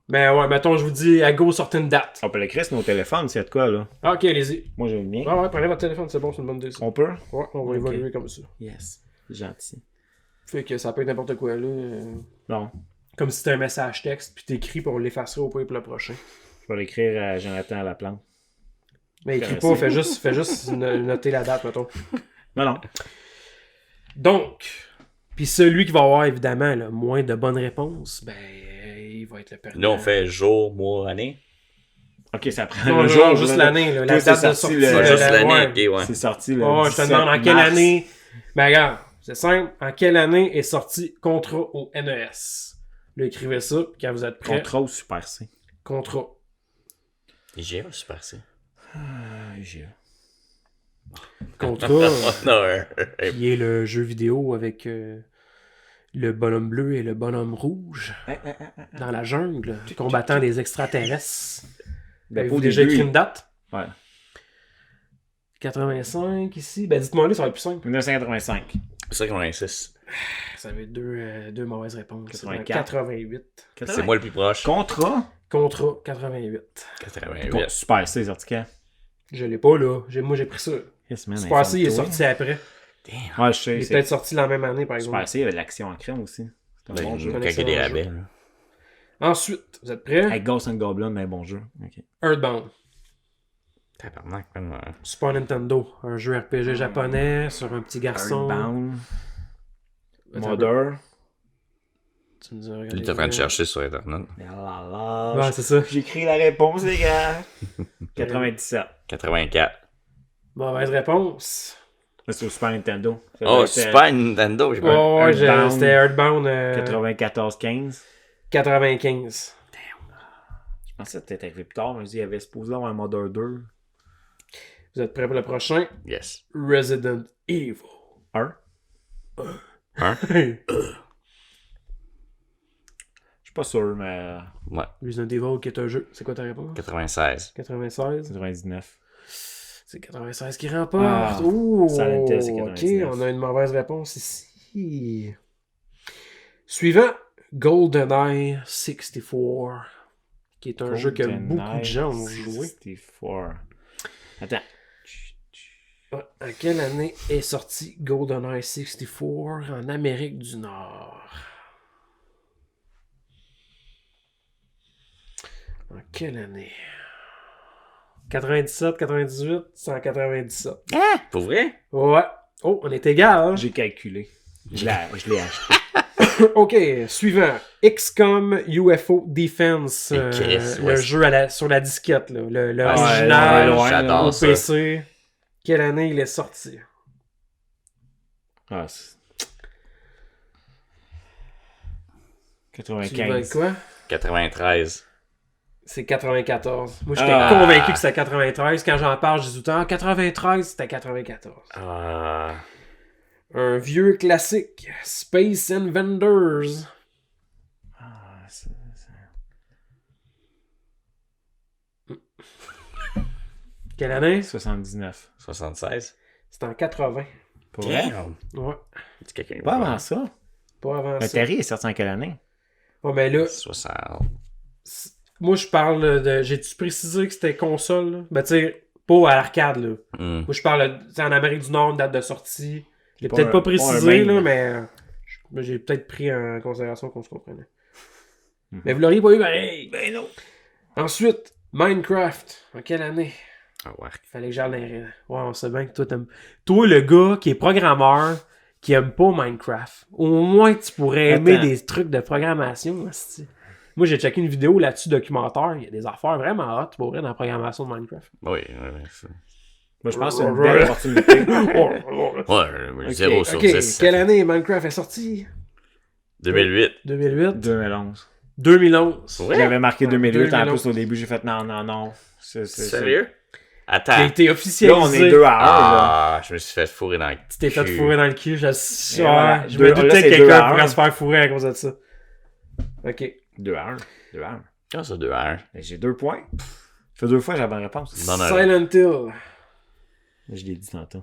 [SPEAKER 3] Ben ouais, mettons, je vous dis, à go, sortez une date.
[SPEAKER 2] On peut l'écrire sur nos téléphones, c'est de quoi, là?
[SPEAKER 3] Ah, ok, allez-y.
[SPEAKER 2] Moi, j'ai le mien.
[SPEAKER 3] Ouais, prenez votre téléphone, c'est bon, c'est une bonne décision.
[SPEAKER 2] On peut?
[SPEAKER 3] Ouais, on va
[SPEAKER 2] Ok.
[SPEAKER 3] évoluer comme ça.
[SPEAKER 2] Yes. Gentil.
[SPEAKER 3] Fait que ça peut être n'importe quoi, là.
[SPEAKER 2] Bon.
[SPEAKER 3] Comme si c'était un message texte, puis t'écris, puis on l'effacera au pire pour le prochain.
[SPEAKER 2] Je vais l'écrire à Jonathan Laplante.
[SPEAKER 3] Mais écris
[SPEAKER 2] Merci.
[SPEAKER 3] pas, fais juste noter la date, mettons.
[SPEAKER 2] Non.
[SPEAKER 3] Donc, puis celui qui va avoir évidemment là, moins de bonnes réponses, ben, il va être le perdant.
[SPEAKER 1] Là, on fait jour, mois, année.
[SPEAKER 2] Ok, ça prend
[SPEAKER 3] Non,
[SPEAKER 2] le
[SPEAKER 3] non,
[SPEAKER 2] jour.
[SPEAKER 3] juste
[SPEAKER 2] là.
[SPEAKER 3] l'année, là, la
[SPEAKER 2] Toi,
[SPEAKER 3] date
[SPEAKER 2] c'est
[SPEAKER 3] de
[SPEAKER 2] sorti
[SPEAKER 3] sortie.
[SPEAKER 2] le-
[SPEAKER 1] Ouais,
[SPEAKER 3] là,
[SPEAKER 1] juste
[SPEAKER 3] la-
[SPEAKER 1] l'année,
[SPEAKER 3] ouais.
[SPEAKER 1] ok, ouais.
[SPEAKER 2] C'est sorti le.
[SPEAKER 3] Oh, je te
[SPEAKER 2] 17
[SPEAKER 3] demande en quelle
[SPEAKER 2] mars.
[SPEAKER 3] année. Ben, regarde, c'est simple. En quelle année est sorti Contra au NES? Là, écrivez ça, puis quand vous êtes prêts.
[SPEAKER 2] Contrôle Super C.
[SPEAKER 3] Contra.
[SPEAKER 1] IGA, super, c'est.
[SPEAKER 2] J'ai.
[SPEAKER 3] Contra,
[SPEAKER 1] Oh non,
[SPEAKER 3] qui est le jeu vidéo avec le bonhomme bleu et le bonhomme rouge dans la jungle, combattant les extraterrestres.
[SPEAKER 2] Ben,
[SPEAKER 3] Avez-vous
[SPEAKER 2] au
[SPEAKER 3] déjà
[SPEAKER 2] début,
[SPEAKER 3] écrit une date?
[SPEAKER 2] Ouais.
[SPEAKER 3] 85 ici. Ben dites-moi là, ça va être plus simple.
[SPEAKER 2] 1985.
[SPEAKER 1] 86.
[SPEAKER 3] Ça avait deux mauvaises réponses. C'est dans
[SPEAKER 2] 84.
[SPEAKER 3] 88.
[SPEAKER 1] C'est moi le plus proche.
[SPEAKER 2] Contrat.
[SPEAKER 3] Contra 88.
[SPEAKER 1] 88.
[SPEAKER 2] Super C, sorti quand?
[SPEAKER 3] Je l'ai pas là. Moi j'ai pris ça.
[SPEAKER 2] Yes, man,
[SPEAKER 3] Super C il est
[SPEAKER 2] informe-toi.
[SPEAKER 3] sorti après.
[SPEAKER 2] Ouais, je sais.
[SPEAKER 3] Il est
[SPEAKER 2] c'est-
[SPEAKER 3] peut-être sorti la même année par exemple.
[SPEAKER 2] Super C, il y avait de l'action en crème aussi. C'est un
[SPEAKER 1] Ben,
[SPEAKER 2] bon jeu.
[SPEAKER 1] quand il y a
[SPEAKER 3] excellent
[SPEAKER 1] des
[SPEAKER 3] jeu.
[SPEAKER 1] rabais, là.
[SPEAKER 3] Ensuite, vous êtes prêts?
[SPEAKER 2] Avec Ghost and Goblin, mais bon jeu. Ok.
[SPEAKER 3] Earthbound.
[SPEAKER 1] Tabarnak, man.
[SPEAKER 3] Super Nintendo. Un jeu RPG japonais sur un petit garçon.
[SPEAKER 2] Earthbound.
[SPEAKER 3] Attends un
[SPEAKER 2] Mother.
[SPEAKER 3] Tu me dis,
[SPEAKER 1] Il est en train de chercher sur Internet.
[SPEAKER 3] Ouais, c'est ça.
[SPEAKER 2] J'écris la réponse, les gars. 97.
[SPEAKER 1] 84.
[SPEAKER 3] Mauvaise réponse.
[SPEAKER 2] C'est sur Super Nintendo. Ça
[SPEAKER 1] Oh,
[SPEAKER 2] doit être,
[SPEAKER 1] Super Nintendo, j'ai pas.
[SPEAKER 3] Oh, ouais,
[SPEAKER 2] Earthbound.
[SPEAKER 3] c'était Earthbound
[SPEAKER 2] 94-15.
[SPEAKER 3] 95.
[SPEAKER 2] Je pensais que t'étais arrivé plus tard, mais je dis, il y avait supposé avoir un Mother 2.
[SPEAKER 3] Vous êtes prêts pour le prochain?
[SPEAKER 1] Yes.
[SPEAKER 3] Resident Evil.
[SPEAKER 2] 1.
[SPEAKER 1] Hein?
[SPEAKER 2] Je suis pas sûr, mais.
[SPEAKER 1] Ouais,
[SPEAKER 3] Resident Evil qui est un jeu. C'est quoi ta réponse?
[SPEAKER 1] 96.
[SPEAKER 3] 96.
[SPEAKER 2] 99.
[SPEAKER 3] C'est 96 qui remporte.
[SPEAKER 2] Ah,
[SPEAKER 3] Ouh,
[SPEAKER 2] Silent Hill, c'est
[SPEAKER 3] ok,
[SPEAKER 2] 99.
[SPEAKER 3] on a une mauvaise réponse ici. Suivant, GoldenEye 64, qui est un jeu que beaucoup de gens ont joué.
[SPEAKER 2] 64. Attends.
[SPEAKER 3] En quelle année est sorti GoldenEye 64 en Amérique du Nord? En quelle année? 97, 98, 197.
[SPEAKER 1] Pour vrai?
[SPEAKER 3] Ouais. Oh, on est égal, hein?
[SPEAKER 2] J'ai calculé. Je l'ai acheté.
[SPEAKER 3] Ok, suivant. XCOM UFO Defense.
[SPEAKER 1] Et Chris,
[SPEAKER 3] le
[SPEAKER 1] ouais.
[SPEAKER 3] jeu sur la disquette, là. Le
[SPEAKER 1] Ah,
[SPEAKER 3] original
[SPEAKER 2] ouais,
[SPEAKER 1] j'adore
[SPEAKER 3] au
[SPEAKER 1] ça.
[SPEAKER 3] PC. Quelle année il est sorti?
[SPEAKER 2] Ah, c'est...
[SPEAKER 3] Tu vas
[SPEAKER 2] 95.
[SPEAKER 3] quoi?
[SPEAKER 1] 93.
[SPEAKER 3] C'est 94. Moi, j'étais
[SPEAKER 2] Ah.
[SPEAKER 3] convaincu que c'était 93. Quand j'en parle, je dis tout le temps, 93, c'était 94.
[SPEAKER 1] Ah.
[SPEAKER 3] Un vieux classique. Space Invaders.
[SPEAKER 2] Ah,
[SPEAKER 3] Quelle année?
[SPEAKER 2] 79.
[SPEAKER 1] 76.
[SPEAKER 3] C'était en 80.
[SPEAKER 2] Pour vrai?
[SPEAKER 1] Damn.
[SPEAKER 3] Ouais.
[SPEAKER 1] Dis quelqu'un.
[SPEAKER 2] Pas avant ça.
[SPEAKER 3] Pas avant
[SPEAKER 2] Le
[SPEAKER 3] ça.
[SPEAKER 2] Terry est sorti en quelle année?
[SPEAKER 3] Ouais, mais là,
[SPEAKER 1] 60.
[SPEAKER 3] moi, je parle de... J'ai-tu précisé que c'était console, là? Ben, tu sais, pas à l'arcade, là.
[SPEAKER 1] Hmm.
[SPEAKER 3] Moi, je parle, tu sais, en Amérique du Nord, date de sortie. Je l'ai
[SPEAKER 2] Pas
[SPEAKER 3] peut-être
[SPEAKER 2] un-
[SPEAKER 3] pas
[SPEAKER 2] pas un
[SPEAKER 3] précisé,
[SPEAKER 2] main,
[SPEAKER 3] là, mais j'ai peut-être pris en considération qu'on se comprenait.
[SPEAKER 2] Mhm.
[SPEAKER 3] Mais vous l'auriez pas eu pareil.
[SPEAKER 2] Ben non.
[SPEAKER 3] Ensuite, Minecraft. En quelle année?
[SPEAKER 1] Ah ouais.
[SPEAKER 3] Fallait que j'aille dans les... Ouais, on sait bien que toi, t'aimes... Toi, le gars qui est programmeur, qui aime pas Minecraft, au moins tu pourrais aimer
[SPEAKER 2] Attends.
[SPEAKER 3] des trucs de programmation, hostie. Moi, j'ai checké une vidéo là-dessus, documentaire. Il y a des affaires vraiment hot pour vrai dans la programmation de Minecraft.
[SPEAKER 1] Oui, oui, oui.
[SPEAKER 2] Moi, je pense que c'est une belle opportunité.
[SPEAKER 1] Ouais, 0 sur
[SPEAKER 3] Ok,
[SPEAKER 1] 10.
[SPEAKER 3] quelle année Minecraft est sorti?
[SPEAKER 1] 2008.
[SPEAKER 3] 2008?
[SPEAKER 2] 2011.
[SPEAKER 3] 2011.
[SPEAKER 1] Ouais.
[SPEAKER 2] J'avais marqué 2008 en
[SPEAKER 3] 2011.
[SPEAKER 2] plus au début, j'ai fait non.
[SPEAKER 1] Sérieux?
[SPEAKER 3] Qui a
[SPEAKER 1] Attends.
[SPEAKER 3] été
[SPEAKER 2] Là,
[SPEAKER 3] officialisé.
[SPEAKER 2] on est 2 à 1.
[SPEAKER 1] Ah, je me suis fait fourrer dans le
[SPEAKER 3] Tu t'es fait
[SPEAKER 1] cul.
[SPEAKER 3] fourrer dans le cul. Je
[SPEAKER 2] voilà.
[SPEAKER 3] me
[SPEAKER 2] Là,
[SPEAKER 3] doutais
[SPEAKER 2] c'est
[SPEAKER 3] que
[SPEAKER 2] 2
[SPEAKER 3] quelqu'un
[SPEAKER 2] à 1.
[SPEAKER 3] pourrait se faire fourrer à cause de ça. Ok.
[SPEAKER 2] 2 à 1. 2 à 1.
[SPEAKER 1] Comment ça, 2 à 1?
[SPEAKER 2] J'ai 2 points. Ça fait 2 fois que j'ai la bonne réponse.
[SPEAKER 1] Non, non.
[SPEAKER 3] Silent Hill.
[SPEAKER 2] Je l'ai dit tantôt.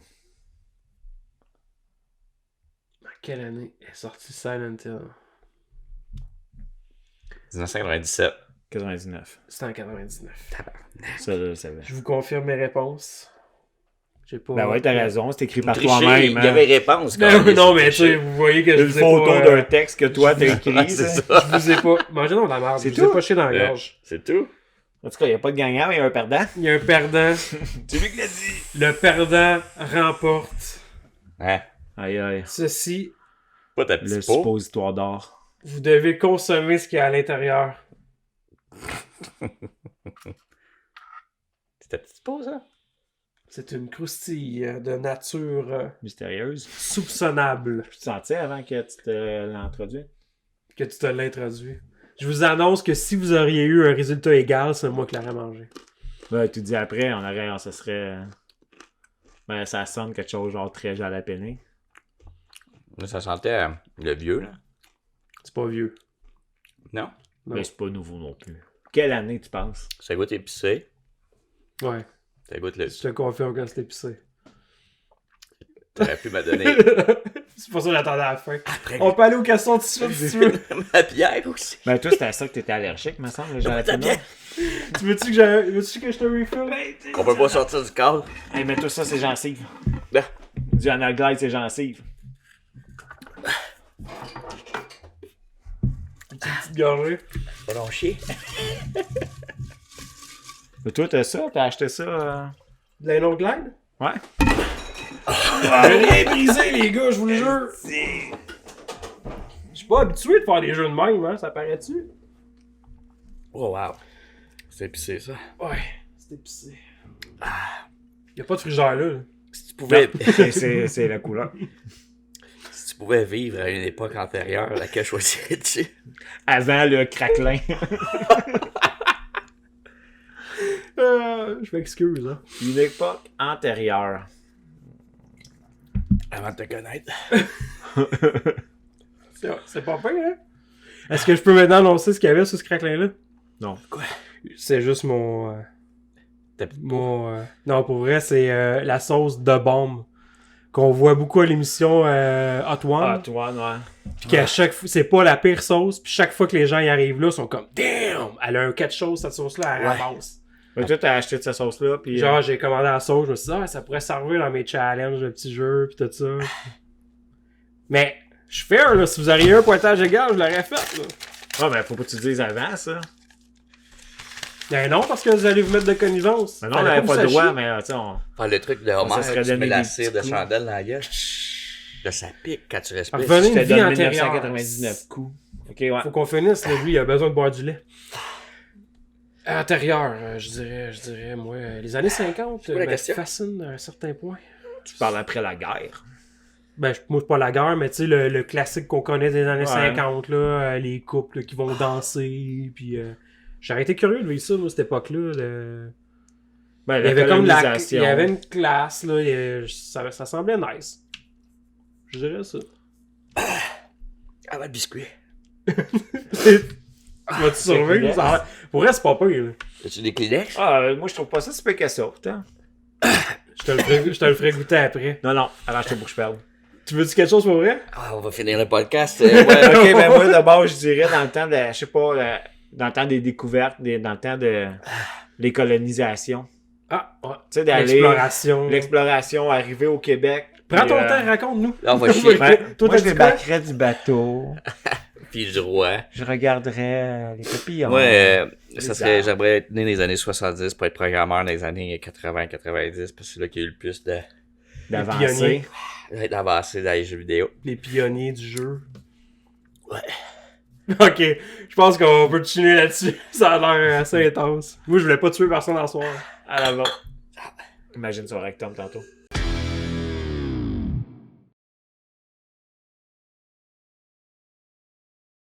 [SPEAKER 3] En quelle année est sorti Silent Hill?
[SPEAKER 1] 1997.
[SPEAKER 2] 99.
[SPEAKER 3] C'était en 99.
[SPEAKER 2] Ça, je le savais.
[SPEAKER 3] Je vous confirme mes réponses. J'ai pas...
[SPEAKER 2] Ben ouais, t'as raison, c'est écrit par
[SPEAKER 1] Tricher,
[SPEAKER 2] toi-même.
[SPEAKER 1] il y avait réponse.
[SPEAKER 3] Non,
[SPEAKER 1] quand même,
[SPEAKER 3] non, mais tu
[SPEAKER 1] tricher.
[SPEAKER 3] sais, vous voyez que je
[SPEAKER 2] Une
[SPEAKER 3] vous ai
[SPEAKER 2] photo
[SPEAKER 3] pas...
[SPEAKER 2] d'un texte que toi t'as écrit.
[SPEAKER 1] Ouais, c'est
[SPEAKER 2] là.
[SPEAKER 1] ça.
[SPEAKER 3] Je vous ai pas... Mangez dans la merde.
[SPEAKER 2] C'est
[SPEAKER 3] Je vous ai
[SPEAKER 2] tout?
[SPEAKER 3] pas chié dans la
[SPEAKER 1] Ouais.
[SPEAKER 3] gorge.
[SPEAKER 1] C'est tout?
[SPEAKER 2] En tout cas, il n'y a pas de gagnant, mais il y a un perdant.
[SPEAKER 3] Il y a un perdant.
[SPEAKER 2] C'est lui qui l'a dit.
[SPEAKER 3] Le perdant remporte.
[SPEAKER 1] Hein?
[SPEAKER 2] Aïe aïe.
[SPEAKER 3] Ceci,
[SPEAKER 1] Pas ta
[SPEAKER 2] Le
[SPEAKER 1] petite peau?
[SPEAKER 2] suppositoire d'or.
[SPEAKER 3] vous devez consommer ce qu'il y a à l'intérieur.
[SPEAKER 1] C'est ta petite peau, ça?
[SPEAKER 3] C'est une croustille de nature
[SPEAKER 2] Mystérieuse.
[SPEAKER 3] soupçonnable
[SPEAKER 2] Tu te sentais avant que tu te l'introduises?
[SPEAKER 3] que tu te l'introduis. Je vous annonce que si vous auriez eu un résultat égal, c'est moi qui l'aurais mangé.
[SPEAKER 2] Ouais, tu dis après, ça serait. Ben, ça sonne quelque chose genre très jalapéné.
[SPEAKER 1] Là, ça sentait le vieux, là.
[SPEAKER 3] C'est pas vieux.
[SPEAKER 1] Non?
[SPEAKER 3] Non.
[SPEAKER 2] Mais c'est pas nouveau non plus. Quelle année tu penses?
[SPEAKER 1] Ça goûte épicé.
[SPEAKER 3] Ouais,
[SPEAKER 1] Ça goûte le...
[SPEAKER 3] je te confirme que c'est épicé.
[SPEAKER 1] T'aurais pu me donner
[SPEAKER 3] C'est pour ça que j'attendais à la fin.
[SPEAKER 1] après
[SPEAKER 3] On peut aller aux questions tout de suite si tu veux.
[SPEAKER 1] ma bière aussi.
[SPEAKER 2] Ben, toi, c'était à ça que t'étais allergique, me semble, le
[SPEAKER 1] Ta
[SPEAKER 2] jalapéno.
[SPEAKER 1] bière.
[SPEAKER 3] Tu veux-tu que je te refill?
[SPEAKER 1] On peut pas sortir du cadre.
[SPEAKER 2] Hey, mets-toi ça, c'est gencives.
[SPEAKER 1] Là.
[SPEAKER 2] Du Analglide, c'est gencives.
[SPEAKER 3] Petite gorgée.
[SPEAKER 1] Pas long chier.
[SPEAKER 2] Mais toi, t'as ça? T'as acheté ça?
[SPEAKER 3] De la Long Glide?
[SPEAKER 2] Ouais.
[SPEAKER 3] J'ai rien brisé, les gars, je vous le jure. Je suis pas habitué de faire des jeux de même, hein, ça paraît-tu?
[SPEAKER 1] Oh, wow. C'est épicé, ça.
[SPEAKER 3] Ouais, c'est épicé. Y'a pas de frigère là.
[SPEAKER 1] Si tu pouvais...
[SPEAKER 2] C'est la couleur.
[SPEAKER 1] si tu pouvais vivre à une époque antérieure, laquelle choisirais-tu?
[SPEAKER 2] Avant le craquelin.
[SPEAKER 3] Je m'excuse, hein.
[SPEAKER 2] Une époque antérieure.
[SPEAKER 1] Avant de te connaître.
[SPEAKER 3] C'est pas pire, hein? Est-ce que je peux maintenant annoncer ce qu'il y avait sur ce craquelin-là?
[SPEAKER 2] Non.
[SPEAKER 1] Quoi?
[SPEAKER 3] C'est juste mon...
[SPEAKER 1] Tapis de
[SPEAKER 3] Non, pour vrai, c'est la sauce de bombe qu'on voit beaucoup à l'émission Hot One.
[SPEAKER 2] Ah, toi, ouais.
[SPEAKER 3] Puis qu'à chaque fois, c'est pas la pire sauce. Puis chaque fois que les gens y arrivent là, ils sont comme damn! Elle a un quelque chose, cette sauce-là, elle
[SPEAKER 1] Ouais.
[SPEAKER 3] ramasse.
[SPEAKER 2] Fait que toi, t'as acheté de cette sauce-là, puis...
[SPEAKER 3] Genre, j'ai commandé la sauce, je me suis dit, ça pourrait servir dans mes challenges de petits jeux, pis tout ça. Mais, je suis fair, là. Si vous auriez un pointage égal, je l'aurais fait, là.
[SPEAKER 2] Ah, ben, faut pas que tu le dises avant, ça.
[SPEAKER 3] Ben non, parce que vous allez vous mettre de connivence.
[SPEAKER 2] Mais non, on n'avait pas le droit, mais, tu sais, on...
[SPEAKER 1] Faire le truc de
[SPEAKER 2] Ça
[SPEAKER 1] Homer,
[SPEAKER 2] serait
[SPEAKER 1] tu
[SPEAKER 2] donné
[SPEAKER 1] mets la
[SPEAKER 2] des
[SPEAKER 1] cire de
[SPEAKER 2] petits coups.
[SPEAKER 1] chandelle dans la gueule. Là, ça pique quand tu respires.
[SPEAKER 3] Revenez
[SPEAKER 2] Je te
[SPEAKER 3] une vie
[SPEAKER 2] donne
[SPEAKER 3] antérieure.
[SPEAKER 2] 1999 coups. Ok, ouais.
[SPEAKER 3] Faut qu'on finisse, là. Lui, il a besoin de boire du lait. Antérieur, je dirais, moi, les années 50,
[SPEAKER 1] quoi la
[SPEAKER 3] me
[SPEAKER 1] question?
[SPEAKER 3] fascinent à un certain point.
[SPEAKER 2] Tu parles après la guerre.
[SPEAKER 3] Ben, moi, c'est pas la guerre, mais tu sais, le classique qu'on connaît des années
[SPEAKER 2] Ouais.
[SPEAKER 3] 50, là, les couples là, qui vont danser, puis j'aurais été curieux de vivre ça, moi, cette époque-là.
[SPEAKER 2] Ben,
[SPEAKER 3] Il y
[SPEAKER 2] la
[SPEAKER 3] avait comme
[SPEAKER 2] colonisation.
[SPEAKER 3] il y avait une classe, là, ça semblait nice. Je dirais ça.
[SPEAKER 1] Ah, le biscuit.
[SPEAKER 3] Vas-tu survivre? Ça... Pour vrai, c'est pas pire, là.
[SPEAKER 1] As-tu des Kleenex?
[SPEAKER 2] Ah, moi, je trouve pas ça super que ça, putain.
[SPEAKER 3] Je te le ferai goûter après.
[SPEAKER 2] Non, non, arrache-toi pour que je perde.
[SPEAKER 3] Tu veux-dire quelque chose pour vrai?
[SPEAKER 1] Ah, on va finir le podcast.
[SPEAKER 2] Ouais, ok, ben moi, d'abord, je dirais dans le temps de, je sais pas, dans le temps des découvertes, dans le temps de les colonisations.
[SPEAKER 3] Ah, ouais.
[SPEAKER 2] Tu sais, d'aller...
[SPEAKER 3] L'exploration.
[SPEAKER 2] L'exploration, arriver au Québec.
[SPEAKER 3] Prends
[SPEAKER 2] puis,
[SPEAKER 3] ton temps, raconte-nous.
[SPEAKER 1] Là, on va chier.
[SPEAKER 2] Ben,
[SPEAKER 3] Toi,
[SPEAKER 2] moi,
[SPEAKER 3] t'as
[SPEAKER 2] je
[SPEAKER 3] dit quoi?
[SPEAKER 2] débarquerais du bateau.
[SPEAKER 1] Puis du roi.
[SPEAKER 2] Je regarderais les papillons.
[SPEAKER 1] Ouais,
[SPEAKER 2] les
[SPEAKER 1] ça serait,
[SPEAKER 2] arbres.
[SPEAKER 1] j'aimerais être né dans les années 70 pour être programmeur dans les années 80-90 parce que c'est là qu'il y a eu le plus de,
[SPEAKER 2] D'avancer.
[SPEAKER 3] pionniers.
[SPEAKER 1] d'être avancé dans les jeux vidéo.
[SPEAKER 3] Les pionniers du jeu.
[SPEAKER 1] Ouais.
[SPEAKER 3] Ok, je pense qu'on peut tuer là-dessus. Ça a l'air assez intense. Moi, je voulais pas tuer personne en soir.
[SPEAKER 2] À l'avant. Imagine sur rectum tantôt.